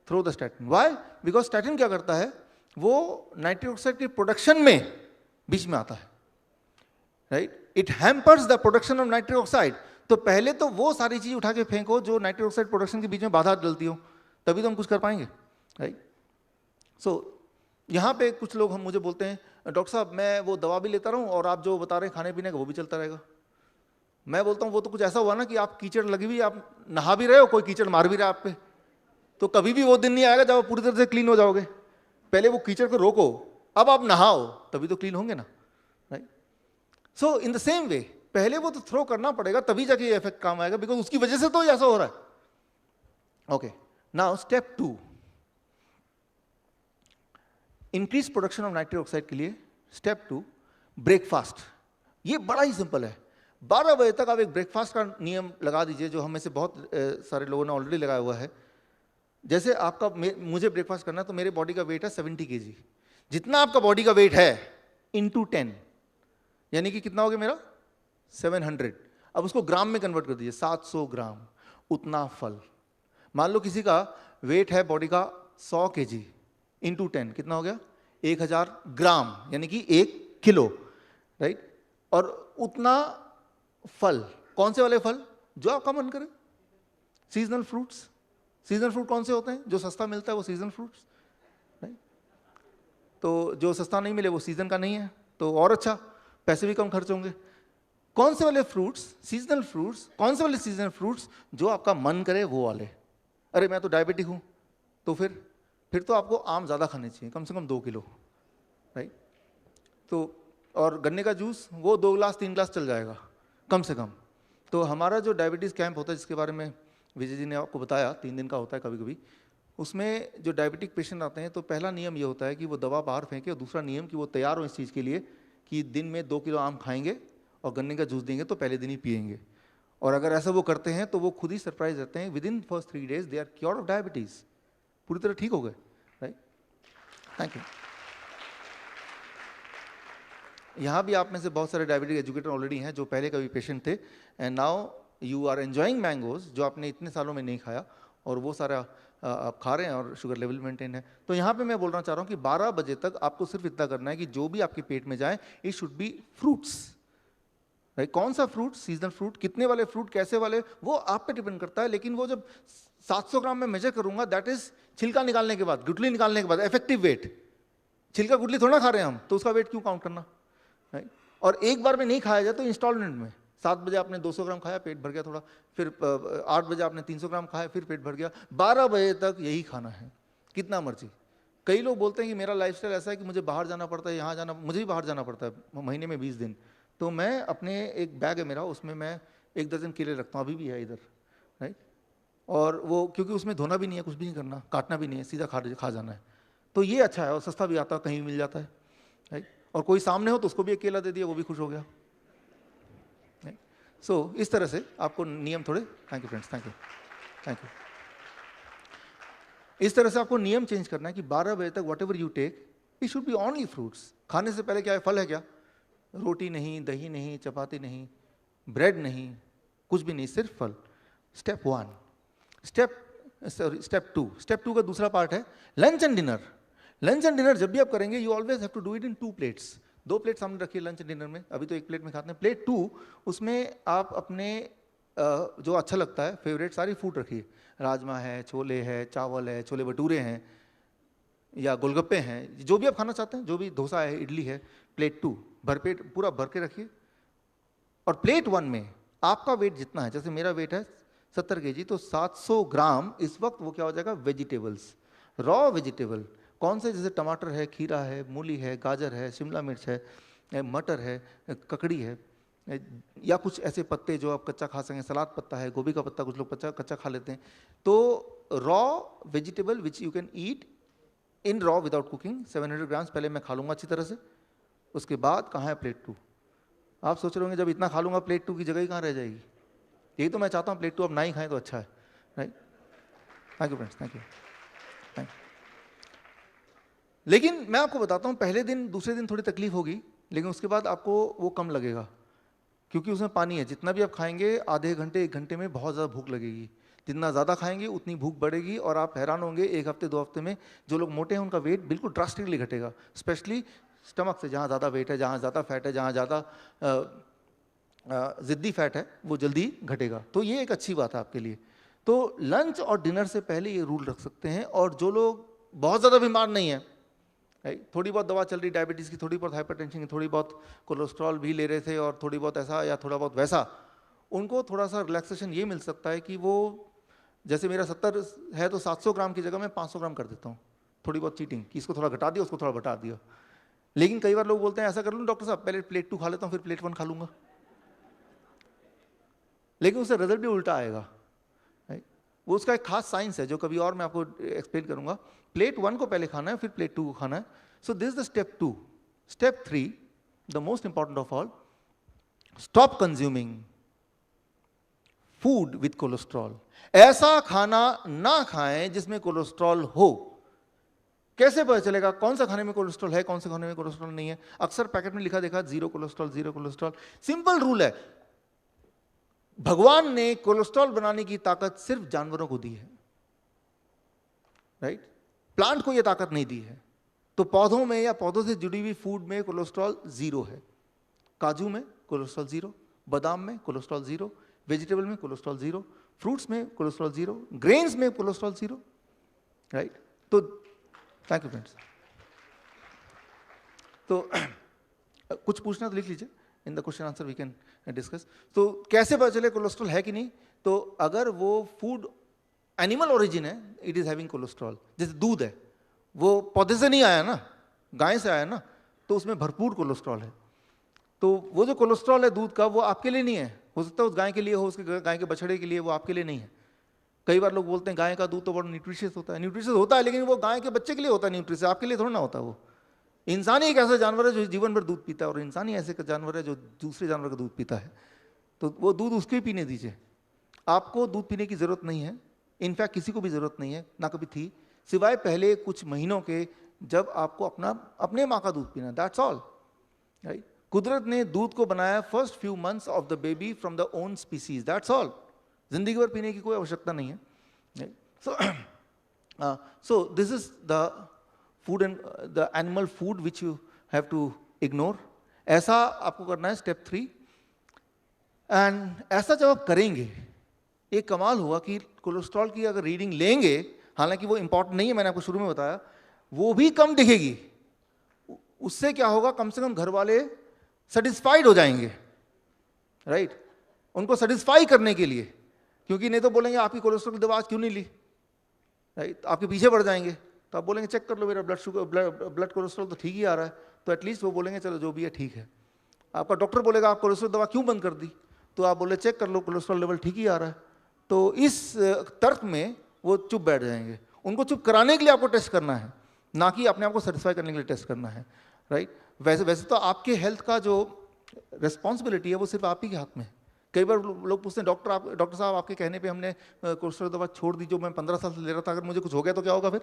Throw the statin. Why? Because statin क्या करता है, वो नाइट्रिक ऑक्साइड की प्रोडक्शन में बीच में आता है, right. It hampers the production of nitric oxide. तो पहले तो वो सारी चीज उठा के फेंको जो नाइट्रिक ऑक्साइड प्रोडक्शन के बीच में बाधा डलती हो, तभी तो हम कुछ कर पाएंगे, राइट। सो यहां पे कुछ लोग हम मुझे बोलते हैं, डॉक्टर साहब मैं वो दवा भी लेता रहूं और आप जो बता रहे हैं खाने पीने का वो भी चलता रहेगा। मैं बोलता हूं वो तो कुछ ऐसा हुआ ना कि आप कीचड़ लगी हुई, आप नहा भी रहे हो, कोई कीचड़ मार भी रहा है आप पे, तो कभी भी वो दिन नहीं आएगा जब आप पूरी तरह से क्लीन हो जाओगे। पहले वो कीचड़ को रोको, अब आप नहाओ, तभी तो क्लीन होंगे ना, right. So in the same way, पहले वो तो थ्रो करना पड़ेगा, तभी जाके ये इफेक्ट काम आएगा, बिकॉज उसकी वजह से तो ऐसा हो रहा है। Okay, now step 2, increase production of nitric oxide के लिए स्टेप 2, ब्रेकफास्ट। ये बड़ा ही सिंपल है। 12 बजे तक आप एक ब्रेकफास्ट का नियम लगा दीजिए, जो हम में से बहुत सारे लोगों ने ऑलरेडी लगाया हुआ है। जैसे आपका मुझे ब्रेकफास्ट करना है तो मेरे बॉडी का वेट है 70 kg। जितना आपका बॉडी का वेट है इंटू 10, यानी कि कितना हो गया मेरा 700। अब उसको ग्राम में कन्वर्ट कर दीजिए, 700 ग्राम। उतना फल, मान लो किसी का वेट है बॉडी का 100 kg, इंटू 10 कितना हो गया 1000 ग्राम, यानी कि 1 किलो, राइट। और उतना फल, कौन से वाले फल? जो आपका मन करे। Seasonal fruits. सीजनल फ्रूट कौन से होते हैं? जो सस्ता मिलता है वो सीजनल फ्रूट्स, राइट। तो जो सस्ता नहीं मिले वो सीजन का नहीं है, तो और अच्छा, पैसे भी कम खर्च होंगे। कौन से वाले फ्रूट्स? Seasonal fruits. कौन से वाले सीजनल फ्रूट्स? जो आपका मन करे वो वाले। अरे मैं तो डायबिटिक हूं, तो फिर तो आपको आम ज्यादा खाने चाहिए, कम से कम 2 किलो, राइट। तो और गन्ने का जूस वो 2 ग्लास 3 ग्लास चल जाएगा कम से कम। तो हमारा जो डायबिटीज कैंप होता है, जिसके बारे में विजय जी ने आपको बताया, 3 दिन का होता है कभी कभी, उसमें जो डायबिटिक पेशेंट आते हैं तो पहला नियम ये होता है कि वो दवा बाहर फेंके, और दूसरा नियम कि वो तैयार हो इस चीज़ के लिए कि दिन में 2 किलो आम खाएंगे और गन्ने का जूस देंगे तो पहले दिन ही पिएंगे। और अगर ऐसा वो करते हैं तो वो खुद ही सरप्राइज रहते हैं, within first 3 days they are cured of diabetes, पूरी तरह ठीक हो गए। Right, thank you. यहाँ भी आप में से बहुत सारे डायबिटिक एजुकेटर ऑलरेडी हैं जो पहले कभी पेशेंट थे, and now you are enjoying mangoes जो आपने इतने सालों में नहीं खाया, और वो सारा आप खा रहे हैं और शुगर लेवल मेंटेन है। तो यहाँ पे मैं बोलना चाह रहा हूँ कि 12 बजे तक आपको सिर्फ इतना करना है कि जो भी आपके पेट में जाए it should B fruits. Right, कौन सा फ्रूट, सीजनल फ्रूट, कितने वाले फ्रूट, कैसे वाले, वो आप पे डिपेंड करता है। लेकिन वो जब 700 ग्राम में मेजर करूंगा, दैट इज छिलका निकालने के बाद, गुठली निकालने के बाद इफेक्टिव वेट। छिलका गुठली थोड़ा खा रहे हैं हम, तो उसका वेट क्यों काउंट करना। राइट, और एक बार में नहीं खाया जाए तो इंस्टॉलमेंट में 7 बजे आपने 200 ग्राम खाया, पेट भर गया थोड़ा, फिर 8 बजे आपने 300 ग्राम खाया, फिर पेट भर गया, 12 बजे तक यही खाना है, कितना मर्जी। कई लोग बोलते हैं कि मेरा लाइफस्टाइल ऐसा है कि मुझे बाहर जाना पड़ता है, यहाँ जाना, मुझे भी बाहर जाना पड़ता है महीने में 20 दिन। तो मैं अपने एक बैग है मेरा, उसमें मैं 1 दर्जन केले रखता हूँ, अभी भी है इधर। राइट, और वो क्योंकि उसमें धोना भी नहीं है, कुछ भी नहीं करना, काटना भी नहीं है, सीधा खा जाना है। तो ये अच्छा है और सस्ता भी आता है, कहीं भी मिल जाता है। राइट, और कोई सामने हो तो उसको भी एक केला दे दिया, वो भी खुश हो गया। सो इस तरह से आपको नियम थोड़े, thank you friends, thank you. इस तरह से आपको नियम चेंज करना है कि 12 बजे तक whatever you take it should be only fruits. खाने से पहले क्या है, फल है क्या, रोटी नहीं, दही नहीं, चपाती नहीं, ब्रेड नहीं, कुछ भी नहीं, सिर्फ फल। स्टेप 1। स्टेप 2। स्टेप 2 का दूसरा पार्ट है lunch and dinner. Lunch and dinner जब भी आप करेंगे you always have to do it in 2 plates. 2 plate सामने रखिए लंच एंड डिनर में, अभी तो 1 प्लेट में खाते हैं। प्लेट 2 उसमें आप अपने जो अच्छा लगता है फेवरेट सारी फूड रखिए, राजमा है, छोले है, चावल है, छोले भटूरे हैं या गोलगप्पे हैं, जो भी आप खाना चाहते हैं, जो भी डोसा है, इडली है। प्लेट 2 भरपेट पूरा भर के रखिए। और प्लेट 1 में आपका वेट जितना है, जैसे मेरा वेट है 70 kg, तो 700 ग्राम इस वक्त वो क्या हो जाएगा, वेजिटेबल्स, रॉ वेजिटेबल। कौन से, जैसे टमाटर है, खीरा है, मूली है, गाजर है, शिमला मिर्च है, मटर है, ककड़ी है, या कुछ ऐसे पत्ते जो आप कच्चा खा सकें, सलाद पत्ता है, गोभी का पत्ता, कुछ लोग कच्चा खा लेते हैं। तो raw vegetable which you can eat in raw without cooking 700 grams पहले मैं खा लूँगा अच्छी तरह से। उसके बाद कहाँ है प्लेट 2। आप सोच रहे होंगे जब इतना खा लूँगा प्लेट 2 की जगह ही कहाँ रह जाएगी। यही तो मैं चाहता हूँ, प्लेट 2 अब ना ही खाएं तो अच्छा है। Right, thank you friends, thank you. लेकिन मैं आपको बताता हूँ, पहले दिन दूसरे दिन थोड़ी तकलीफ होगी, लेकिन उसके बाद आपको वो कम लगेगा, क्योंकि उसमें पानी है। जितना भी आप खाएंगे आधे घंटे 1 घंटे में बहुत ज़्यादा भूख लगेगी। जितना ज़्यादा खाएंगे उतनी भूख बढ़ेगी, और आप हैरान होंगे 1 हफ्ते 2 हफ्ते में जो लोग मोटे हैं उनका वेट बिल्कुल ड्रास्टिकली घटेगा। स्पेशली स्टमक से, जहाँ ज़्यादा वेट है, जहाँ ज़्यादा फैट है, जहाँ ज़्यादा ज़िद्दी फैट है, वो जल्दी घटेगा। तो ये एक अच्छी बात है आपके लिए। तो लंच और डिनर से पहले ये रूल रख सकते हैं। और जो लोग बहुत ज़्यादा बीमार नहीं है, थोड़ी बहुत दवा चल रही डायबिटीज़ की, थोड़ी बहुत हाइपरटेंशन की, थोड़ी बहुत कोलेस्ट्रॉल भी ले रहे थे और थोड़ी बहुत ऐसा या थोड़ा बहुत वैसा, उनको थोड़ा सा रिलैक्सेशन ये मिल सकता है कि वो, जैसे मेरा 70 है तो 700 ग्राम की जगह मैं 500 ग्राम कर देता हूँ। थोड़ी बहुत चीटिंग कि इसको थोड़ा घटा दिया, उसको थोड़ा बढ़ा दिया। लेकिन कई बार लोग बोलते हैं ऐसा कर लूँ डॉक्टर साहब, पहले प्लेट 2 खा लेता हूँ फिर प्लेट 1 खा लूँगा, लेकिन उससे रिजल्ट भी उल्टा आएगा। वो उसका एक खास साइंस है जो कभी और मैं आपको एक्सप्लेन करूंगा। प्लेट 1 को पहले खाना है, फिर प्लेट 2 को खाना है। So this is the step 2। Step 3, the most important of all, stop consuming food with cholesterol. ऐसा खाना ना खाएं जिसमें कोलेस्ट्रॉल हो। कैसे पता चलेगा कौन सा खाने में कोलेस्ट्रॉल है, कौन से खाने में कोलेस्ट्रॉल नहीं है? अक्सर पैकेट में लिखा देखा 0 कोलेस्ट्रॉल, 0 कोलेस्ट्रॉल। सिंपल रूल है, भगवान ने कोलेस्ट्रॉल बनाने की ताकत सिर्फ जानवरों को दी है, राइट? प्लांट को यह ताकत नहीं दी है। तो पौधों में या पौधों से जुड़ी हुई फूड में कोलेस्ट्रॉल 0 है। काजू में कोलेस्ट्रॉल 0, बादाम में कोलेस्ट्रॉल 0, वेजिटेबल में कोलेस्ट्रॉल 0, फ्रूट्स में कोलेस्ट्रॉल 0, ग्रेन्स में कोलेस्ट्रॉल 0, राइट? तो थैंक यू फ्रेंड्स। तो कुछ पूछना तो लिख लीजिए, in the question answer we can discuss. तो कैसे पता चले कोलेस्ट्रॉल है कि नहीं? तो अगर वो फूड एनिमल ओरिजिन है, इट इज हैविंग कोलेस्ट्रॉल। जैसे दूध है, वो पौधे से नहीं आया ना, गाय से आया ना, तो उसमें भरपूर कोलेस्ट्रॉल है। तो वो जो कोलेस्ट्रॉल है दूध का, वो आपके लिए नहीं है। हो सकता है उस गाय के लिए हो, उसके गाय के बछड़े के लिए, वो आपके लिए नहीं है। कई बार लोग बोलते हैं गाय का दूध तो बड़ा न्यूट्रिशियस होता है। न्यूट्रिशियस होता है, लेकिन वो गाय के बच्चे के लिए होता है न्यूट्रिशियस, आपके लिए थोड़ा ना होता वो। इंसान ही एक ऐसा जानवर है जो जीवन भर दूध पीता है, और इंसान ही ऐसे जानवर है जो दूसरे जानवर का दूध पीता है, तो वो दूध उसके ही पीने दीजिए। आपको दूध पीने की ज़रूरत नहीं है, इनफैक्ट किसी को भी ज़रूरत नहीं है, ना कभी थी, सिवाय पहले कुछ महीनों के जब आपको अपने माँ का दूध पीना, दैट्स ऑल, राइट। कुदरत ने दूध को बनाया first few months of the baby from the own species, that's all. जिंदगी भर पीने की कोई आवश्यकता नहीं है। So this is the food and the animal food which you have to ignore. ऐसा आपको करना है स्टेप 3। एंड ऐसा जब आप करेंगे, एक कमाल हुआ कि कोलेस्ट्रॉल की अगर रीडिंग लेंगे, हालांकि वो इंपॉर्टेंट नहीं है, मैंने आपको शुरू में बताया, वो भी कम दिखेगी। उससे क्या होगा, कम से कम घर वाले सेटिस्फाइड हो जाएंगे, राइट। उनको सेटिस्फाई करने के लिए, क्योंकि नहीं तो बोलेंगे आपकी कोलेस्ट्रॉल की दवा आज क्यों नहीं ली, राइट। आपके पीछे पड़ जाएंगे, तो आप बोलेंगे चेक कर लो मेरा ब्लड कोलेस्ट्रॉल तो ठीक ही आ रहा है, तो एटलीस्ट वो बोलेंगे चलो जो भी है ठीक है। आपका डॉक्टर बोलेगा आप कोलेस्ट्रॉल दवा क्यों बंद कर दी, तो आप बोले चेक कर लो कोलेस्ट्रॉल लेवल ठीक ही आ रहा है। तो इस तर्क में वो चुप बैठ जाएंगे। उनको चुप कराने के लिए आपको टेस्ट करना है, ना कि अपने आप को सेटिस्फाई करने के लिए टेस्ट करना है, राइट। वैसे तो आपके हेल्थ का जो रिस्पॉन्सिबिलिटी है वो सिर्फ आप ही के हाथ में है। कई बार लोग पूछते हैं डॉक्टर साहब आपके कहने पे हमने कोलेस्ट्रॉल दवा छोड़ दी जो मैं 15 साल से ले रहा था, अगर मुझे कुछ हो गया तो क्या होगा, फिर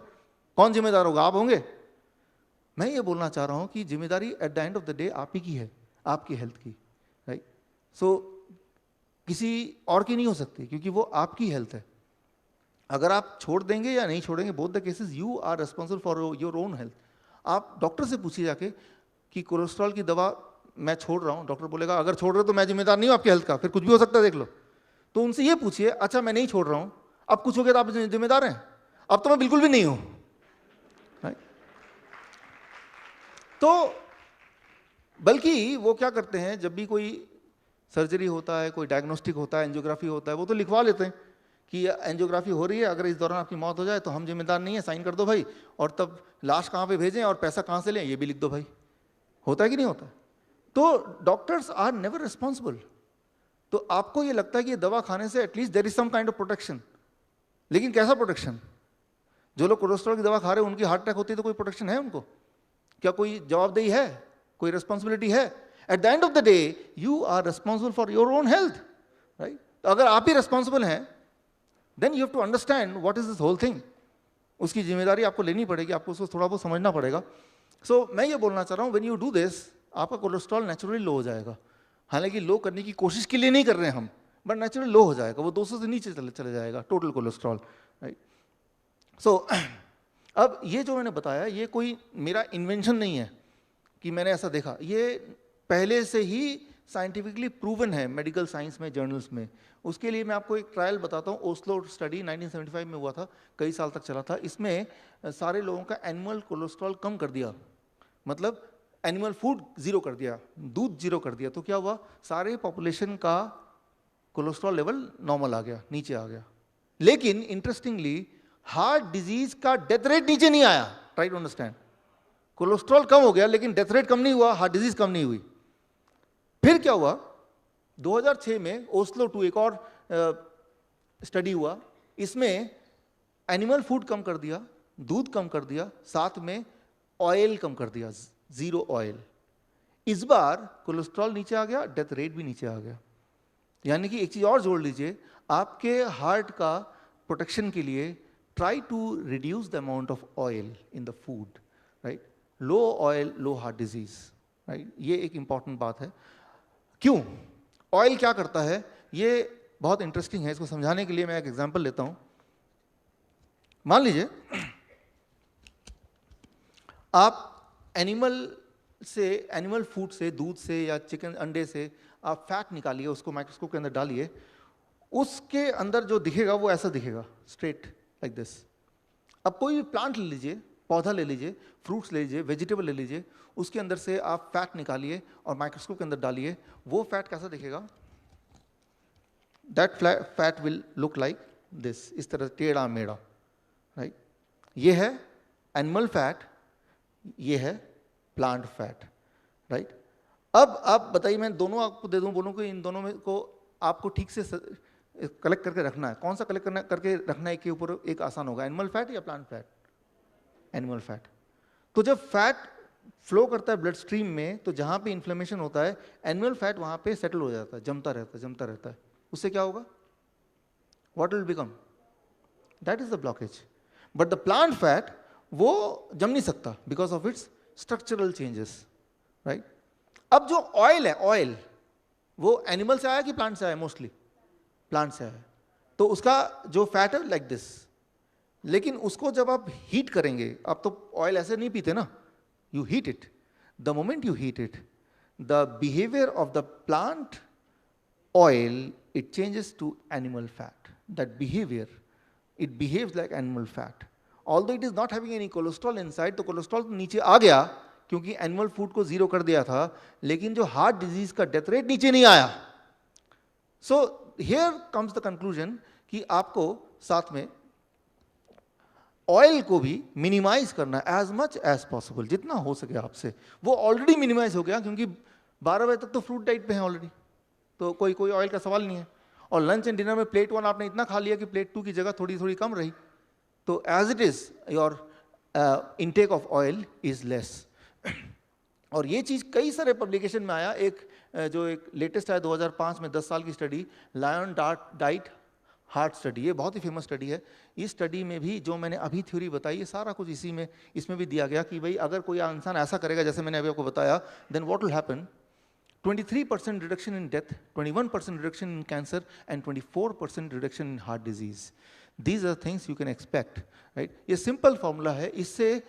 कौन जिम्मेदार होगा, आप होंगे। मैं ये बोलना चाह रहा हूँ कि जिम्मेदारी eight the end of the day आप ही की है, आपकी हेल्थ की, राइट। सो किसी और की नहीं हो सकती, क्योंकि वो आपकी हेल्थ है। अगर आप छोड़ देंगे या नहीं छोड़ेंगे, both the cases you are responsible for your own health. आप डॉक्टर से पूछिए जाके कि कोलेस्ट्रॉल की दवा मैं छोड़ रहा हूँ, डॉक्टर बोलेगा अगर छोड़ रहे हो तो मैं जिम्मेदार नहीं हूँ आपकी हेल्थ का, फिर कुछ भी हो सकता है देख लो। तो उनसे ये पूछिए, अच्छा मैं नहीं छोड़ रहा हूँ, अब कुछ हो गया तो आप जिम्मेदार हैं, अब तो मैं बिल्कुल भी नहीं हूँ, राइट। तो बल्कि वो क्या करते हैं, जब भी कोई सर्जरी होता है, कोई डायग्नोस्टिक होता है, एंजियोग्राफी होता है, वो तो लिखवा लेते हैं कि एंजियोग्राफी हो रही है, अगर इस दौरान आपकी मौत हो जाए तो हम जिम्मेदार नहीं है, साइन कर दो भाई, और तब लाश कहाँ पे भेजें और पैसा कहाँ से लें ये भी लिख दो भाई। होता है कि नहीं होता? तो डॉक्टर्स आर नेवर रिस्पॉन्सिबल। तो आपको ये लगता है कि ये दवा खाने से at least there is some kind of protection, लेकिन कैसा प्रोटेक्शन? जो लोग कोलेस्ट्रॉल की दवा खा रहे हैं उनकी हार्ट अटैक होती है तो कोई प्रोटेक्शन है उनको? क्या कोई जवाबदेही है, कोई रिस्पॉन्सिबिलिटी है? At the end of the day you are responsible for your own health, right. तो अगर आप ही रिस्पॉन्सिबल हैं then you have to understand what is this whole thing. उसकी जिम्मेदारी आपको लेनी पड़ेगी, आपको उसको थोड़ा बहुत समझना पड़ेगा। सो मैं ये बोलना चाह रहा हूँ, व्हेन यू डू दिस आपका कोलेस्ट्रॉल नेचुरली लो हो जाएगा। हालांकि लो करने की कोशिश के लिए नहीं कर रहे हैं हम, बट नेचुरली लो हो जाएगा, वो 200 से नीचे चले जाएगा टोटल कोलेस्ट्रॉल, राइट। सो अब ये जो मैंने बताया ये कोई मेरा इन्वेंशन नहीं है कि मैंने ऐसा देखा, ये पहले से ही साइंटिफिकली प्रूवन है मेडिकल साइंस में, जर्नल्स में। उसके लिए मैं आपको एक ट्रायल बताता हूँ। ओस्लो स्टडी 1975 में हुआ था, कई साल तक चला था। इसमें सारे लोगों का एनुअल कोलेस्ट्रॉल कम कर दिया, मतलब एनिमल फूड जीरो कर दिया, दूध जीरो कर दिया। तो क्या हुआ, सारे पॉपुलेशन का कोलेस्ट्रॉल लेवल नॉर्मल आ गया, नीचे आ गया। लेकिन इंटरेस्टिंगली हार्ट डिजीज का डेथ रेट नीचे नहीं आया। ट्राई टू अंडरस्टैंड, कोलेस्ट्रॉल कम हो गया लेकिन डेथ रेट कम नहीं हुआ, हार्ट डिजीज कम नहीं हुई। फिर क्या हुआ, 2006 में ओस्लो 2 एक और स्टडी हुआ। इसमें एनिमल फूड कम कर दिया, दूध कम कर दिया, साथ में ऑयल कम कर दिया, जीरो ऑयल। इस बार कोलेस्ट्रॉल नीचे आ गया, डेथ रेट भी नीचे आ गया। यानी कि एक चीज और जोड़ लीजिए, आपके हार्ट का प्रोटेक्शन के लिए try to reduce the amount of oil in the food, right. Low oil, low heart disease, right. ये एक इंपॉर्टेंट बात है। क्यों? ऑयल क्या करता है, ये बहुत इंटरेस्टिंग है। इसको समझाने के लिए मैं एक एग्जांपल लेता हूं। मान लीजिए आप एनिमल फूड से, दूध से या चिकन अंडे से आप फैट निकालिए, उसको माइक्रोस्कोप के अंदर डालिए, उसके अंदर जो दिखेगा वो ऐसा दिखेगा, स्ट्रेट लाइक दिस। अब कोई भी प्लांट ले लीजिए, पौधा ले लीजिए, फ्रूट्स ले लीजिए, वेजिटेबल ले लीजिए, उसके अंदर से आप फैट निकालिए और माइक्रोस्कोप के अंदर डालिए, वो फैट कैसा दिखेगा? That fat will look like this, इस तरह टेढ़ा मेढ़ा, राइट। ये है एनिमल फैट, ये है प्लांट फैट, राइट। अब आप बताइए, मैं दोनों आपको दे दूं, बोलूं कि इन दोनों में को आपको ठीक से कलेक्ट करके रखना है। कौन सा कलेक्ट करना करके रखना है के ऊपर एक आसान होगा, एनिमल फैट या प्लांट फैट? Animal fat. तो जब फैट फ्लो करता है ब्लड स्ट्रीम में, तो जहां पे इन्फ्लेमेशन होता है एनिमल फैट वहां पे सेटल हो जाता है, जमता रहता है। उससे क्या होगा? What will become? That is the blockage. But the plant fat वो जम नहीं सकता because of its structural changes, right? अब जो ऑयल है, ऑयल वो एनिमल से आया कि प्लांट से आया? मोस्टली प्लांट से आया। तो उसका जो फैट है लाइक दिस, लेकिन उसको जब आप हीट करेंगे, आप तो ऑयल ऐसे नहीं पीते ना, you heat it. The moment you heat it, the behavior of the plant oil, it changes to animal fat. That behavior, it behaves like animal fat. Although it is not having any cholesterol inside, तो cholesterol तो नीचे आ गया क्योंकि animal food को zero कर दिया था, लेकिन जो हार्ट डिजीज का डेथ रेट नीचे नहीं आया। So here comes the conclusion कि आपको साथ में ऑयल को भी मिनिमाइज करना एज मच एज पॉसिबल, जितना हो सके आपसे। वो ऑलरेडी मिनिमाइज हो गया क्योंकि 12 बजे तक तो फ्रूट डाइट पे हैं ऑलरेडी, तो कोई ऑयल का सवाल नहीं है। और लंच एंड डिनर में प्लेट 1 आपने इतना खा लिया कि प्लेट 2 की जगह थोड़ी थोड़ी कम रही। तो as it is your intake of oil is less. और ये चीज़ कई सारे पब्लिकेशन में आया। जो एक लेटेस्ट आया 2005 में 10 साल की study, Lyon diet heart study, ये बहुत ही फेमस स्टडी है। इस स्टडी में भी जो मैंने अभी थ्योरी बताई, ये सारा कुछ इसमें भी दिया गया कि भाई अगर कोई इंसान ऐसा करेगा जैसे मैंने अभी आपको बताया, then what will happen? 23% reduction in death, 21% reduction in cancer and 24% reduction in heart disease. These are things you can expect, right? ये सिंपल फॉर्मूला है। इससे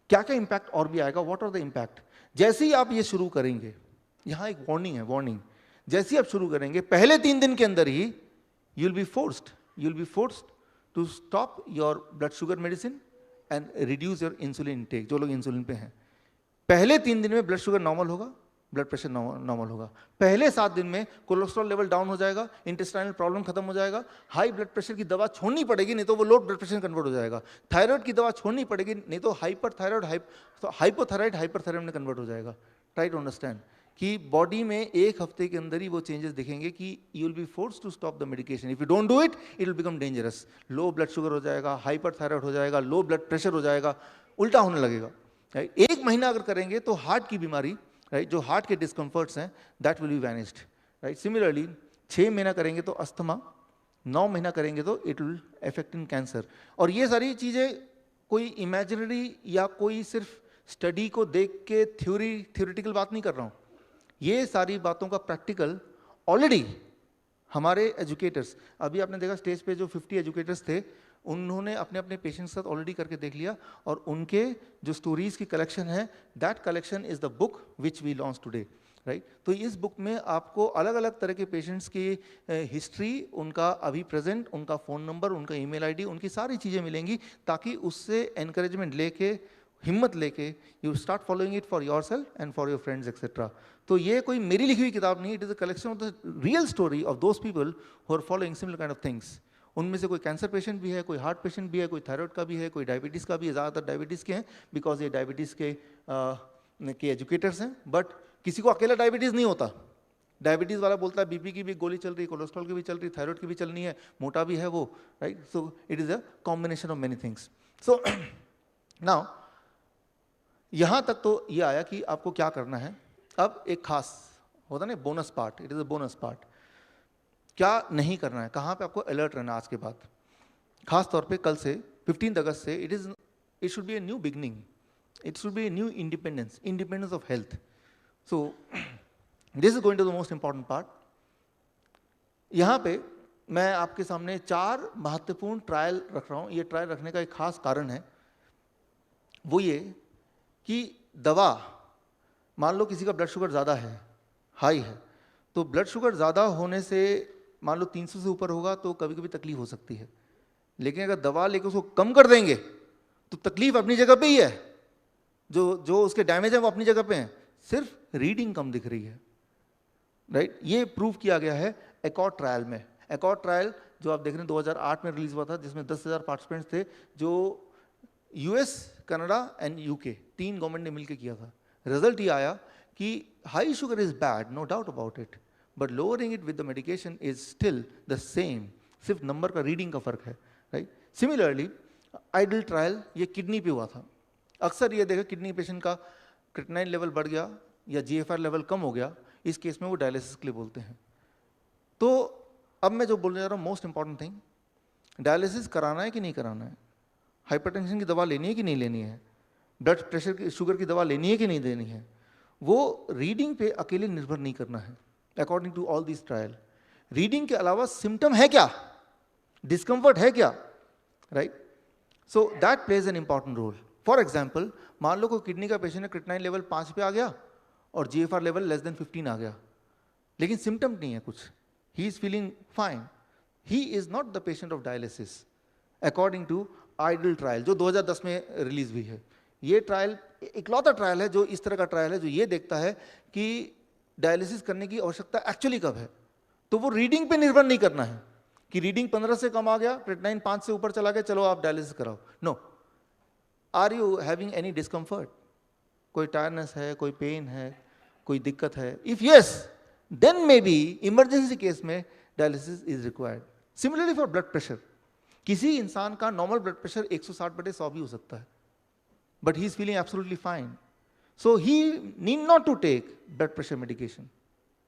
क्या क्या इंपैक्ट और भी आएगा? What are the impact? जैसे ही आप ये शुरू करेंगे, यहाँ एक वार्निंग है, वार्निंग। जैसे ही आप शुरू करेंगे, पहले 3 दिन के अंदर ही you'll be forced to stop your blood sugar medicine and reduce your insulin intake। जो लोग इंसुलिन पे हैं, पहले 3 दिन में ब्लड शुगर नॉर्मल होगा, ब्लड प्रेशर नॉर्मल होगा। पहले 7 दिन में कोलेस्ट्रॉल लेवल डाउन हो जाएगा, इंटेस्टाइनल प्रॉब्लम खत्म हो जाएगा, हाई ब्लड प्रेशर की दवा छोड़नी पड़ेगी, नहीं तो वो लो ब्लड प्रेशर कन्वर्ट हो जाएगा। थायराइड की दवा छोड़नी पड़ेगी, नहीं तो हाइपोथायराइड हाइपरथायराइड में कन्वर्ट हो जाएगा। ट्राई टू अंडरस्टैंड कि बॉडी में 1 हफ्ते के अंदर ही वो चेंजेस दिखेंगे कि you will be forced to stop the medication. If you don't do it, it will become dangerous. Low blood sugar हो जाएगा, हाइपरथायराइड हो जाएगा, लो ब्लड प्रेशर हो जाएगा, उल्टा होने लगेगा। 1 महीना अगर करेंगे तो हार्ट की बीमारी, राइट, जो हार्ट के डिस्कम्फर्ट्स हैं, that will be vanished, right. Similarly 6 महीना करेंगे तो अस्थमा, 9 महीना करेंगे तो it will affect in cancer. और ये सारी चीज़ें कोई इमेजिनरी या कोई सिर्फ स्टडी को देख के थ्योरेटिकल बात नहीं कर रहा हूँ। ये सारी बातों का प्रैक्टिकल ऑलरेडी हमारे एजुकेटर्स, अभी आपने देखा स्टेज पे जो 50 एजुकेटर्स थे, उन्होंने अपने अपने पेशेंट्स के साथ ऑलरेडी करके देख लिया। और उनके जो स्टोरीज की कलेक्शन है, that collection is the book which we launch today, right. तो इस बुक में आपको अलग अलग तरह के पेशेंट्स की हिस्ट्री, उनका अभी प्रेजेंट, उनका फ़ोन नंबर, उनका ईमेल आईडी, उनकी सारी चीज़ें मिलेंगी, ताकि उससे एनकरेजमेंट लेके, हिम्मत लेके, you start following it for yourself and for your friends etcetera. तो ये कोई मेरी लिखी हुई किताब नहीं, it is a collection of the real story of those people who are following similar kind of things. उनमें से कोई कैंसर पेशेंट भी है, कोई हार्ट पेशेंट भी है, कोई थायराइड का भी है, कोई डायबिटीज़ का भी है। ज़्यादातर डायबिटीज़ के हैं बिकॉज ये डायबिटीज़ के एजुकेटर्स हैं। बट किसी को अकेला डायबिटीज़ नहीं होता। डायबिटीज़ वाला बोलता है बीपी की भी गोली चल रही है, कोलेस्ट्रॉल की भी चल रही है, थायराइड की भी चलनी है, मोटा भी है वो, right. So it is a combination of many things. So now यहाँ तक तो ये आया कि आपको क्या करना है। अब एक खास होता ना bonus part, it is a bonus part. क्या नहीं करना है, कहाँ पे आपको अलर्ट रहना है आज के बाद। खास तौर पे कल से 15 अगस्त से it should be a new beginning, it should be a new independence of health. So this is going to the most important part. यहाँ पे मैं आपके सामने 4 महत्वपूर्ण ट्रायल रख रहा हूँ। ये ट्रायल रखने का एक खास कारण है, वो ये कि दवा, मान लो किसी का ब्लड शुगर ज़्यादा है, हाई है, तो ब्लड शुगर ज़्यादा होने से मान लो 300 से ऊपर होगा तो कभी कभी तकलीफ हो सकती है। लेकिन अगर दवा लेकर उसको कम कर देंगे तो तकलीफ अपनी जगह पे ही है, जो उसके डैमेज है वो अपनी जगह पे हैं, सिर्फ रीडिंग कम दिख रही है, राइट। ये प्रूव किया गया है एकॉर्ड ट्रायल में। एकॉर्ड ट्रायल जो आप देख रहे हैं 2008 में रिलीज हुआ था, जिसमें 10,000 पार्टिसिपेंट्स थे, जो US, Canada and UK 3 government ने मिलकर किया था। रिजल्ट ये आया कि high sugar is bad, no doubt about it, but lowering it with the medication is still the same, सिर्फ नंबर का रीडिंग का फर्क है, राइट। सिमिलरली आइडल ट्रायल ये किडनी पे हुआ था। अक्सर ये देखा किडनी पेशेंट का क्रिएटिनिन लेवल बढ़ गया या GFR लेवल कम हो गया, इस केस में वो डायलिसिस के लिए बोलते हैं। तो अब मैं जो बोलने जा रहा हूँ, मोस्ट इंपॉर्टेंट थिंग, डायलिसिस कराना है कि नहीं कराना है, हाइपरटेंशन की दवा लेनी है कि नहीं लेनी है, ब्लड प्रेशर की, शुगर की दवा लेनी है कि नहीं देनी है, वो रीडिंग पे अकेले निर्भर नहीं करना है। According to all this trial, reading के अलावा सिम्टम है क्या, डिस्कम्फर्ट है क्या, right. So that plays an important role. For example, मान लो कोई किडनी का पेशेंट है, क्रिएटिनिन लेवल 5 पे आ गया और GFR लेवल लेस देन 15 आ गया, लेकिन सिम्टम नहीं है कुछ, he is feeling fine, he is not the patient of dialysis according to ideal trial जो 2010 में रिलीज हुई है। ये ट्रायल इकलौता ट्रायल है जो इस तरह का ट्रायल है जो ये देखता है कि डायलिसिस करने की आवश्यकता एक्चुअली कब है। तो वो रीडिंग पे निर्भर नहीं करना है कि रीडिंग 15 से कम आ गया, क्रिएटिनिन 5 से ऊपर चला गया, चलो आप डायलिसिस कराओ। No, are you having any discomfort, कोई टायरनेस है, कोई पेन है, कोई दिक्कत है, if yes then may be emergency case में dialysis is required. Similarly for blood pressure, किसी इंसान का नॉर्मल ब्लड प्रेशर 160/100 भी हो सकता है, but he is feeling absolutely fine, so he need not to take blood pressure medication.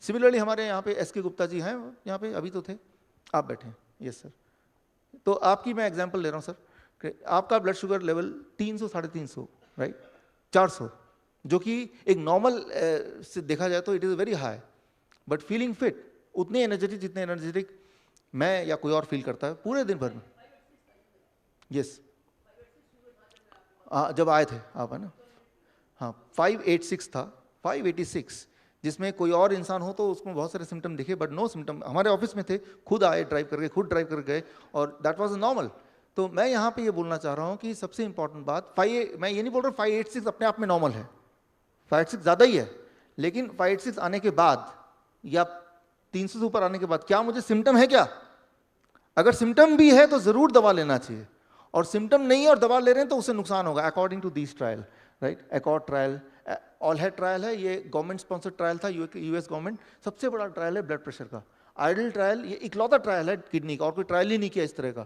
Similarly हमारे यहाँ पे SK गुप्ता जी हैं, यहाँ पे अभी तो थे, आप बैठे हैं, यस सर। तो आपकी मैं एग्जांपल ले रहा हूँ सर, आपका ब्लड शुगर लेवल 300 350 राइट, 400, जो कि एक नॉर्मल से देखा जाए तो it is very high, but feeling fit, उतने एनर्जेटिक जितने एनर्जेटिक मैं या कोई और फील करता है पूरे दिन भर में। यस, जब आए थे आप, है ना, हाँ 586 था, 586, जिसमें कोई और इंसान हो तो उसको बहुत सारे सिम्टम दिखे बट नो सिम्टम। हमारे ऑफिस में थे, खुद आए ड्राइव करके, खुद ड्राइव कर गए और दैट वाज नॉर्मल। तो मैं यहाँ पे ये बोलना चाह रहा हूँ कि सबसे इंपॉर्टेंट बात, मैं ये नहीं बोल रहा 586 अपने आप में नॉर्मल है, 586 ज़्यादा ही है, लेकिन 586 आने के बाद या 300 से ऊपर आने के बाद क्या मुझे सिम्टम है क्या? अगर सिम्टम भी है तो ज़रूर दवा लेना चाहिए, और सिम्टम नहीं है और दवा ले रहे हैं तो उससे नुकसान होगा according to this trial, right. Accord trial, ALLHAT trial है, ये गवर्नमेंट स्पॉन्सर्ड ट्रायल था, US गवर्नमेंट, सबसे बड़ा ट्रायल है ब्लड प्रेशर का। आइडल ट्रायल ये इकलौता ट्रायल है किडनी का, और कोई ट्रायल ही नहीं किया इस तरह का,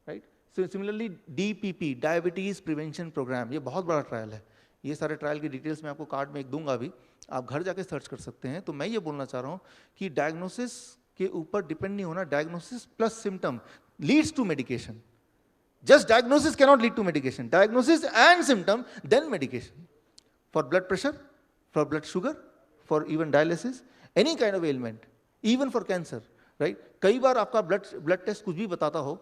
right. Similarly DPP, diabetes prevention program, ये बहुत बड़ा ट्रायल है। ये सारे ट्रायल की डिटेल्स मैं आपको कार्ड में एक दूंगा अभी, आप घर जाके सर्च कर सकते हैं। तो मैं ये बोलना चाह रहा हूँ कि डायग्नोसिस के ऊपर डिपेंड नहीं होना, diagnosis plus symptom leads to medication. Just diagnosis cannot lead to medication. Diagnosis and symptom, then medication. For blood pressure, for blood sugar, for even dialysis, any kind of ailment, even for cancer, right? कई बार आपका blood test कुछ भी बताता हो,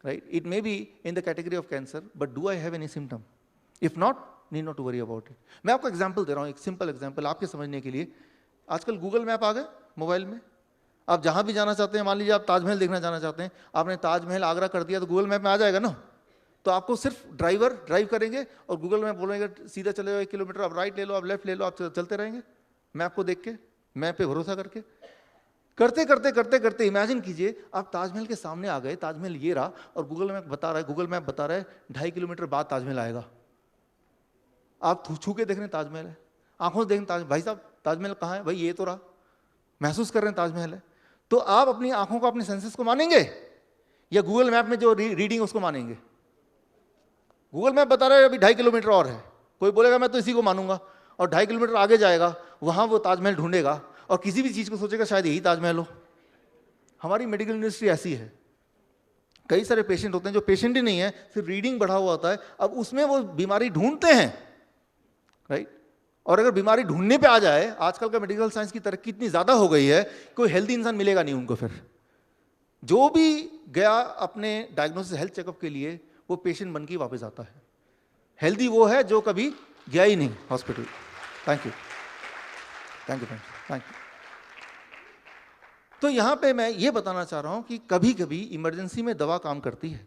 right? It may be in the category of cancer, but do I have any symptom? If not, need not to worry about it. मैं आपको example दे रहा हूँ, एक simple example आपके समझने के लिए। आजकल Google मैप आ गए मोबाइल में, आप जहाँ भी जाना चाहते हैं, मान लीजिए आप ताजमहल देखना जाना चाहते हैं, आपने ताजमहल आगरा कर दिया तो गूगल मैप में आ जाएगा ना। तो आपको सिर्फ ड्राइव करेंगे और गूगल मैप बोलेंगे सीधा चले जाओ 1 किलोमीटर, आप राइट ले लो, आप लेफ्ट ले लो, आप चलते रहेंगे मैप को देख के, मैप पे भरोसा करके। करते करते करते करते इमेजिन कीजिए आप ताजमहल के सामने आ गए, ताजमहल ये रहा और गूगल मैप बता रहा है 2.5 किलोमीटर बाद ताजमहल आएगा। आप छू के देख रहे हैं ताजमहल है, आंखों से देख रहे हैं भाई साहब ताजमहल कहाँ है, भाई ये तो रहा, महसूस कर रहे हैं ताजमहल है। तो आप अपनी आंखों को, अपने सेंसेस को मानेंगे या गूगल मैप में जो रीडिंग उसको मानेंगे? गूगल मैप बता रहा है अभी 2.5 किलोमीटर और है, कोई बोलेगा मैं तो इसी को मानूंगा, और 2.5 किलोमीटर आगे जाएगा, वहां वो ताजमहल ढूंढेगा और किसी भी चीज को सोचेगा शायद यही ताजमहल हो। हमारी मेडिकल इंडस्ट्री ऐसी है, कई सारे पेशेंट होते हैं जो पेशेंट ही नहीं है, सिर्फ रीडिंग बढ़ा हुआ होता है, अब उसमें वो बीमारी ढूंढते हैं, राइट। और अगर बीमारी ढूंढने पे आ जाए, आजकल का मेडिकल साइंस की तरक्की इतनी ज्यादा हो गई है, कोई हेल्दी इंसान मिलेगा नहीं उनको। फिर जो भी गया अपने डायग्नोसिस हेल्थ चेकअप के लिए, वो पेशेंट बन के वापस आता है। हेल्दी वो है जो कभी गया ही नहीं hospital. Thank you, thank you, thank you. तो यहां पे मैं ये बताना चाह रहा हूं कि कभी कभी इमरजेंसी में दवा काम करती है,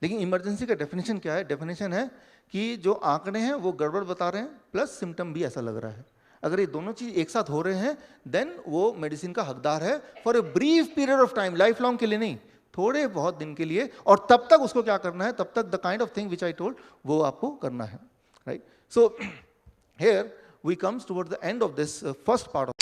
लेकिन इमरजेंसी का डेफिनेशन क्या है? डेफिनेशन है कि जो आंकड़े हैं वो गड़बड़ बता रहे हैं, प्लस सिम्टम भी ऐसा लग रहा है। अगर ये दोनों चीज एक साथ हो रहे हैं, देन वो मेडिसिन का हकदार है for a brief period of time, life long के लिए नहीं, थोड़े बहुत दिन के लिए। और तब तक उसको क्या करना है? तब तक the kind of thing which I told वो आपको करना है, right. So here we comes towards the end of this first part of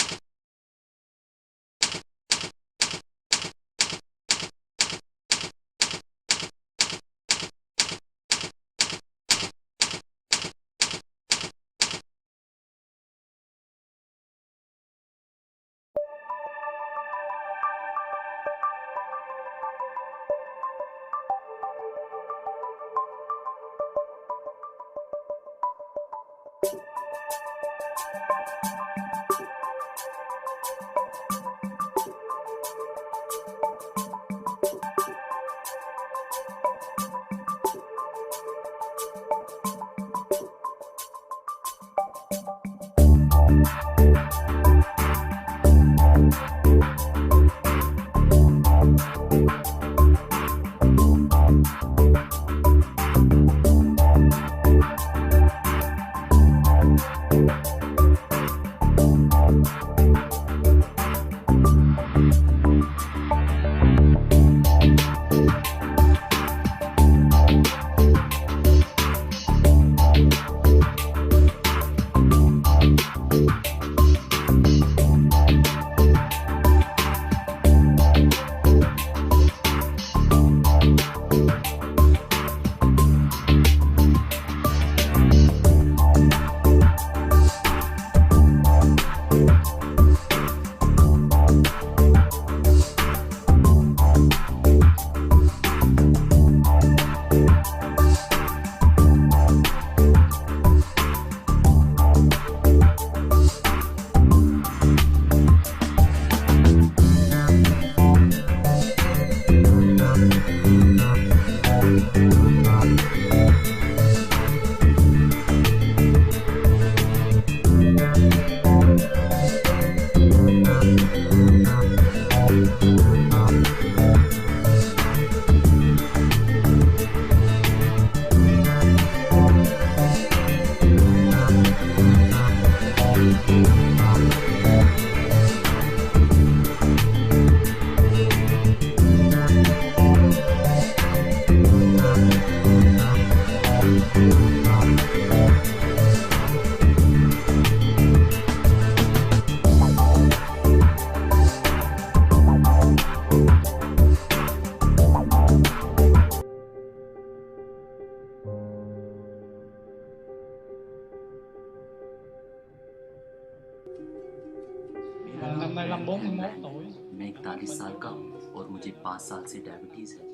43 साल का हूँ और मुझे 5 साल से डायबिटीज़ है।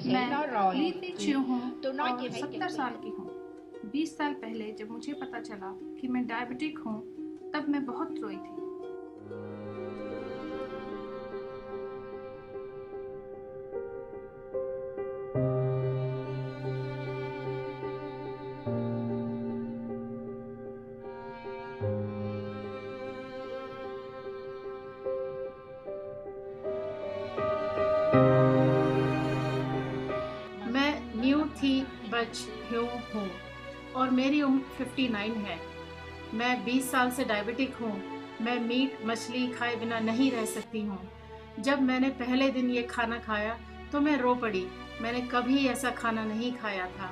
मैं लीती च्यू हूँ और 70 साल की हूँ। 20 साल पहले जब मुझे पता चला कि मैं डायबिटिक हूँ, तब मैं बहुत रोई थी। मैं न्यू थी बच ह्यू हूँ और मेरी उम्र 59 है। मैं 20 साल से डायबिटिक हूँ। मैं मीट मछली खाए बिना नहीं रह सकती हूँ। जब मैंने पहले दिन ये खाना खाया तो मैं रो पड़ी। मैंने कभी ऐसा खाना नहीं खाया था।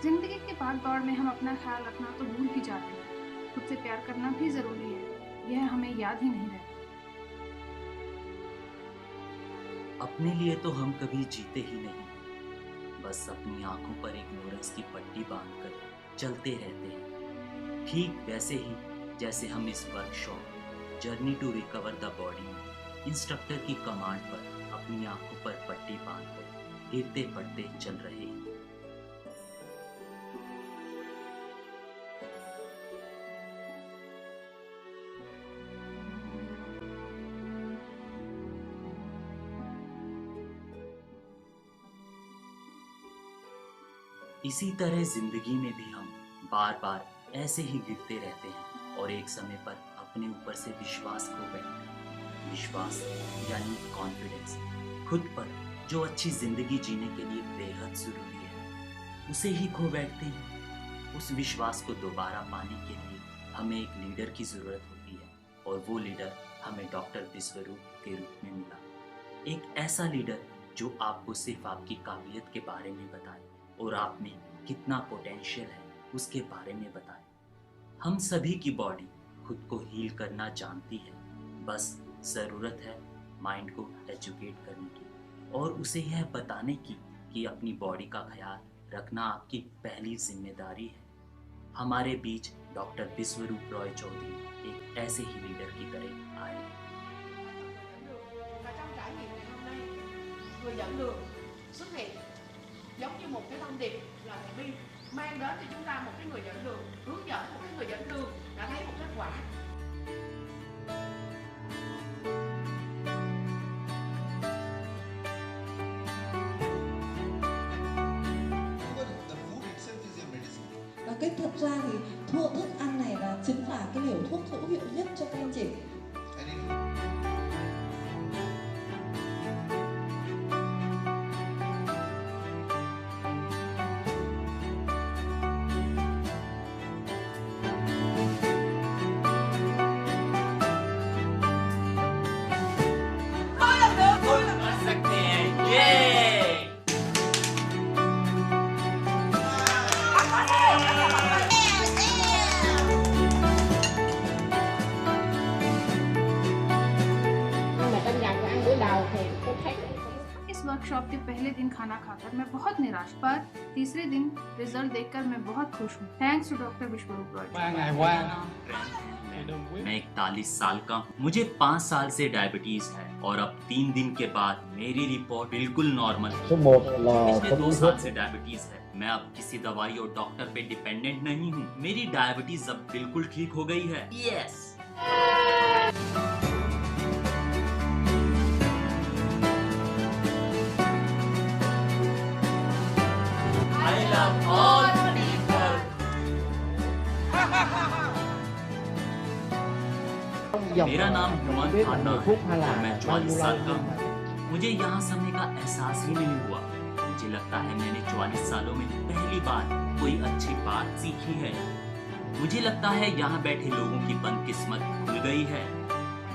जिंदगी के भाग दौड़ में हम अपना ख्याल रखना तो भूल ही जाते हैं। खुद से प्यार करना भी जरूरी है, यह हमें याद ही नहीं रहता। अपने लिए तो हम कभी जीते ही नहीं, बस अपनी आंखों पर एक नोरस की पट्टी बांधकर चलते रहते हैं। ठीक वैसे ही जैसे हम इस workshop journey to recover the body में इंस्ट्रक्टर की कमांड पर अपनी आंखों पर पट्टी बांधकर गिरते पड़ते चल रहे हैं। इसी तरह जिंदगी में भी हम बार बार ऐसे ही गिरते रहते हैं और एक समय पर अपने ऊपर से विश्वास खो बैठते हैं। विश्वास यानी कॉन्फिडेंस, खुद पर जो अच्छी जिंदगी जीने के लिए बेहद जरूरी है, उसे ही खो बैठते हैं। उस विश्वास को दोबारा पाने के लिए हमें एक लीडर की जरूरत होती है और वो लीडर हमें डॉक्टर विश्वरूप के रूप में मिला। एक ऐसा लीडर जो आपको सिर्फ आपकी काबिलियत के बारे में बताए और आप में कितना पोटेंशियल है उसके बारे में बताए। हम सभी की बॉडी खुद को हील करना जानती है, बस ज़रूरत है माइंड को एजुकेट करने की और उसे यह बताने की कि अपनी बॉडी का ख्याल रखना आपकी पहली जिम्मेदारी है। हमारे बीच डॉक्टर विश्वरूप रॉय चौधरी एक ऐसे ही लीडर की तरह आए। giống như một cái thông điệp là thầy Bi mang đến cho chúng ta một cái người dẫn đường, hướng dẫn một cái người dẫn đường đã thấy một kết quả. Và cách thật ra thì thức ăn này là chính là cái liều thuốc hữu hiệu nhất cho các anh chị. इस workshop के पहले दिन खाना खाकर मैं बहुत निराश, पर तीसरे दिन रिजल्ट देखकर मैं बहुत खुश हूँ। थैंक्स टू डॉक्टर विश्वरूप रॉय। मैं 41 साल का हूँ। मुझे 5 साल से डायबिटीज है और अब 3 दिन के बाद मेरी रिपोर्ट बिल्कुल नॉर्मल है। पिछले 2 साल से डायबिटीज है। मैं अब किसी दवाई और डॉक्टर पे डिपेंडेंट नहीं हूँ। मेरी डायबिटीज अब बिल्कुल ठीक हो गई है। Yes. I love all people. मेरा नाम हुमान खाना है और मैं 44 साल का हूँ। मुझे यहाँ समय का एहसास ही नहीं हुआ। मुझे लगता है मैंने 44 सालों में पहली बार कोई अच्छी बात सीखी है। मुझे लगता है यहाँ बैठे लोगों की बदकिस्मत खुल गई है।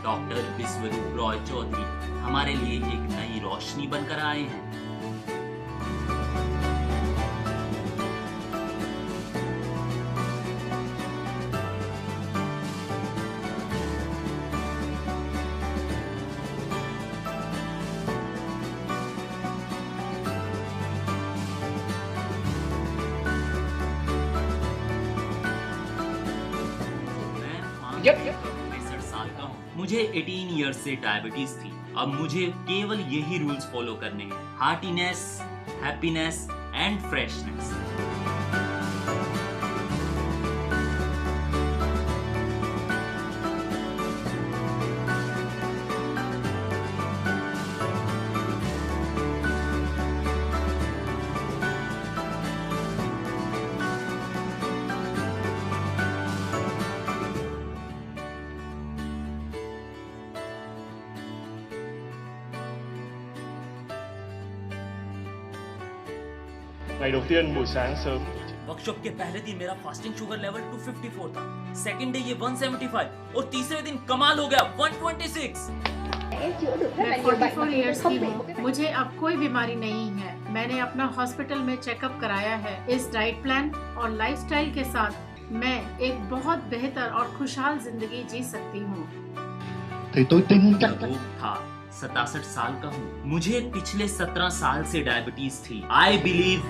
डॉक्टर विश्वरूप रॉय चौधरी हमारे लिए एक नई रोशनी बनकर आए हैं। मुझे 18 इयर्स से डायबिटीज थी। अब मुझे केवल यही रूल्स फॉलो करने हैं, heartiness, happiness and freshness. Ngày đầu tiên buổi sáng sớm workshop के पहले दिन मेरा फास्टिंग शुगर लेवल 254 था, सेकंड डे ये 175 और तीसरे दिन कमाल हो गया 126। मैं 44 इयर्स की हूँ, मुझे अब कोई बीमारी नहीं है। मैंने अपना हॉस्पिटल में चेकअप कराया है। इस डाइट प्लान और लाइफस्टाइल के साथ मैं एक बहुत बेहतर और खुशहाल जिंदगी जी सकती हूँ। था 67 साल का हूँ, मुझे पिछले 17 साल से डायबिटीज थी। आई बिलीव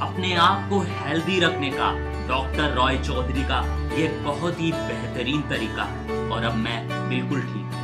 अपने आप को हेल्दी रखने का डॉक्टर रॉय चौधरी का ये बहुत ही बेहतरीन तरीका है और अब मैं बिल्कुल ठीक हूँ।